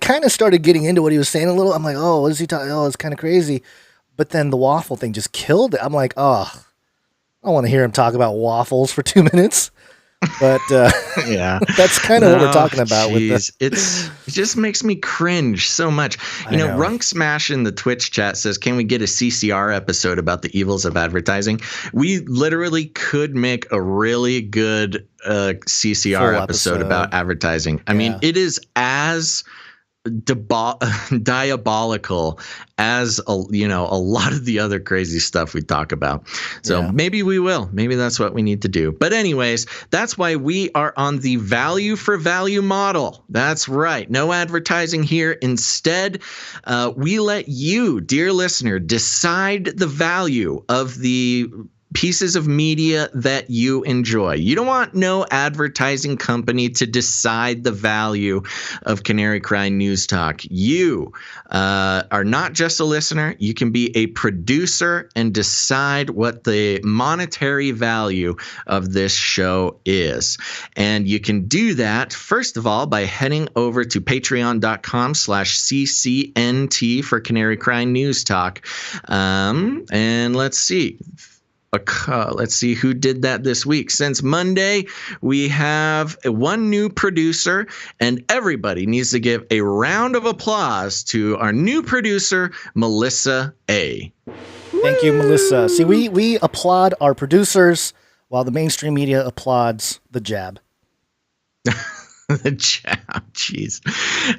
D: kind of started getting into what he was saying a little. I'm like, oh, what is he talking? Oh, it's kind of crazy. But then the waffle thing just killed it. I'm like, oh, I don't want to hear him talk about waffles for 2 minutes. But that's kind of what we're talking about.
A: It just makes me cringe so much. Runk Smash in the Twitch chat says, can we get a CCR episode about the evils of advertising? We literally could make a really good CCR episode about advertising. I mean, it is as diabolical as a lot of the other crazy stuff we talk about. So maybe we will. Maybe that's what we need to do. But anyways, that's why we are on the value for value model. That's right. No advertising here. Instead, we let you, dear listener, decide the value of the pieces of media that you enjoy. You don't want no advertising company to decide the value of Canary Cry News Talk. You are not just a listener. You can be a producer and decide what the monetary value of this show is. And you can do that, first of all, by heading over to patreon.com/CCNT for Canary Cry News Talk. And let's see. Let's see who did that this week. Since Monday, we have one new producer, and everybody needs to give a round of applause to our new producer, Melissa A.
D: Thank you, Melissa. See, we applaud our producers while the mainstream media applauds the jab.
A: The jab, jeez.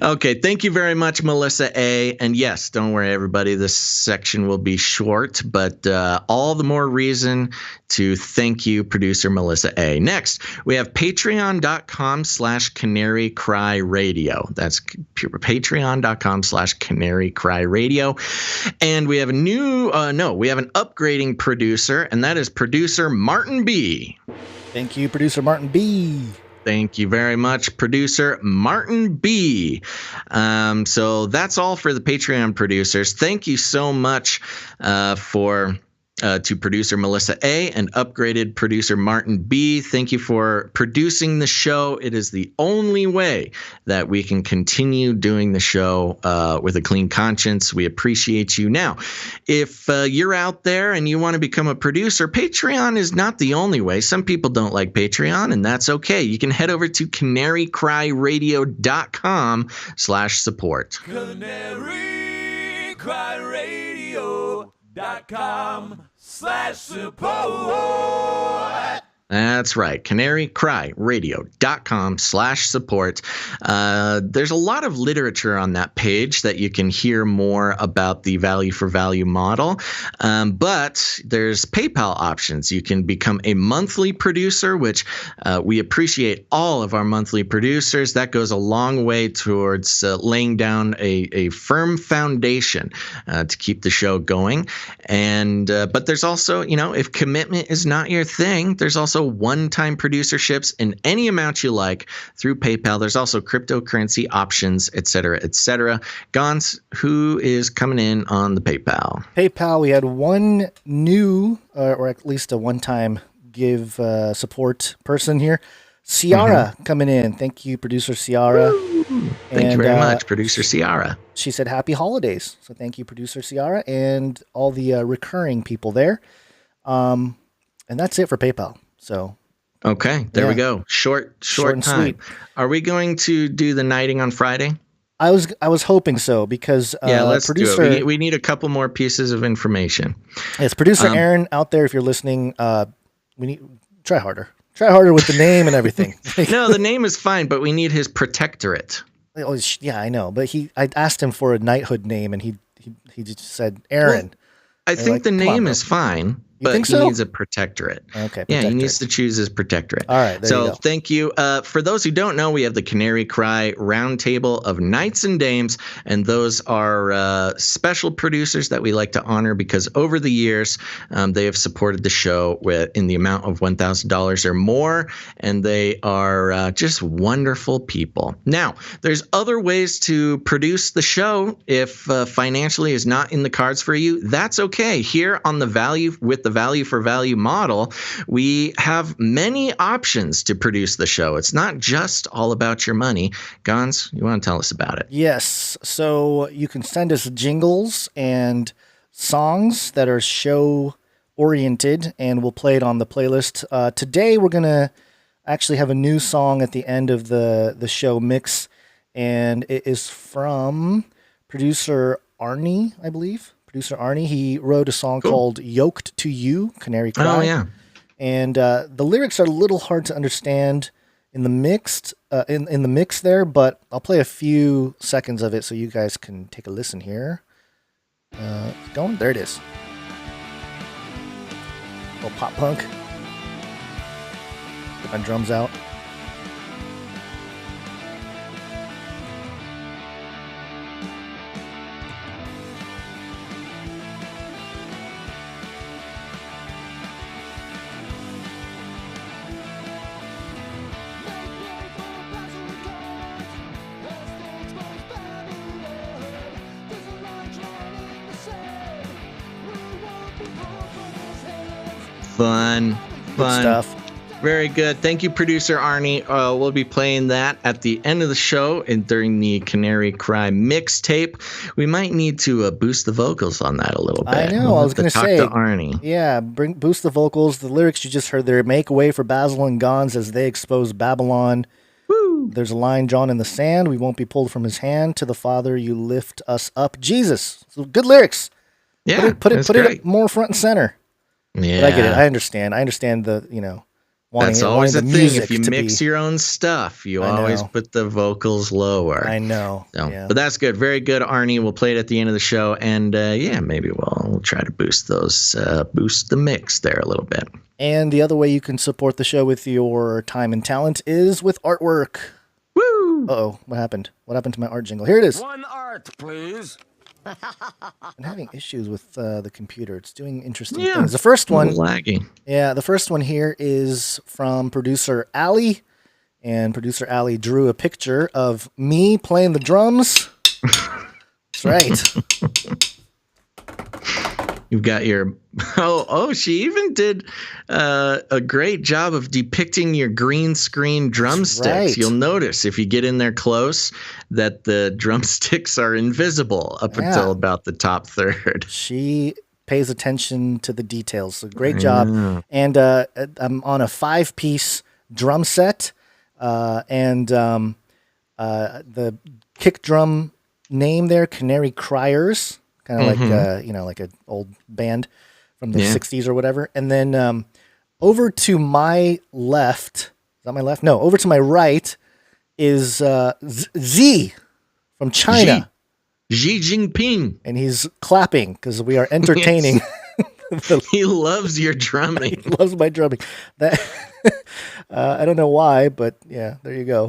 A: Okay, thank you very much, Melissa A. And yes, don't worry, everybody. This section will be short, but all the more reason to thank you, producer Melissa A. Next, we have patreon.com/Canary Cry Radio. That's patreon.com/Canary Cry Radio. And we have a new, we have an upgrading producer, and that is producer Martin B.
D: Thank you, producer Martin B.
A: Thank you very much, producer Martin B. So that's all for the Patreon producers. Thank you so much to producer Melissa A. and upgraded producer Martin B. Thank you for producing the show. It is the only way that we can continue doing the show with a clean conscience. We appreciate you. Now, if you're out there and you want to become a producer, Patreon is not the only way. Some people don't like Patreon, and that's okay. You can head over to canarycryradio.com/support.
K: canarycryradio.com/support.
A: That's right. canarycryradio.com/support. There's a lot of literature on that page that you can hear more about the value for value model. But there's PayPal options. You can become a monthly producer, which we appreciate all of our monthly producers. That goes a long way towards laying down a firm foundation to keep the show going. And but there's also, if commitment is not your thing, there's also one-time producerships in any amount you like through PayPal. There's also cryptocurrency options, etc. Gons, who is coming in on the PayPal?
D: PayPal, we had one new, or at least a one-time give support person here. Ciara coming in. Thank you, producer Ciara.
A: Thank you very much, producer Ciara.
D: She said happy holidays. So thank you, producer Ciara, and all the recurring people there. And that's it for PayPal. So
A: okay, there we go. Short
D: and
A: time.
D: sweet.
A: Are we going to do the knighting on Friday?
D: I was hoping so because
A: let's
D: producer,
A: do it. We need a couple more pieces of information.
D: Yes, producer Aaron out there, if you're listening, we need try harder with the name and everything.
A: No, the name is fine, but we need his protectorate.
D: Oh, yeah, I know, but I asked him for a knighthood name, and he just said Aaron.
A: Well, I think the name is fine. But
D: think
A: he
D: so?
A: needs a protectorate.
D: Okay.
A: Yeah, he needs to choose his protectorate.
D: All right. There you go.
A: Thank you. For those who don't know, we have the Canary Cry Roundtable of Knights and Dames, and those are special producers that we like to honor because over the years they have supported the show in the amount of $1,000 or more, and they are just wonderful people. Now, there's other ways to produce the show if financially is not in the cards for you. That's okay. Here on the value for value model, we have many options to produce the show. It's not just all about your money. Gons, you want to tell us about it?
D: Yes. So you can send us jingles and songs that are show oriented, and we'll play it on the playlist. Today we're going to actually have a new song at the end of the show mix, and it is from producer Arnie, I believe. Producer Arnie, he wrote a song called "Yoked to You," Canary Cry.
A: Oh yeah,
D: and the lyrics are a little hard to understand in the mix there, but I'll play a few seconds of it so you guys can take a listen here. Going there, it is. Little pop punk. Get my drums out.
A: Fun
D: stuff.
A: Very good. Thank you, producer Arnie. We'll be playing that at the end of the show and during the Canary Cry mixtape. We might need to boost the vocals on that a little bit.
D: I know. I was going to say,
A: talk to Arnie.
D: Yeah, boost the vocals. The lyrics you just heard there: "Make way for Basil and Gons as they expose Babylon."
A: Woo!
D: There's a line drawn in the sand: "We won't be pulled from his hand. To the Father you lift us up." Jesus, so good lyrics.
A: Yeah,
D: put it more front and center.
A: Yeah,
D: but I get it. I understand the wanting.
A: That's always
D: wanting
A: a
D: the
A: thing.
D: music
A: If you
D: to
A: mix
D: be,
A: your own stuff, you always put the vocals lower.
D: I know.
A: So,
D: yeah.
A: But that's good. Very good, Arnie. We'll play it at the end of the show, and maybe we'll try to boost the mix there a little bit.
D: And the other way you can support the show with your time and talent is with artwork.
A: Woo!
D: Uh-oh, what happened? What happened to my art jingle? Here it is.
J: One art, please.
D: I'm having issues with the computer. It's doing interesting things. The first one,
A: laggy.
D: Yeah, the first one here is from producer Allie, and producer Allie drew a picture of me playing the drums. That's right.
A: You've got your she even did a great job of depicting your green screen drumsticks.
D: Right.
A: You'll notice if you get in there close that the drumsticks are invisible up until about the top third.
D: She pays attention to the details. So great job. And I'm on a 5-piece drum set, and the kick drum name there, Canary Criers. Kind of like like an old band from the 60s or whatever. And then Over to my left, is that my left? No, over to my right is Z from China.
A: Xi Jinping.
D: And he's clapping because we are entertaining.
A: He loves your drumming.
D: He loves my drumming. That I don't know why, but yeah, there you go.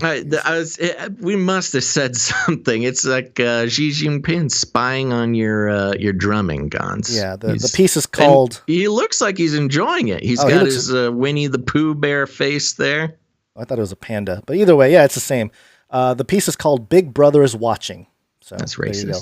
A: We must have said something. It's like Xi Jinping spying on your drumming, Gons.
D: Yeah, the piece is called...
A: He looks like he's enjoying it. He's got his Winnie the Pooh bear face there.
D: I thought it was a panda. But either way, yeah, it's the same. The piece is called Big Brother is Watching. So
A: that's racist.
D: There you go.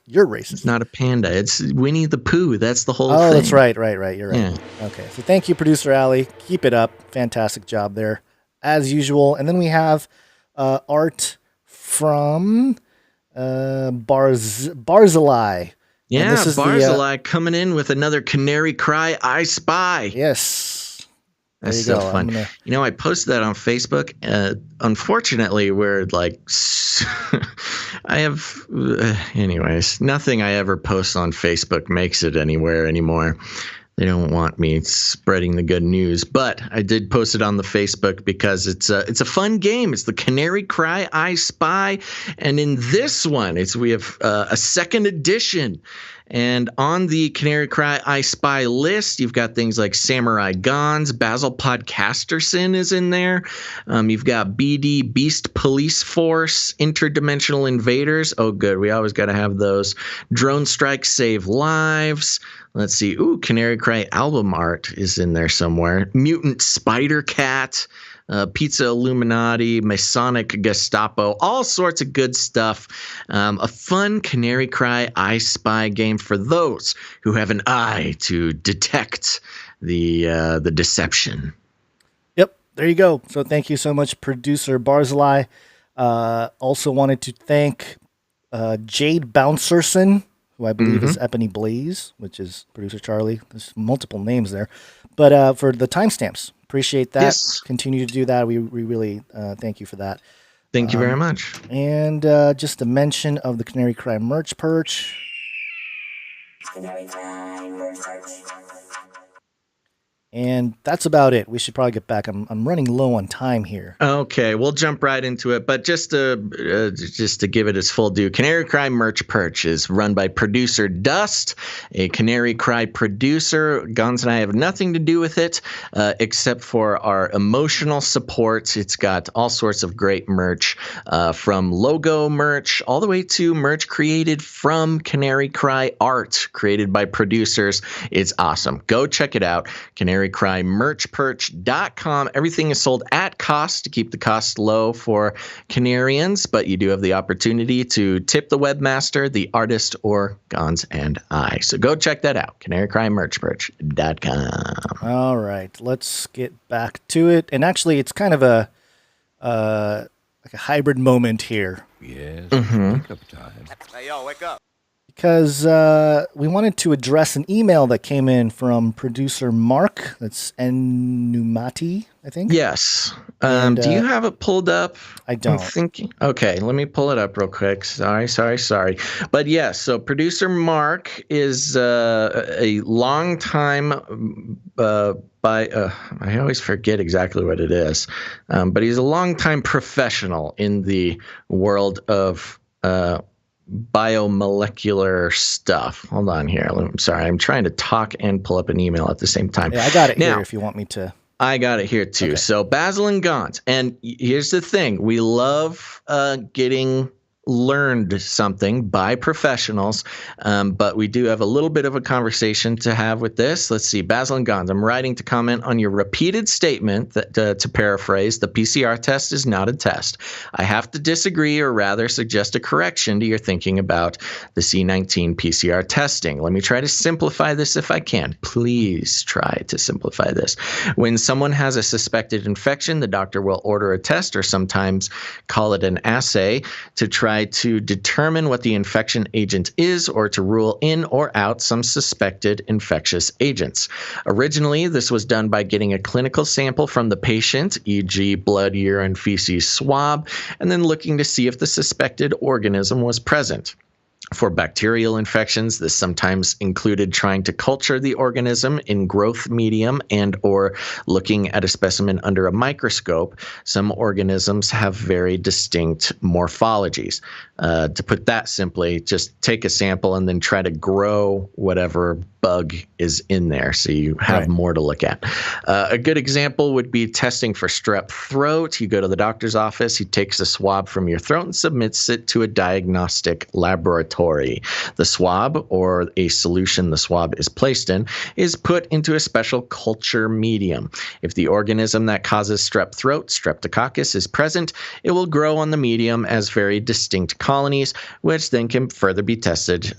D: You're racist.
A: It's not a panda. It's Winnie the Pooh. That's the whole thing.
D: Oh, that's right. You're right.
A: Yeah.
D: Okay. So thank you, Producer Ali. Keep it up. Fantastic job there, as usual. And then we have art from Barzilai.
A: Yeah, Barzilai coming in with another Canary Cry I Spy.
D: Yes.
A: That's so fun. I posted that on Facebook. Unfortunately, we're like, I have, anyways, nothing I ever post on Facebook makes it anywhere anymore. They don't want me spreading the good news, but I did post it on the Facebook because it's a fun game. It's the Canary Cry I Spy, and in this one, we have a second edition. And on the Canary Cry I Spy list, you've got things like Samurai Gons, Basil Podcasterson is in there. You've got BD Beast Police Force, Interdimensional Invaders. Oh, good. We always got to have those. Drone Strike Save Lives. Let's see. Ooh, Canary Cry album art is in there somewhere. Mutant Spider Cat. Pizza Illuminati, Masonic Gestapo, all sorts of good stuff. A fun Canary Cry I Spy game for those who have an eye to detect the deception.
D: Yep, there you go. So thank you so much, Producer Barzilai. Also wanted to thank Jade Bouncerson, who I believe is Ebony Blaze, which is Producer Charlie. There's multiple names there. But for the timestamps. Appreciate that. Yes. Continue to do that. We really thank you for that.
A: Thank you very much.
D: And just a mention of the Canary Cry merch perch. And that's about it. We should probably get back. I'm running low on time here.
A: Okay, we'll jump right into it. But just to give it its full due, Canary Cry Merch Perch is run by producer Dust, a Canary Cry producer. Gons and I have nothing to do with it except for our emotional support. It's got all sorts of great merch, from logo merch all the way to merch created from Canary Cry art created by producers. It's awesome. Go check it out. CanaryCryMerchPerch.com. Everything is sold at cost to keep the cost low for Canarians, but you do have the opportunity to tip the webmaster, the artist, or Gons and I. So go check that out. CanaryCryMerchPerch.com.
D: All right, let's get back to it. And actually, it's kind of a like a hybrid moment here.
N: Yes. Wake up time.
J: Hey, yo, wake up.
D: Because we wanted to address an email that came in from producer Mark. That's Numati, I think.
A: Yes. Do you have it pulled up?
D: I don't.
A: I'm thinking. Okay, let me pull it up real quick. Sorry. But yes, so producer Mark is a long time I always forget exactly what it is, but he's a longtime professional in the world of biomolecular stuff. Hold on here. I'm sorry. I'm trying to talk and pull up an email at the same time.
D: Yeah, I got it here if you want me to.
A: I got it here too. Okay. So Basil and Gons. And here's the thing. We love getting learned something by professionals, but we do have a little bit of a conversation to have with this. Let's see. Basil and Gons, I'm writing to comment on your repeated statement that, to paraphrase, the PCR test is not a test. I have to disagree, or rather suggest a correction to your thinking about the C19 PCR testing. Let me try to simplify this if I can. Please try to simplify this. When someone has a suspected infection, the doctor will order a test, or sometimes call it an assay, to try to determine what the infection agent is, or to rule in or out some suspected infectious agents. Originally, this was done by getting a clinical sample from the patient, e.g. blood, urine, feces, swab, and then looking to see if the suspected organism was present. For bacterial infections, this sometimes included trying to culture the organism in growth medium and or looking at a specimen under a microscope. Some organisms have very distinct morphologies. To put that simply, just take a sample and then try to grow whatever bug is in there so you have more to look at. A good example would be testing for strep throat. You go to the doctor's office, he takes a swab from your throat and submits it to a diagnostic laboratory. The swab, or a solution the swab is placed in, is put into a special culture medium. If the organism that causes strep throat, Streptococcus, is present, it will grow on the medium as very distinct colonies, which then can further be tested,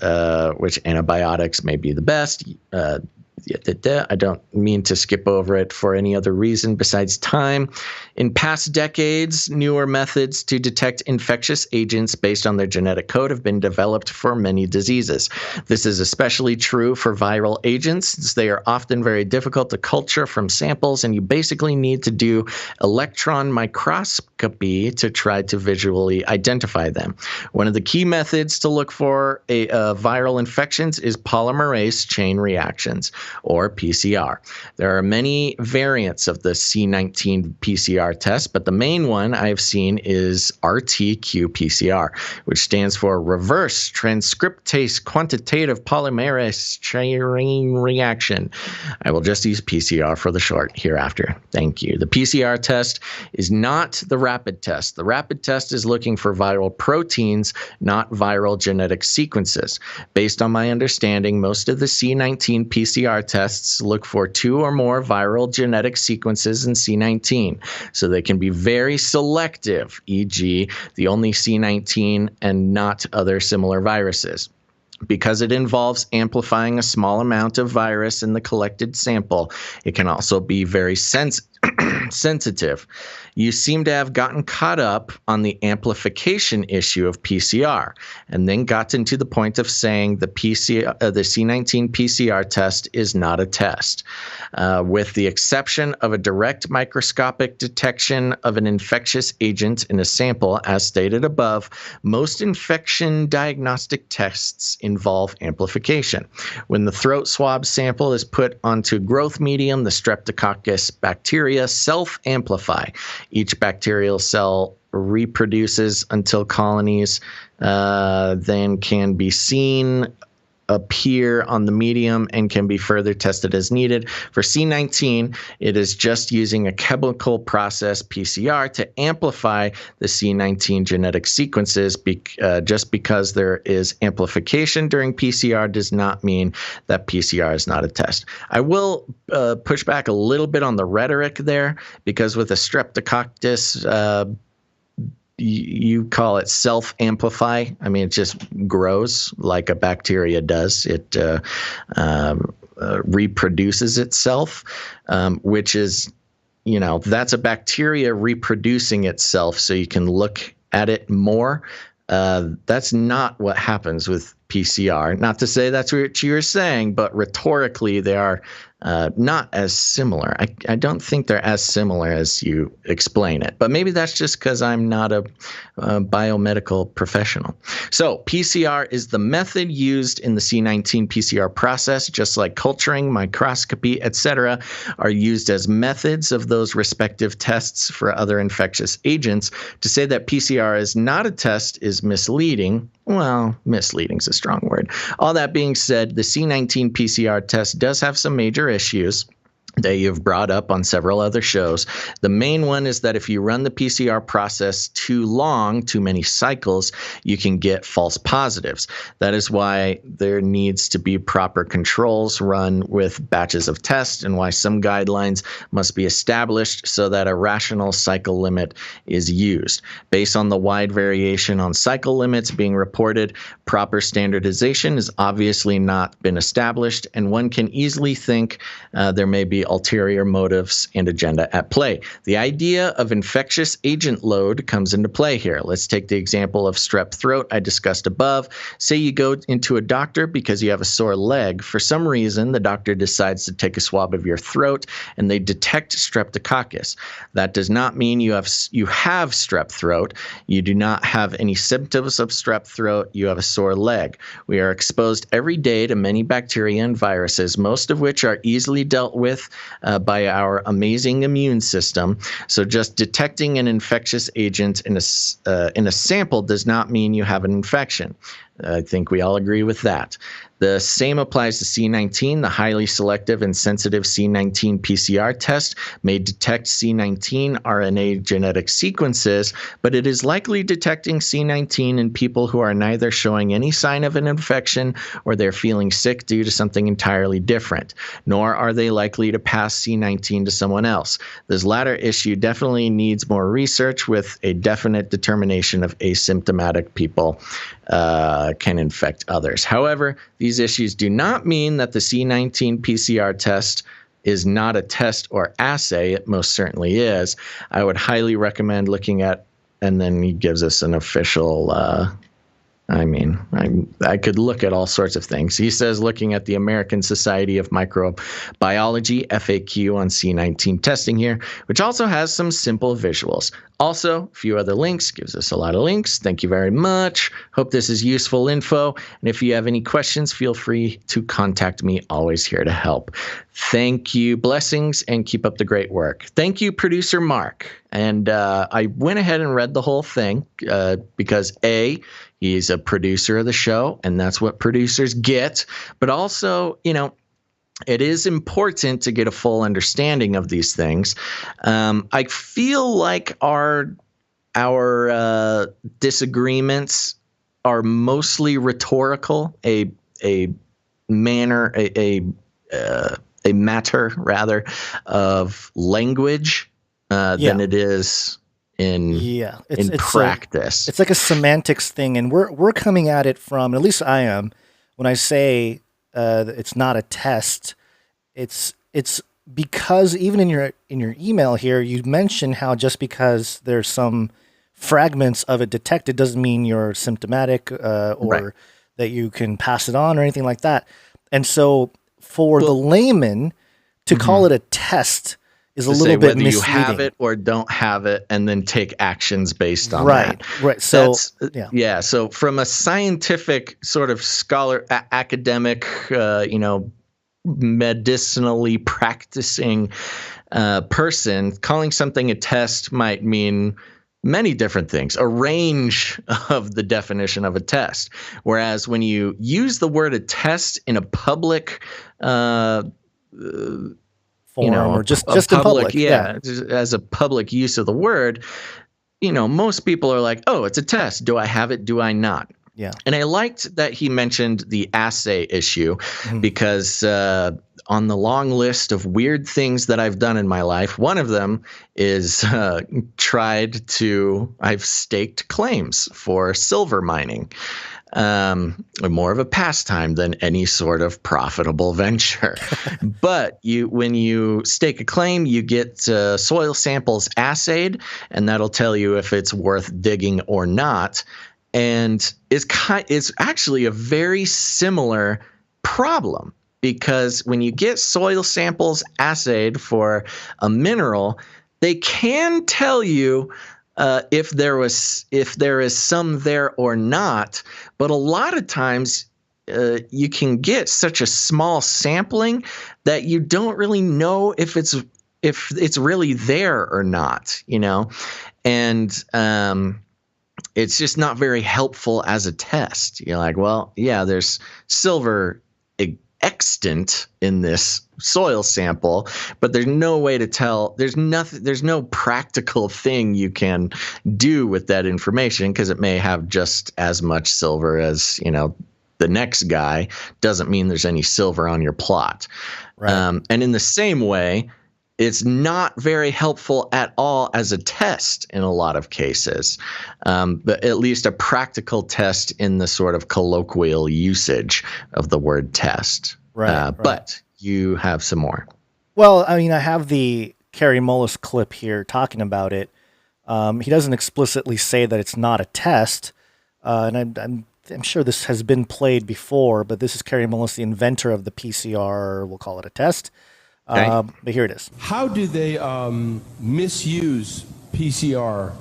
A: which antibiotics may be the best. I don't mean to skip over it for any other reason besides time. In past decades, newer methods to detect infectious agents based on their genetic code have been developed for many diseases. This is especially true for viral agents, since they are often very difficult to culture from samples, and you basically need to do electron microscopy to try to visually identify them. One of the key methods to look for viral infections is polymerase chain reactions, or PCR. There are many variants of the C19 PCR test, but the main one I've seen is RT-qPCR, which stands for Reverse Transcriptase Quantitative Polymerase Chain Reaction. I will just use PCR for the short hereafter. Thank you. The PCR test is not the rapid test. The rapid test is looking for viral proteins, not viral genetic sequences. Based on my understanding, most of the C19 PCR tests look for 2 or more viral genetic sequences in C19, so they can be very selective, e.g., the only C19 and not other similar viruses. Because it involves amplifying a small amount of virus in the collected sample, it can also be very sensitive. You seem to have gotten caught up on the amplification issue of PCR, and then gotten to the point of saying the C19 PCR test is not a test. With the exception of a direct microscopic detection of an infectious agent in a sample, as stated above, most infection diagnostic tests involve amplification. When the throat swab sample is put onto growth medium, the Streptococcus bacteria self-amplify. Each bacterial cell reproduces until colonies then can be seen appear on the medium and can be further tested as needed. For C19, it is just using a chemical process, PCR, to amplify the C19 genetic sequences. Just because there is amplification during PCR does not mean that PCR is not a test. I will push back a little bit on the rhetoric there, because with a Streptococcus, you call it self-amplify. I mean, it just grows like a bacteria does. It reproduces itself, which is, that's a bacteria reproducing itself so you can look at it more. That's not what happens with PCR. Not to say that's what you're saying, but rhetorically they are not as similar. I don't think they're as similar as you explain it, but maybe that's just because I'm not a biomedical professional. So PCR is the method used in the C19 PCR process, just like culturing, microscopy, etc., are used as methods of those respective tests for other infectious agents. To say that PCR is not a test is misleading. Well, misleading is a strong word. All that being said, the C19 PCR test does have some major issues that you've brought up on several other shows. The main one is that if you run the PCR process too long, too many cycles, you can get false positives. That is why there needs to be proper controls run with batches of tests, and why some guidelines must be established so that a rational cycle limit is used. Based on the wide variation on cycle limits being reported, proper standardization has obviously not been established, and one can easily think there may be ulterior motives and agenda at play. The idea of infectious agent load comes into play here. Let's take the example of strep throat I discussed above. Say you go into a doctor because you have a sore leg. For some reason, the doctor decides to take a swab of your throat and they detect streptococcus. That does not mean you have strep throat. You do not have any symptoms of strep throat. You have a sore leg. We are exposed every day to many bacteria and viruses, most of which are easily dealt with by our amazing immune system. So just detecting an infectious agent in a sample does not mean you have an infection. I think we all agree with that. The same applies to C19. The highly selective and sensitive C19 PCR test may detect C19 RNA genetic sequences, but it is likely detecting C19 in people who are neither showing any sign of an infection or they're feeling sick due to something entirely different, nor are they likely to pass C19 to someone else. This latter issue definitely needs more research with a definite determination of asymptomatic people can infect others. However, these issues do not mean that the C19 PCR test is not a test or assay. It most certainly is. I would highly recommend looking at, and then he gives us an official, I could look at all sorts of things. He says looking at the American Society of Microbiology FAQ on C19 testing here, which also has some simple visuals. Also, a few other links, gives us a lot of links. Thank you very much. Hope this is useful info. And if you have any questions, feel free to contact me. Always here to help. Thank you. Blessings and keep up the great work. Thank you, producer Mark. And I went ahead and read the whole thing because A, he's a producer of the show, and that's what producers get. But also, it is important to get a full understanding of these things. I feel like our disagreements are mostly rhetorical, a matter rather of language than it is in practice.
D: It's like a semantics thing, and we're coming at it from, at least I am, when I say it's not a test. It's because even in your email here, you mention how just because there's some fragments of it detected doesn't mean you're symptomatic or that you can pass it on or anything like that. And so for the layman to call it a test is a little bit misleading.
A: Whether you have it or don't have it, and then take actions based on that.
D: Right. So
A: So from a scientific sort of academic, medicinally practicing person, calling something a test might mean many different things, a range of the definition of a test. Whereas when you use the word a test in a public
D: forum or just in public,
A: as a public use of the word, most people are like, oh, it's a test. Do I have it? Do I not?
D: Yeah.
A: And I liked that he mentioned the assay issue because on the long list of weird things that I've done in my life, one of them is I've staked claims for silver mining. More of a pastime than any sort of profitable venture. But when you stake a claim, you get soil samples assayed, and that'll tell you if it's worth digging or not. And it's actually a very similar problem, because when you get soil samples assayed for a mineral, they can tell you if there is some there or not, but a lot of times you can get such a small sampling that you don't really know if it's really there or not, and it's just not very helpful as a test. You're like, well, yeah, there's silver extant in this soil sample, but there's no way to tell. There's no practical thing you can do with that information, because it may have just as much silver as, the next guy. Doesn't mean there's any silver on your plot. Right. And in the same way, it's not very helpful at all as a test in a lot of cases, but at least a practical test in the sort of colloquial usage of the word test.
D: Right.
A: But you have some more.
D: Well, I mean, I have the Kerry Mullis clip here talking about it. He doesn't explicitly say that it's not a test, and I'm sure this has been played before, but this is Kerry Mullis, the inventor of the PCR. We'll call it a test.
A: Okay.
D: But here it is.
Q: How do they misuse PCR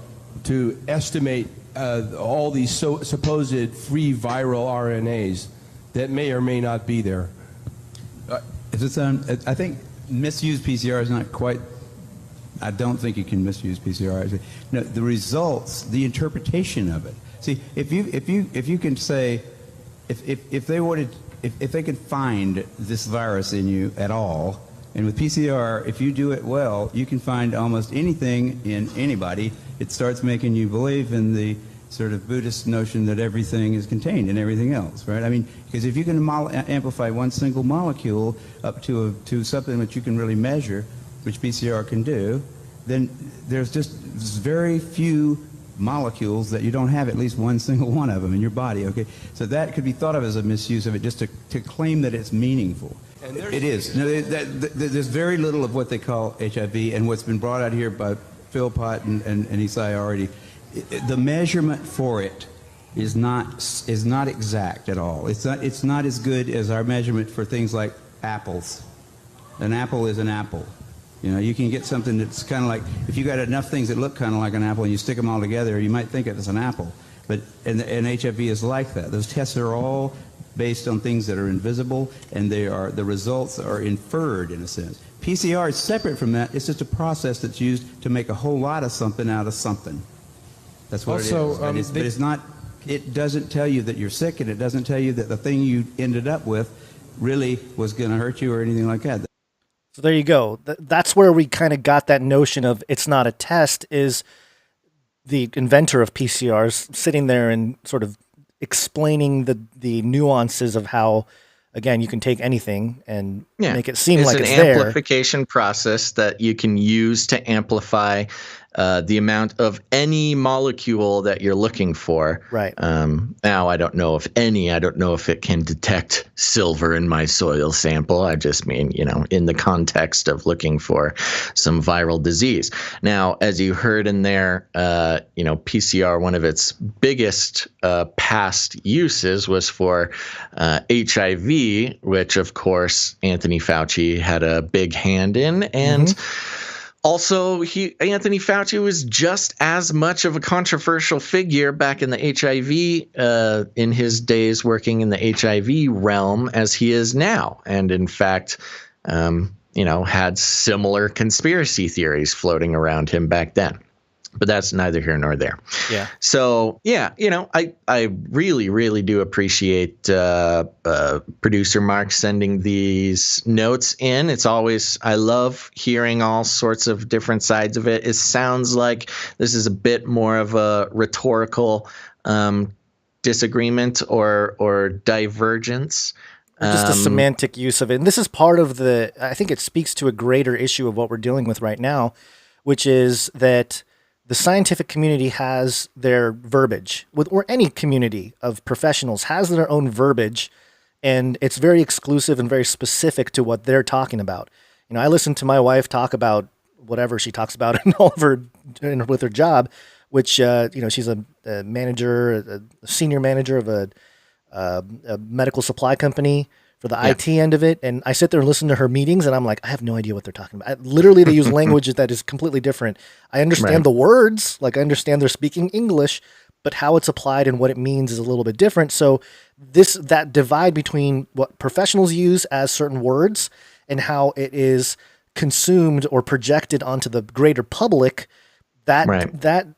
Q: to estimate all these supposed free viral RNAs that may or may not be there?
R: I think misuse PCR is not quite. I don't think you can misuse PCR. No, the results, the interpretation of it. See, if you can say, if they could find this virus in you at all, and with PCR, if you do it well, you can find almost anything in anybody. It starts making you believe in the sort of Buddhist notion that everything is contained in everything else, right? I mean, because if you can amplify one single molecule up to something that you can really measure, which PCR can do, then there's just very few molecules that you don't have at least one single one of them in your body, okay? So that could be thought of as a misuse of it, just to claim that it's meaningful. It is. No, there's very little of what they call HIV, and what's been brought out here by Phil Pott and Isai already, the measurement for it is not exact at all. It's not as good as our measurement for things like apples. An apple is an apple. You know, you can get something that's kind of like, if you got enough things that look kind of like an apple and you stick them all together, you might think it's an apple. But and HIV is like that. Those tests are all based on things that are invisible, and the results are inferred in a sense. PCR is separate from that. It's just a process that's used to make a whole lot of something out of something. That's what it is. But it's not. It doesn't tell you that you're sick, and it doesn't tell you that the thing you ended up with really was going to hurt you or anything like that.
D: So there you go. That's where we kind of got that notion of it's not a test, is the inventor of PCRs sitting there and sort of explaining the nuances of how, again, you can take anything and make it seem like it's there.
A: It's an amplification process that you can use to amplify the amount of any molecule that you're looking for.
D: Right.
A: Now, I don't know if it can detect silver in my soil sample. I just mean, in the context of looking for some viral disease. Now, as you heard in there, PCR, one of its biggest past uses was for HIV, which, of course, Anthony Fauci had a big hand in. And also, Anthony Fauci was just as much of a controversial figure back in the HIV, in his days working in the HIV realm, as he is now. And in fact, had similar conspiracy theories floating around him back then. But that's neither here nor there.
D: Yeah.
A: So, I really, really do appreciate producer Mark sending these notes in. It's always, I love hearing all sorts of different sides of it. It sounds like this is a bit more of a rhetorical disagreement or divergence.
D: Or just a semantic use of it. And this is part of I think it speaks to a greater issue of what we're dealing with right now, which is that the scientific community has their verbiage, or any community of professionals has their own verbiage, and it's very exclusive and very specific to what they're talking about. I listen to my wife talk about whatever she talks about in all of her with her job, which she's a manager, a senior manager of a medical supply company for the IT end of it. And I sit there and listen to her meetings, and I'm like, I have no idea what they're talking about. Literally, they use language that is completely different. I understand the words, like I understand they're speaking English, but how it's applied and what it means is a little bit different. So that divide between what professionals use as certain words and how it is consumed or projected onto the greater public, that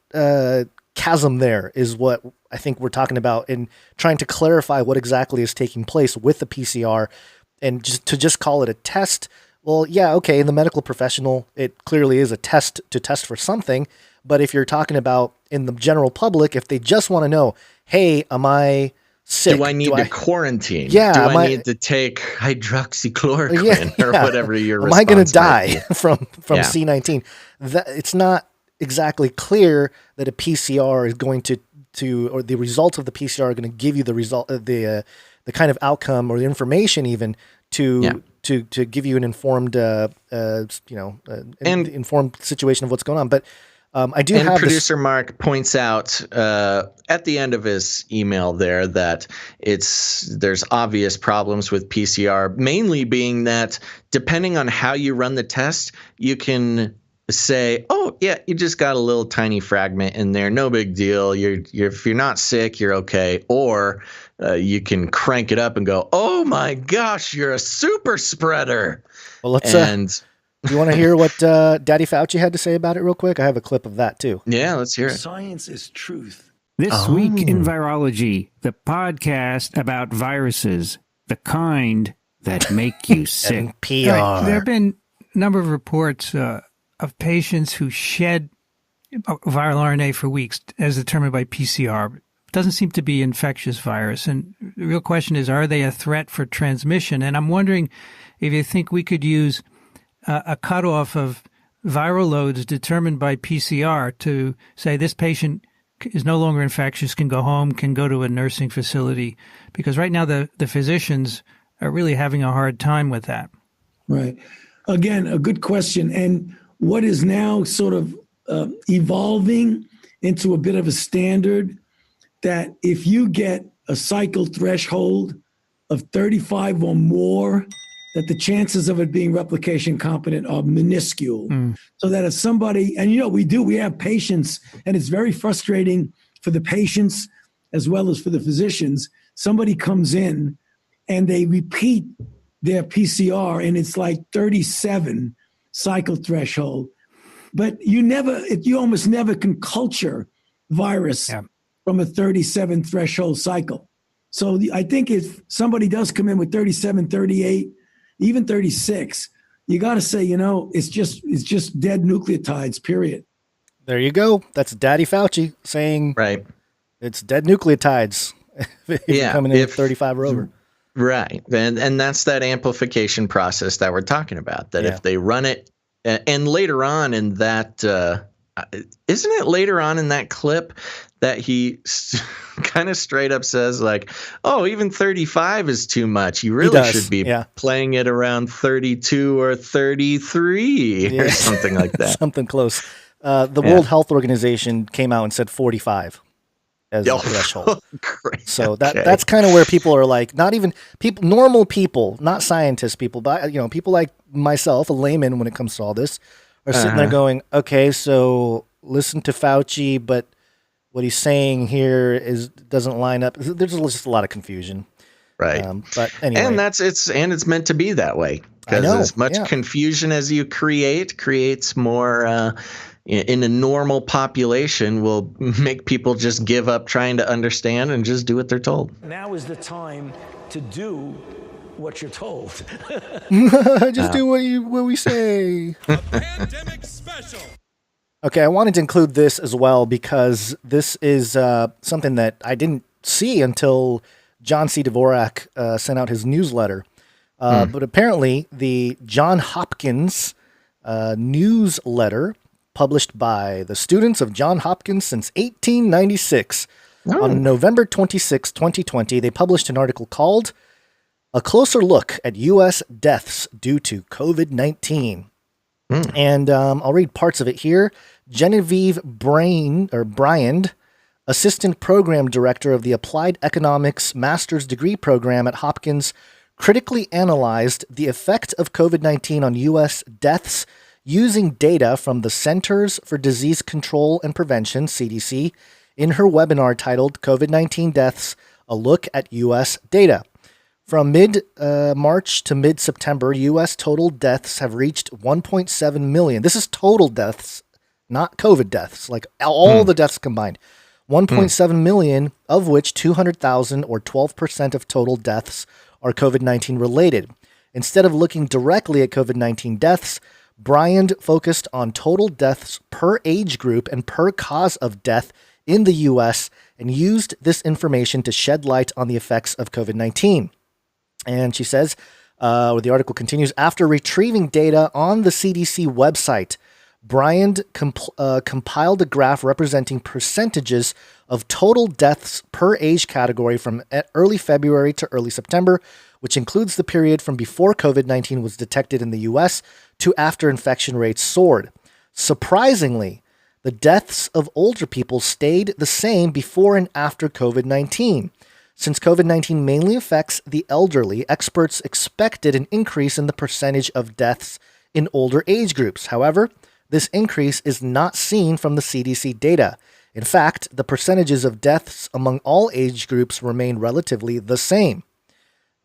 D: chasm there is what I think we're talking about in trying to clarify what exactly is taking place with the PCR, and just call it a test. Well, yeah, okay. In the medical professional, it clearly is a test to test for something. But if you're talking about in the general public, if they just want to know, hey, am I sick?
A: Do I need to quarantine?
D: Yeah.
A: Do I need to take hydroxychloroquine or whatever your response
D: am I going to die
A: be?
D: from C-19? It's not exactly clear that a PCR is going to or the results of the PCR are going to give you the result, the kind of outcome or the information even to to give you an informed, informed situation of what's going on. But I do have
A: producer Mark points out at the end of his email there that there's obvious problems with PCR, mainly being that depending on how you run the test, you can say, oh yeah, you just got a little tiny fragment in there, no big deal. If you're not sick, you're okay. Or you can crank it up and go, oh my gosh, you're a super spreader.
D: Well, let's. Do you want to hear what Daddy Fauci had to say about it real quick? I have a clip of that too.
A: Yeah, let's hear it.
S: Science is truth. This week in Virology, the podcast about viruses, the kind that make you sick.
D: NPR.
T: Right. There have been a number of reports of patients who shed viral RNA for weeks, as determined by PCR. It doesn't seem to be infectious virus. And the real question is, are they a threat for transmission? And I'm wondering if you think we could use a cutoff of viral loads determined by PCR to say this patient is no longer infectious, can go home, can go to a nursing facility. Because right now the physicians are really having a hard time with that.
U: Right. Again, a good question. And what is now sort of evolving into a bit of a standard that if you get a cycle threshold of 35 or more, that the chances of it being replication competent are minuscule. So that if somebody, and we have patients, and it's very frustrating for the patients as well as for the physicians. Somebody comes in and they repeat their PCR and it's like 37 cycle threshold. But you almost never can culture virus from a 37 threshold cycle. So I think if somebody does come in with 37, 38, even 36, you got to say, it's just dead nucleotides, period.
D: There you go. That's Daddy Fauci saying,
A: right,
D: it's dead nucleotides. Coming in at 35 or over.
A: Right. And that's that amplification process that we're talking about, that if they run it, and later on in that, isn't it later on in that clip that he kind of straight up says like, oh, even 35 is too much. You really should be playing it around 32 or 33 or something like that.
D: Something close. The World Health Organization came out and said 45 as a threshold.
A: Great.
D: So that's kind of where people are like, not even people, normal people, not scientists people, but people like myself, a layman when it comes to all this, are sitting there going, okay, so listen to Fauci, but what he's saying here doesn't line up. There's just a lot of confusion.
A: Right.
D: But anyway.
A: And it's meant to be that way. Because as much confusion as you creates more in a normal population will make people just give up trying to understand and just do what they're told.
S: Now is the time to do what you're told.
D: Just do what we say.
V: A pandemic special.
D: Okay, I wanted to include this as well because this is something that I didn't see until John C. Dvorak sent out his newsletter. But apparently the John Hopkins newsletter, published by the students of John Hopkins since 1896, on November 26, 2020, they published an article called A Closer Look at U.S. Deaths Due to COVID-19. And I'll read parts of it here. Genevieve Bryand, Assistant Program Director of the Applied Economics Master's Degree Program at Hopkins, critically analyzed the effect of COVID-19 on U.S. deaths using data from the Centers for Disease Control and Prevention, CDC, in her webinar titled COVID-19 Deaths, A Look at U.S. Data. From mid-March to mid-September, U.S. total deaths have reached 1.7 million. This is total deaths, not COVID deaths, like all the deaths combined. 1.7 million, of which 200,000 or 12% of total deaths are COVID-19 related. Instead of looking directly at COVID-19 deaths, Bryand focused on total deaths per age group and per cause of death in the U.S. and used this information to shed light on the effects of COVID-19. And she says, the article continues, after retrieving data on the CDC website, Bryand compiled a graph representing percentages of total deaths per age category from early February to early September, which includes the period from before COVID-19 was detected in the U.S. to after infection rates soared. Surprisingly, the deaths of older people stayed the same before and after COVID-19. Since COVID-19 mainly affects the elderly, experts expected an increase in the percentage of deaths in older age groups. However, this increase is not seen from the CDC data. In fact, the percentages of deaths among all age groups remain relatively the same.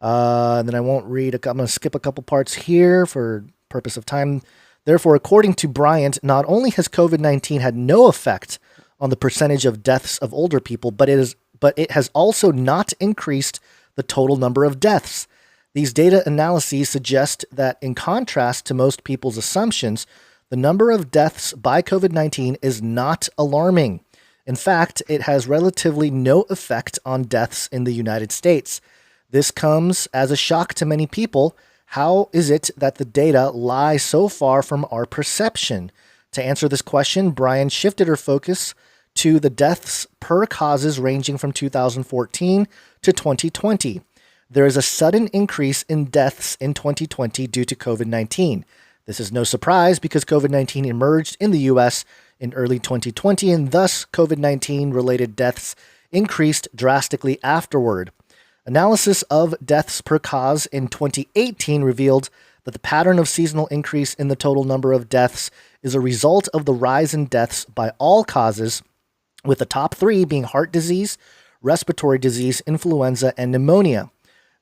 D: And then I won't read. I'm going to skip a couple parts here for purpose of time. Therefore, according to Bryant, not only has COVID-19 had no effect on the percentage of deaths of older people, but it has also not increased the total number of deaths. These data analyses suggest that, in contrast to most people's assumptions, the number of deaths by COVID-19 is not alarming. In fact, it has relatively no effect on deaths in the United States. This comes as a shock to many people. How is it that the data lie so far from our perception? To answer this question, Brian shifted her focus to the deaths per causes ranging from 2014 to 2020. There is a sudden increase in deaths in 2020 due to COVID-19. This is no surprise because COVID-19 emerged in the U.S. in early 2020, and thus COVID-19 related deaths increased drastically afterward. Analysis of deaths per cause in 2018 revealed that the pattern of seasonal increase in the total number of deaths is a result of the rise in deaths by all causes, with the top three being heart disease, respiratory disease, influenza, and pneumonia.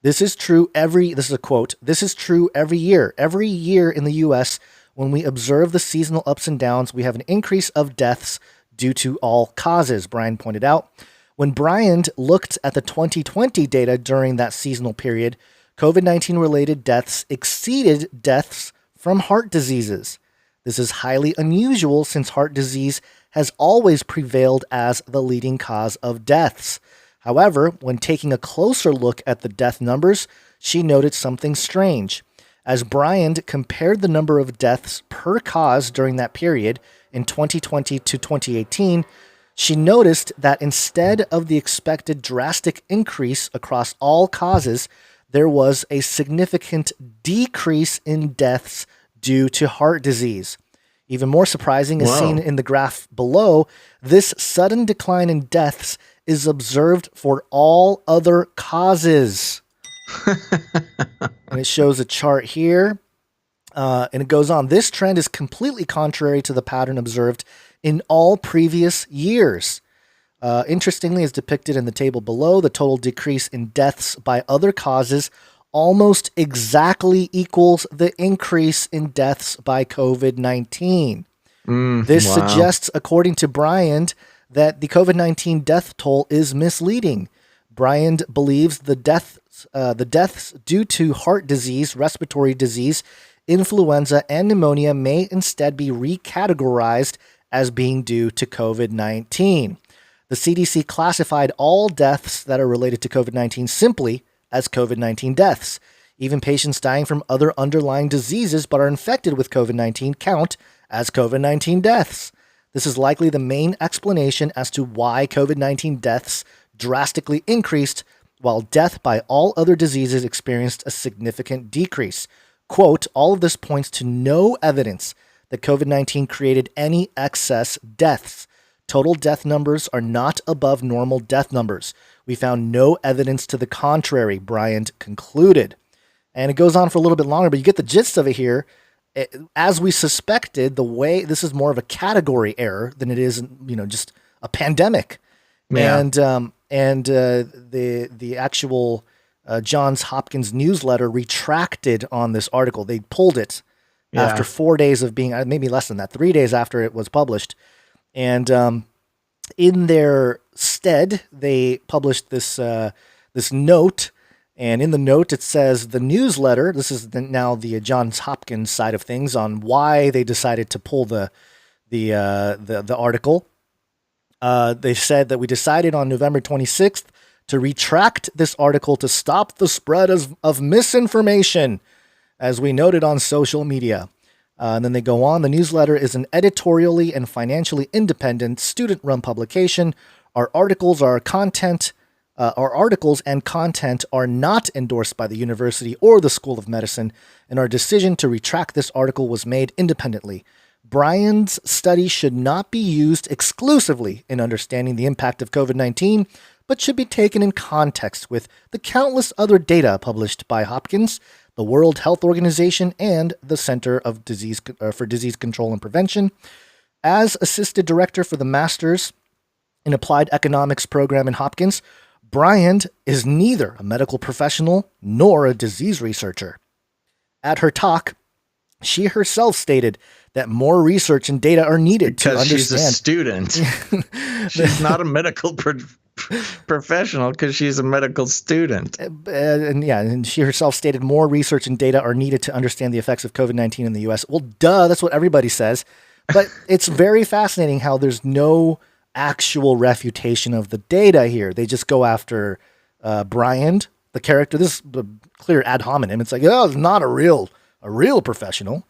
D: This is a quote, "This is true every year. Every year in the U.S., when we observe the seasonal ups and downs, we have an increase of deaths due to all causes," Brian pointed out. When Brian looked at the 2020 data during that seasonal period, COVID-19 related deaths exceeded deaths from heart diseases. This is highly unusual since heart disease has always prevailed as the leading cause of deaths. However, when taking a closer look at the death numbers, she noted something strange. As Bryant compared the number of deaths per cause during that period in 2020 to 2018, she noticed that instead of the expected drastic increase across all causes, there was a significant decrease in deaths due to heart disease. Even more surprising, as seen in the graph below, this sudden decline in deaths is observed for all other causes. And it shows a chart here, and it goes on. This trend is completely contrary to the pattern observed in all previous years. Interestingly, as depicted in the table below, the total decrease in deaths by other causes almost exactly equals the increase in deaths by COVID-19. This suggests, according to Bryant, that the COVID-19 death toll is misleading. Bryant believes the deaths due to heart disease, respiratory disease, influenza, and pneumonia may instead be recategorized as being due to COVID-19. The CDC classified all deaths that are related to COVID-19 simply as COVID-19 deaths. Even patients dying from other underlying diseases but are infected with COVID-19 count as COVID-19 deaths. This is likely the main explanation as to why COVID-19 deaths drastically increased while death by all other diseases experienced a significant decrease. Quote, "All of this points to no evidence that COVID-19 created any excess deaths. Total death numbers are not above normal death numbers. We found no evidence to the contrary," Bryant concluded. And it goes on for a little bit longer, but you get the gist of it here. As we suspected, the way this is more of a category error than it is, just a pandemic. Yeah. And the actual Johns Hopkins newsletter retracted on this article. They pulled it after 4 days of being, maybe less than that, 3 days after it was published. And in their stead, they published this note. And in the note, it says the newsletter, this is now the Johns Hopkins side of things on why they decided to pull the article. They said that we decided on November 26th to retract this article to stop the spread of misinformation, as we noted on social media. And then they go on. The newsletter is an editorially and financially independent student-run publication. Our articles are content Our articles and content are not endorsed by the university or the School of Medicine, and our decision to retract this article was made independently. Brian's study should not be used exclusively in understanding the impact of COVID-19, but should be taken in context with the countless other data published by Hopkins, the World Health Organization, and the Center of for Disease Control and Prevention. As Assistant Director for the Masters in Applied Economics program in Hopkins, Brian is neither a medical professional nor a disease researcher. At her talk, she herself stated that more research and data are needed to understand.
A: She's a student. She's not a medical professional because she's a medical student.
D: And she herself stated more research and data are needed to understand the effects of COVID-19 in the U.S. Well, duh, that's what everybody says. But it's very fascinating how there's no actual refutation of the data here. They just go after Brian, the character. This is a clear ad hominem. It's like, oh, it's not a real professional.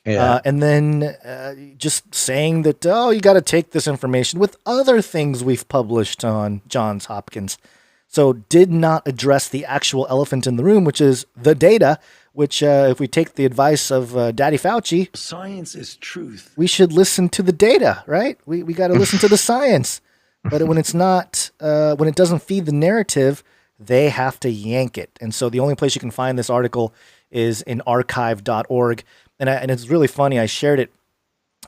A: Yeah.
D: And then just saying that, oh, you got to take this information with other things we've published on Johns Hopkins. So did not address the actual elephant in the room, which is the data, which if we take the advice of Daddy Fauci,
P: science is truth.
D: We should listen to the data, right? We got to listen to the science. But when it's not, when it doesn't feed the narrative, they have to yank it. And so the only place you can find this article is in archive.org. And it's really funny. I shared it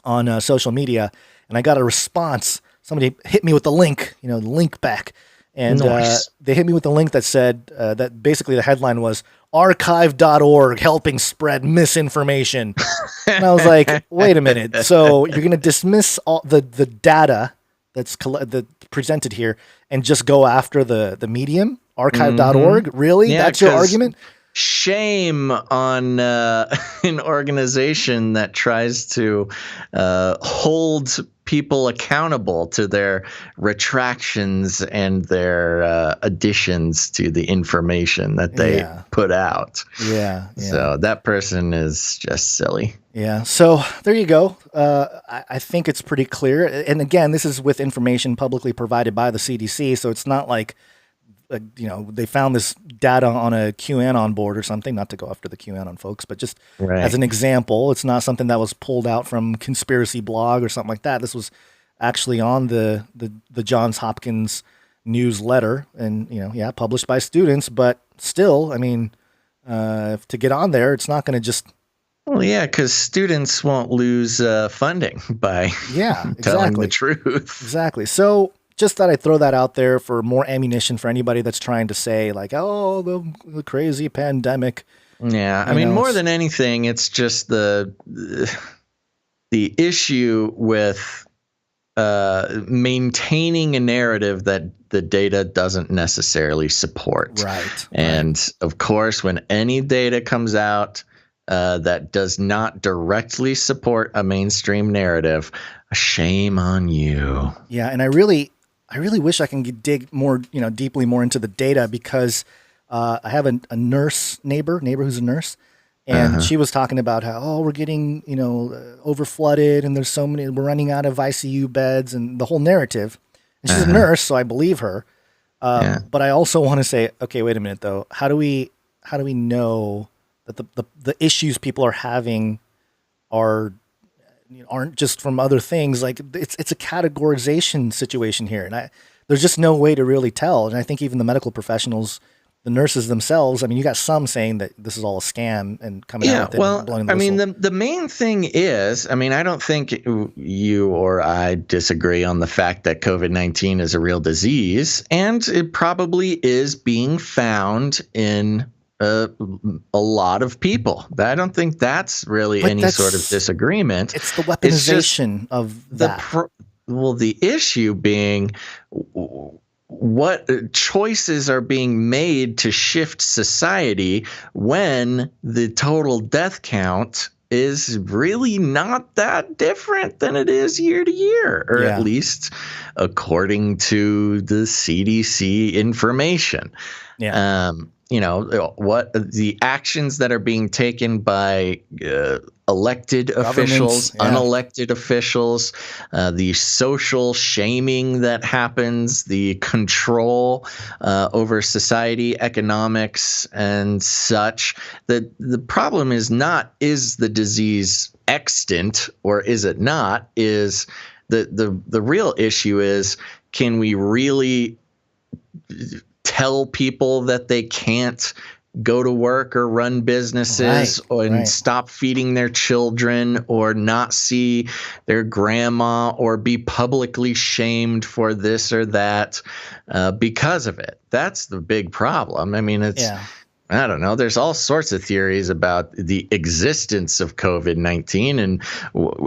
D: on social media, and I got a response. Somebody hit me with the link, the link back. And
A: nice.
D: They hit me with a link that said that basically the headline was archive.org helping spread misinformation. And I was like, wait a minute. So you're going to dismiss all the data that's presented here and just go after the medium, archive.org? Mm-hmm. Really?
A: Yeah,
D: that's your argument?
A: Shame on an organization that tries to hold people accountable to their retractions and their additions to the information that they put out.
D: Yeah.
A: So that person is just silly.
D: Yeah. So there you go. I think it's pretty clear. And again, this is with information publicly provided by the CDC. So it's not like, they found this data on a QAnon board or something, not to go after the QAnon folks, but just as an example. It's not something that was pulled out from Conspiracy Blog or something like that. This was actually on the Johns Hopkins newsletter and, published by students. But still, to get on there, it's not going to just...
A: Well, yeah, because students won't lose funding by telling the truth.
D: Exactly. So... just thought I'd throw that out there for more ammunition for anybody that's trying to say like, oh, the crazy pandemic.
A: Yeah. More than anything, it's just the issue with maintaining a narrative that the data doesn't necessarily support.
D: Right.
A: And of course, when any data comes out that does not directly support a mainstream narrative, shame on you.
D: Yeah. And I really wish I can dig more, deeply more into the data because I have a neighbor who's a nurse, and she was talking about how, we're getting, over flooded and there's so many, we're running out of ICU beds and the whole narrative. And she's a nurse, so I believe her. But I also want to say, okay, wait a minute though. How do we know that the issues people are having aren't just from other things? Like it's a categorization situation here, and there's just no way to really tell. And I think even the medical professionals, the nurses themselves, you got some saying that this is all a scam and coming out with it and blowing the whistle.
A: The main thing is, I don't think you or I disagree on the fact that COVID-19 is a real disease, and it probably is being found in a lot of people. I don't think that's really sort of disagreement.
D: It's the weaponization of that.
A: The issue being what choices are being made to shift society when the total death count is really not that different than it is year to year, or at least according to the CDC information.
D: Yeah.
A: what the actions that are being taken by elected officials, unelected officials, the social shaming that happens, the control over society, economics, and such. The problem is not, is the disease extant or is it not? Is the real issue is, can we really tell people that they can't go to work or run businesses and stop feeding their children or not see their grandma or be publicly shamed for this or that because of it? That's the big problem. I mean, I don't know. There's all sorts of theories about the existence of COVID-19 and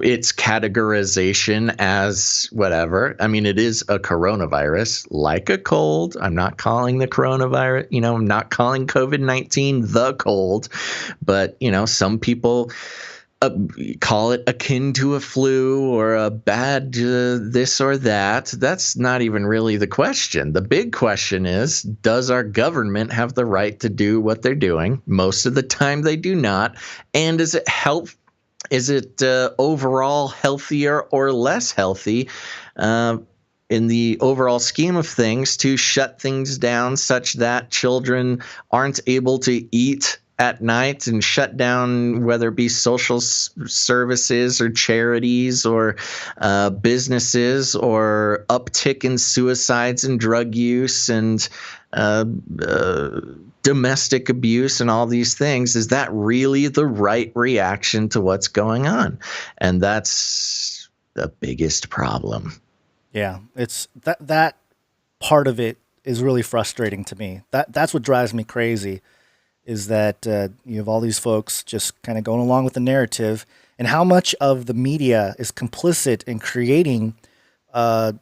A: its categorization as whatever. I mean, it is a coronavirus, like a cold. I'm not calling the coronavirus, I'm not calling COVID-19 the cold, but, some people call it akin to a flu or a bad this or that. That's not even really the question. The big question is, does our government have the right to do what they're doing? Most of the time they do not. And is it overall healthier or less healthy in the overall scheme of things to shut things down such that children aren't able to eat at night and shut down, whether it be social services or charities or businesses, or uptick in suicides and drug use and domestic abuse and all these things? Is that really the right reaction to what's going on? And that's the biggest problem.
D: Yeah, it's that part of it is really frustrating to me. That's what drives me crazy. Is that you have all these folks just kind of going along with the narrative, and how much of the media is complicit in creating, a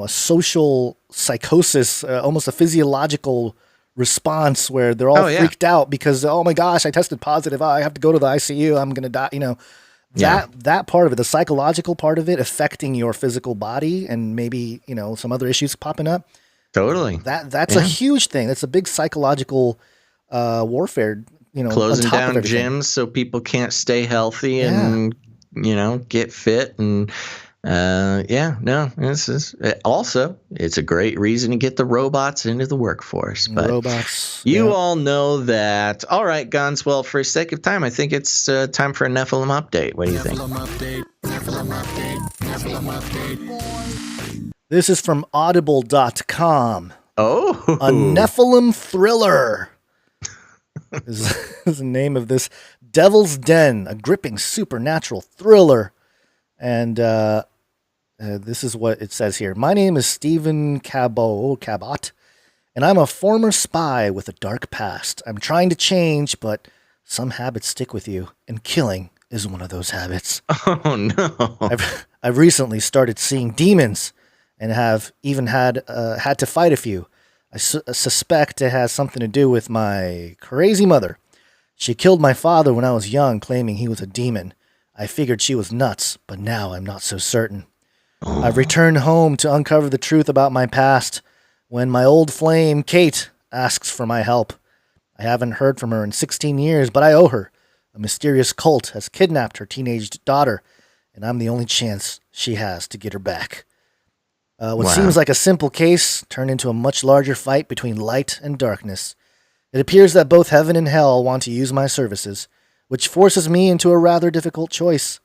D: social psychosis, almost a physiological response where they're all freaked out because, oh my gosh, I tested positive. I have to go to the ICU. I'm going to die. That part of it, the psychological part of it, affecting your physical body and maybe, some other issues popping up.
A: Totally.
D: That's a huge thing. That's a big psychological warfare,
A: closing down gyms so people can't stay healthy and get fit. And this is also, it's a great reason to get the robots into the workforce. But you all know that. All right, Guns. Well, for the sake of time, I think it's time for a Nephilim update. What do you think?
D: This is from audible.com.
A: Oh,
D: a Nephilim thriller is the name of this. Devil's Den, a gripping supernatural thriller. And this is what it says here. My name is Stephen Cabot, and I'm a former spy with a dark past. I'm trying to change, but some habits stick with you, and killing is one of those habits.
A: Oh, no.
D: I've recently started seeing demons and have even had to fight a few. I suspect it has something to do with my crazy mother. She killed my father when I was young, claiming he was a demon. I figured she was nuts, but now I'm not so certain. I've returned home to uncover the truth about my past when my old flame, Kate, asks for my help. I haven't heard from her in 16 years, but I owe her. A mysterious cult has kidnapped her teenage daughter, and I'm the only chance she has to get her back. What seems like a simple case turned into a much larger fight between light and darkness. It appears that both heaven and hell want to use my services, which forces me into a rather difficult choice.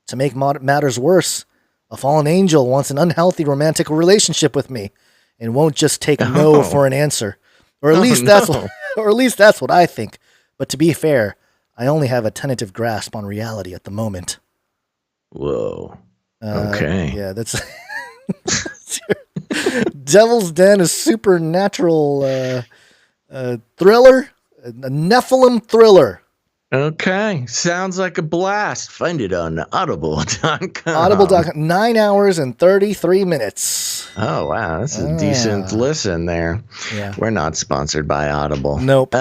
D: To make matters worse, a fallen angel wants an unhealthy romantic relationship with me and won't just take no for an answer. Or at least that's what I think. But to be fair, I only have a tentative grasp on reality at the moment.
A: Whoa. Okay.
D: Yeah, that's Devil's Den, a supernatural thriller, a Nephilim thriller.
A: Okay, sounds like a blast. Find it on audible.com.
D: Audible.com, 9 hours and 33 minutes.
A: Oh, wow, that's a decent listen there.
D: Yeah.
A: We're not sponsored by Audible.
D: Nope.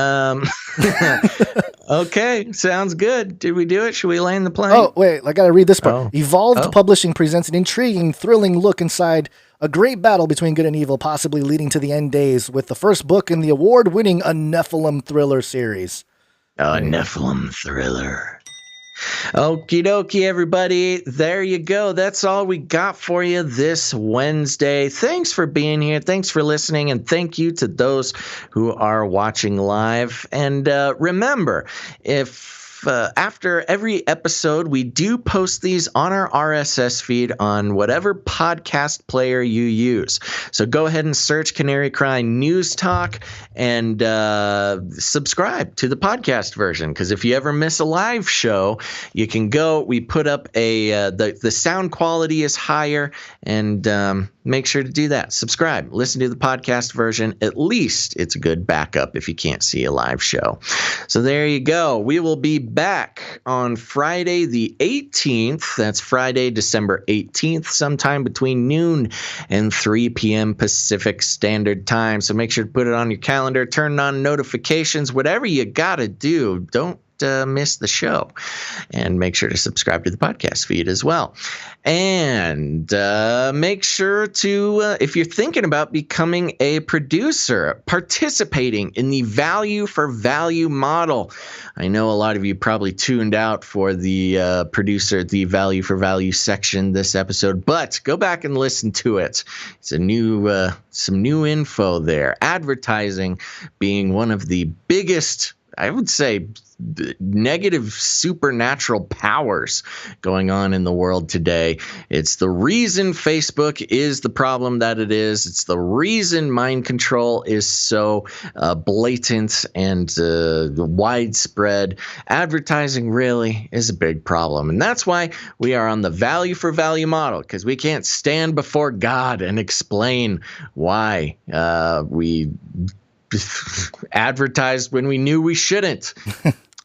A: Okay, sounds good. Did we do it? Should we land the plane?
D: Oh, wait, I got to read this part. Evolved Publishing presents an intriguing, thrilling look inside A great battle between good and evil, possibly leading to the end days with the first book in the award-winning A Nephilim thriller series.
A: A Nephilim thriller. Okie dokie, everybody. There you go. That's all we got for you this Wednesday. Thanks for being here. Thanks for listening. And thank you to those who are watching live. And remember, if after every episode, we do post these on our RSS feed on whatever podcast player you use. So go ahead and search Canary Cry News Talk and subscribe to the podcast version. Because if you ever miss a live show, you can go. We put up the sound quality is higher, and make sure to do that. Subscribe. Listen to the podcast version. At least it's a good backup if you can't see a live show. So there you go. We will be back on Friday the 18th. That's Friday, December 18th, sometime between noon and 3 p.m. Pacific Standard Time. So make sure to put it on your calendar, turn on notifications, whatever you got to do. Don't miss the show, and make sure to subscribe to the podcast feed as well. And make sure to, if you're thinking about becoming a producer, participating in the value for value model. I know a lot of you probably tuned out for the the value for value section this episode, but go back and listen to it. It's a new, some new info there. Advertising being one of the biggest, I would say, negative supernatural powers going on in the world today. It's the reason Facebook is the problem that it is. It's the reason mind control is so blatant and widespread. Advertising really is a big problem. And that's why we are on the value for value model, because we can't stand before God and explain why we advertised when we knew we shouldn't.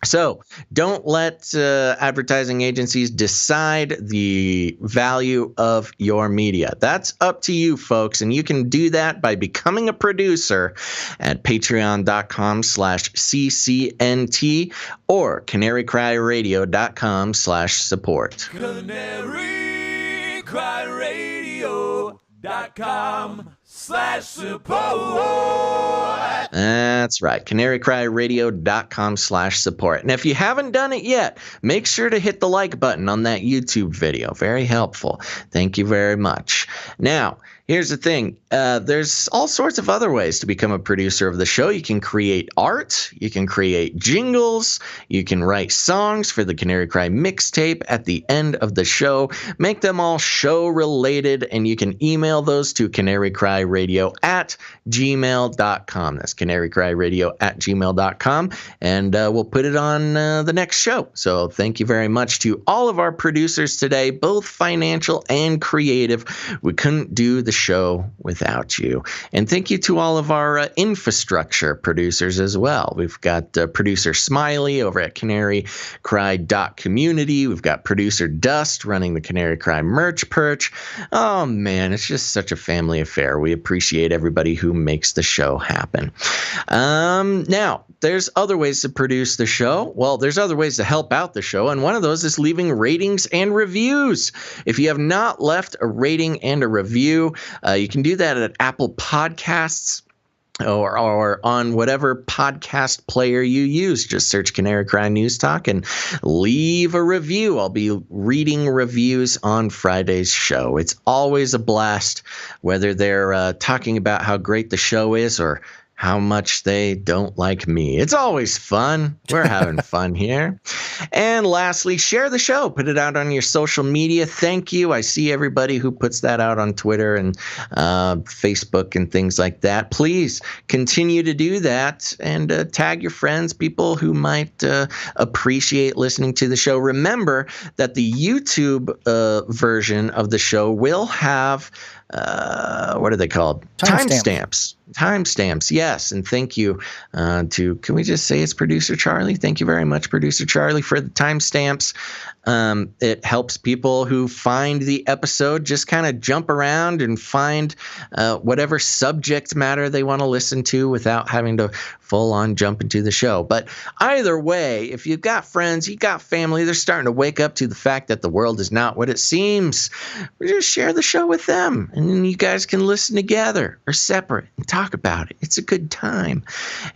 A: So don't let advertising agencies decide the value of your media. That's up to you, folks. And you can do that by becoming a producer at patreon.com/CCNT or canarycryradio.com/support.
K: canarycryradio.com/support.
A: That's right. canarycryradio.com/support. And if you haven't done it yet, make sure to hit the like button on that YouTube video. Very helpful. Thank you very much. Now, here's the thing. There's all sorts of other ways to become a producer of the show. You can create art. You can create jingles. You can write songs for the Canary Cry mixtape at the end of the show. Make them all show related, and you can email those to canarycryradio@gmail.com. That's canarycryradio@gmail.com, and we'll put it on the next show. So thank you very much to all of our producers today, both financial and creative. We couldn't do the show without you. And thank you to all of our infrastructure producers as well. We've got producer Smiley over at canarycry.community. We've got producer Dust running the Canary Cry merch perch. Oh man, it's just such a family affair. We appreciate everybody who makes the show happen. Now, there's other ways to produce the show. Well, there's other ways to help out the show, and one of those is leaving ratings and reviews. If you have not left a rating and a review, you can do that at Apple Podcasts or on whatever podcast player you use. Just search Canary Cry News Talk and leave a review. I'll be reading reviews on Friday's show. It's always a blast, whether they're talking about how great the show is or how much they don't like me. It's always fun. We're having fun here. And lastly, share the show. Put it out on your social media. Thank you. I see everybody who puts that out on Twitter and Facebook and things like that. Please continue to do that and tag your friends, people who might appreciate listening to the show. Remember that the YouTube version of the show will have what are they called? Timestamps. Timestamps, yes. And thank you to, can we just say it's Producer Charlie? Thank you very much, Producer Charlie, for the timestamps. It helps people who find the episode just kind of jump around and find whatever subject matter they want to listen to without having to full on jump into the show. But either way, if you've got friends, you've got family, they're starting to wake up to the fact that the world is not what it seems. Just share the show with them and then you guys can listen together or separate and talk about it. It's a good time.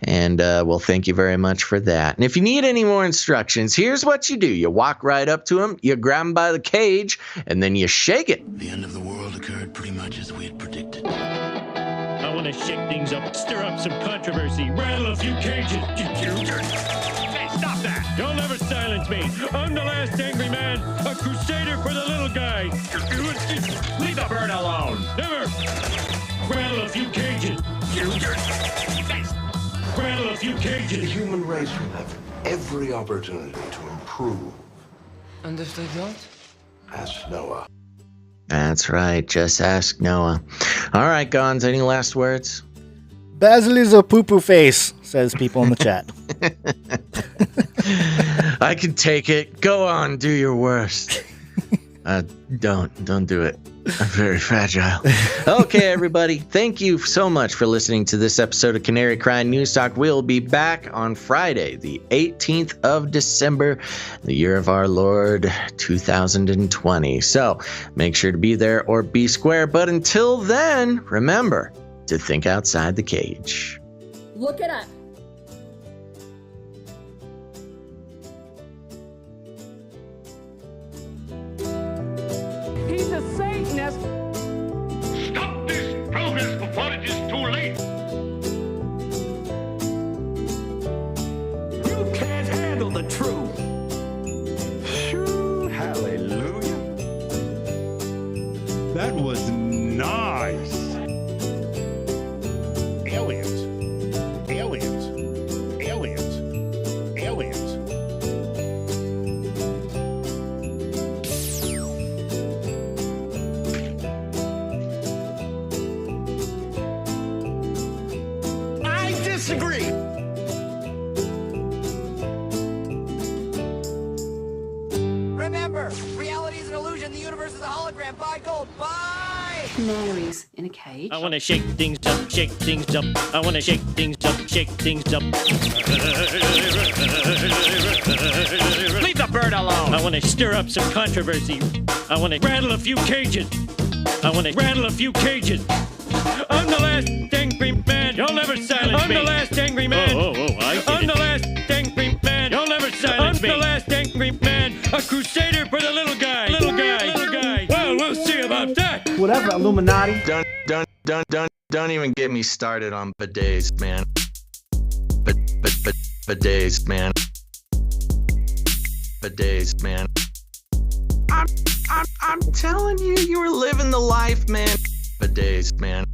A: And well, thank you very much for that. And if you need any more instructions, here's what you do. You walk right up to him, you grab him by the cage, and then you shake it.
B: The end of the world occurred pretty much as we had predicted.
C: I want to shake things up, stir up some controversy, rattle a few cages. Hey, stop that! You'll never silence me. I'm the last angry man, a crusader for the little guy. Leave the bird alone. Never. Rattle a few cages. Rattle a few cages.
B: The human race will have every opportunity to improve.
W: And if they don't?
B: Ask Noah.
A: That's right. Just ask Noah. All right, Gons, any last words?
D: Basil is a poo-poo face, says people in the chat.
A: I can take it. Go on, do your worst. Don't do it. I'm very fragile. Okay, everybody. Thank you so much for listening to this episode of Canary Cry News Talk. We'll be back on Friday, the 18th of December, the year of our Lord, 2020. So make sure to be there or be square. But until then, remember to think outside the cage.
O: Look it up.
C: He's a Satanist. Stop this progress before it is too late. You can't handle the truth.
B: Phew, hallelujah.
C: That was nice. Aliens. Aliens. Aliens. Aliens. I disagree.
J: Remember, reality is an illusion. The universe is a hologram. Buy gold. Buy!
O: Canaries in a cage.
C: I want to shake things up, shake things up. I want to shake things up, shake things up. Leave the bird alone. I want to stir up some controversy. I want to rattle a few cages. I want to rattle a few cages. I'm the last angry man. You'll never silence me. I'm the last angry man. I'm the last angry man. You'll never silence me. I'm the last angry man. A crusader for the little guy. Little guy. Little guy. Well, we'll see about that.
M: Whatever, Illuminati.
A: Don't even get me started on bidets, man. Bidets, man. Bidets, man. I'm telling you, you were living the life, man. Bidets, man.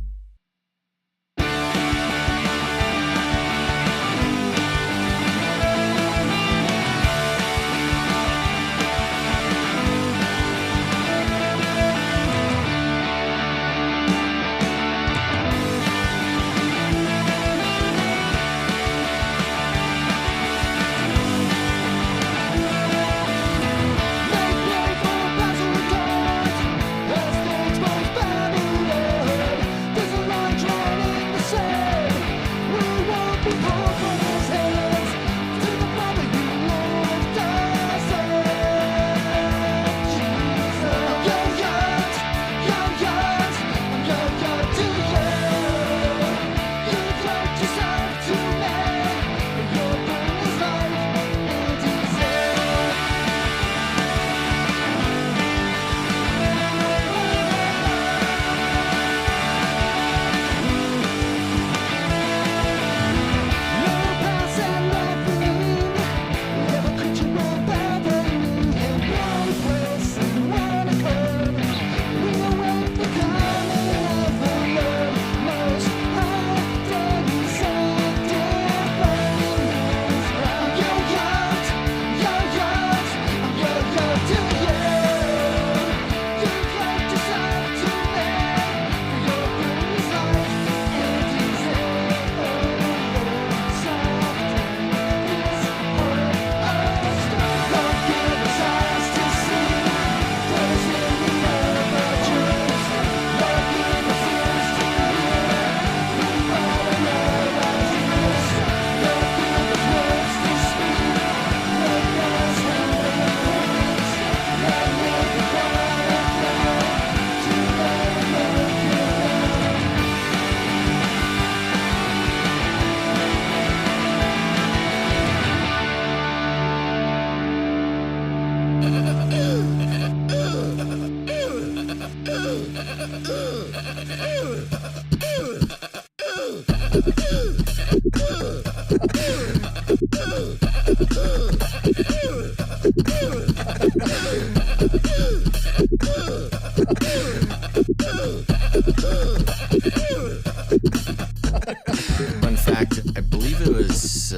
A: Fun fact, I believe it was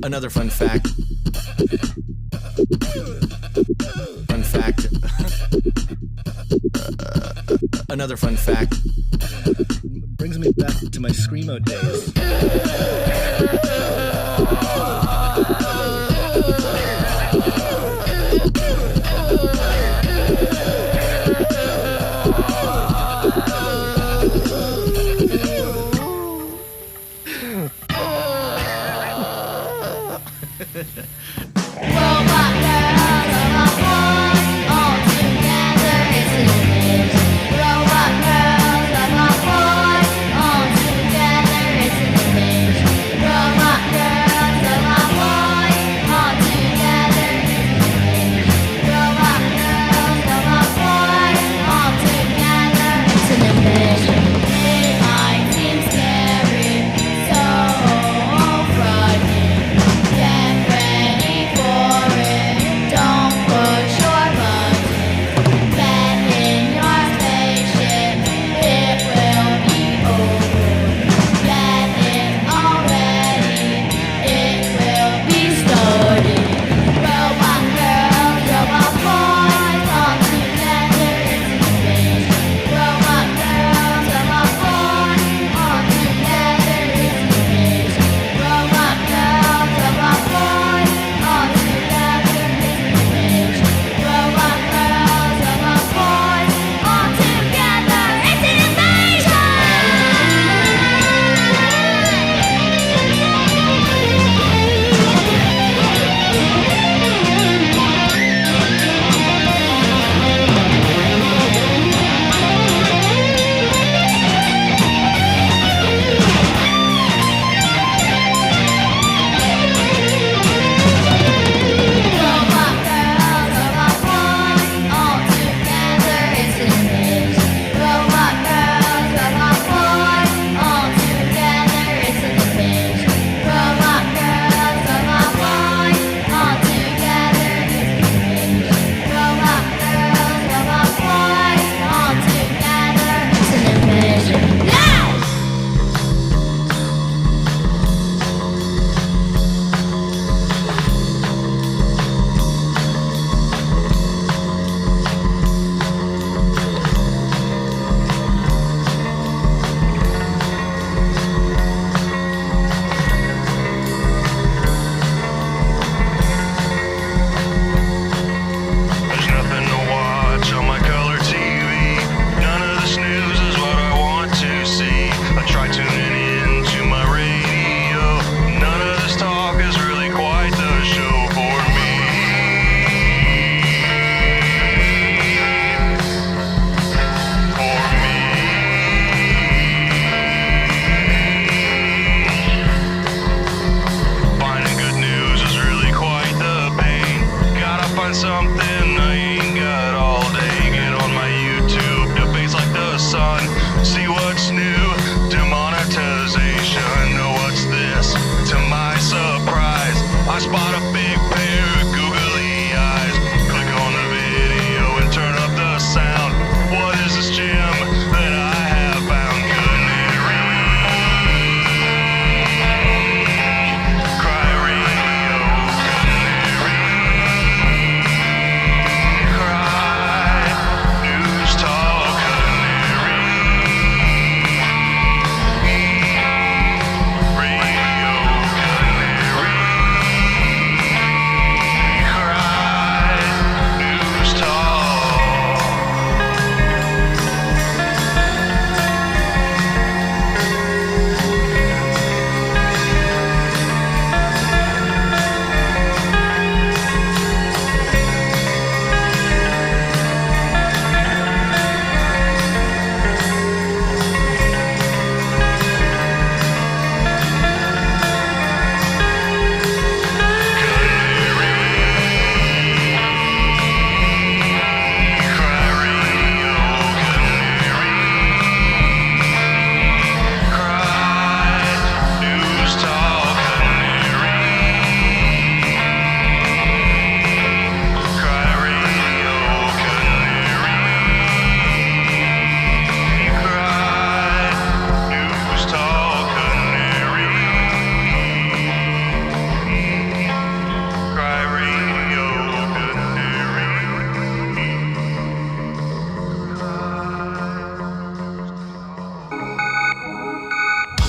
A: another fun fact. Fun fact. Another fun fact.
D: Brings me back to my Screamo days.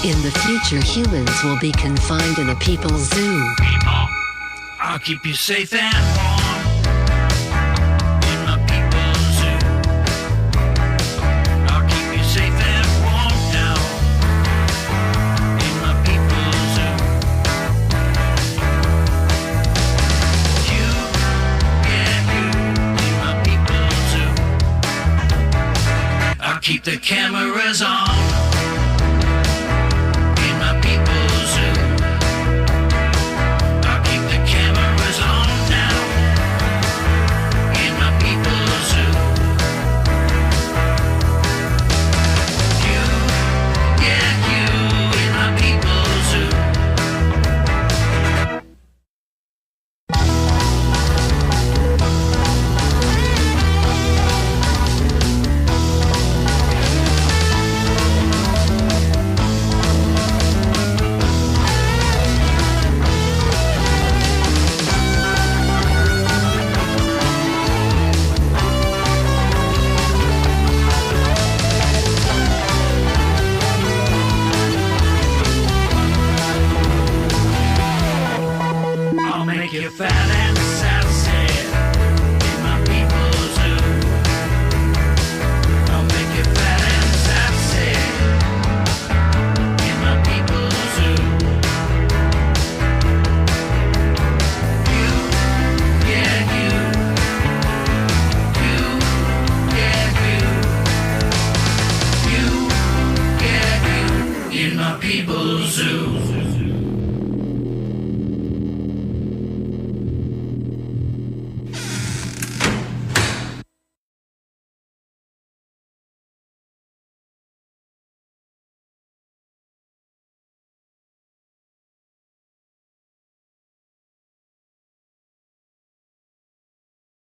E: In the future, humans will be confined in a people's zoo.
C: People, I'll keep you safe and warm in my people's zoo. I'll keep you safe and warm now in my people's zoo. You, yeah, you in my people's zoo. I'll keep the cameras on.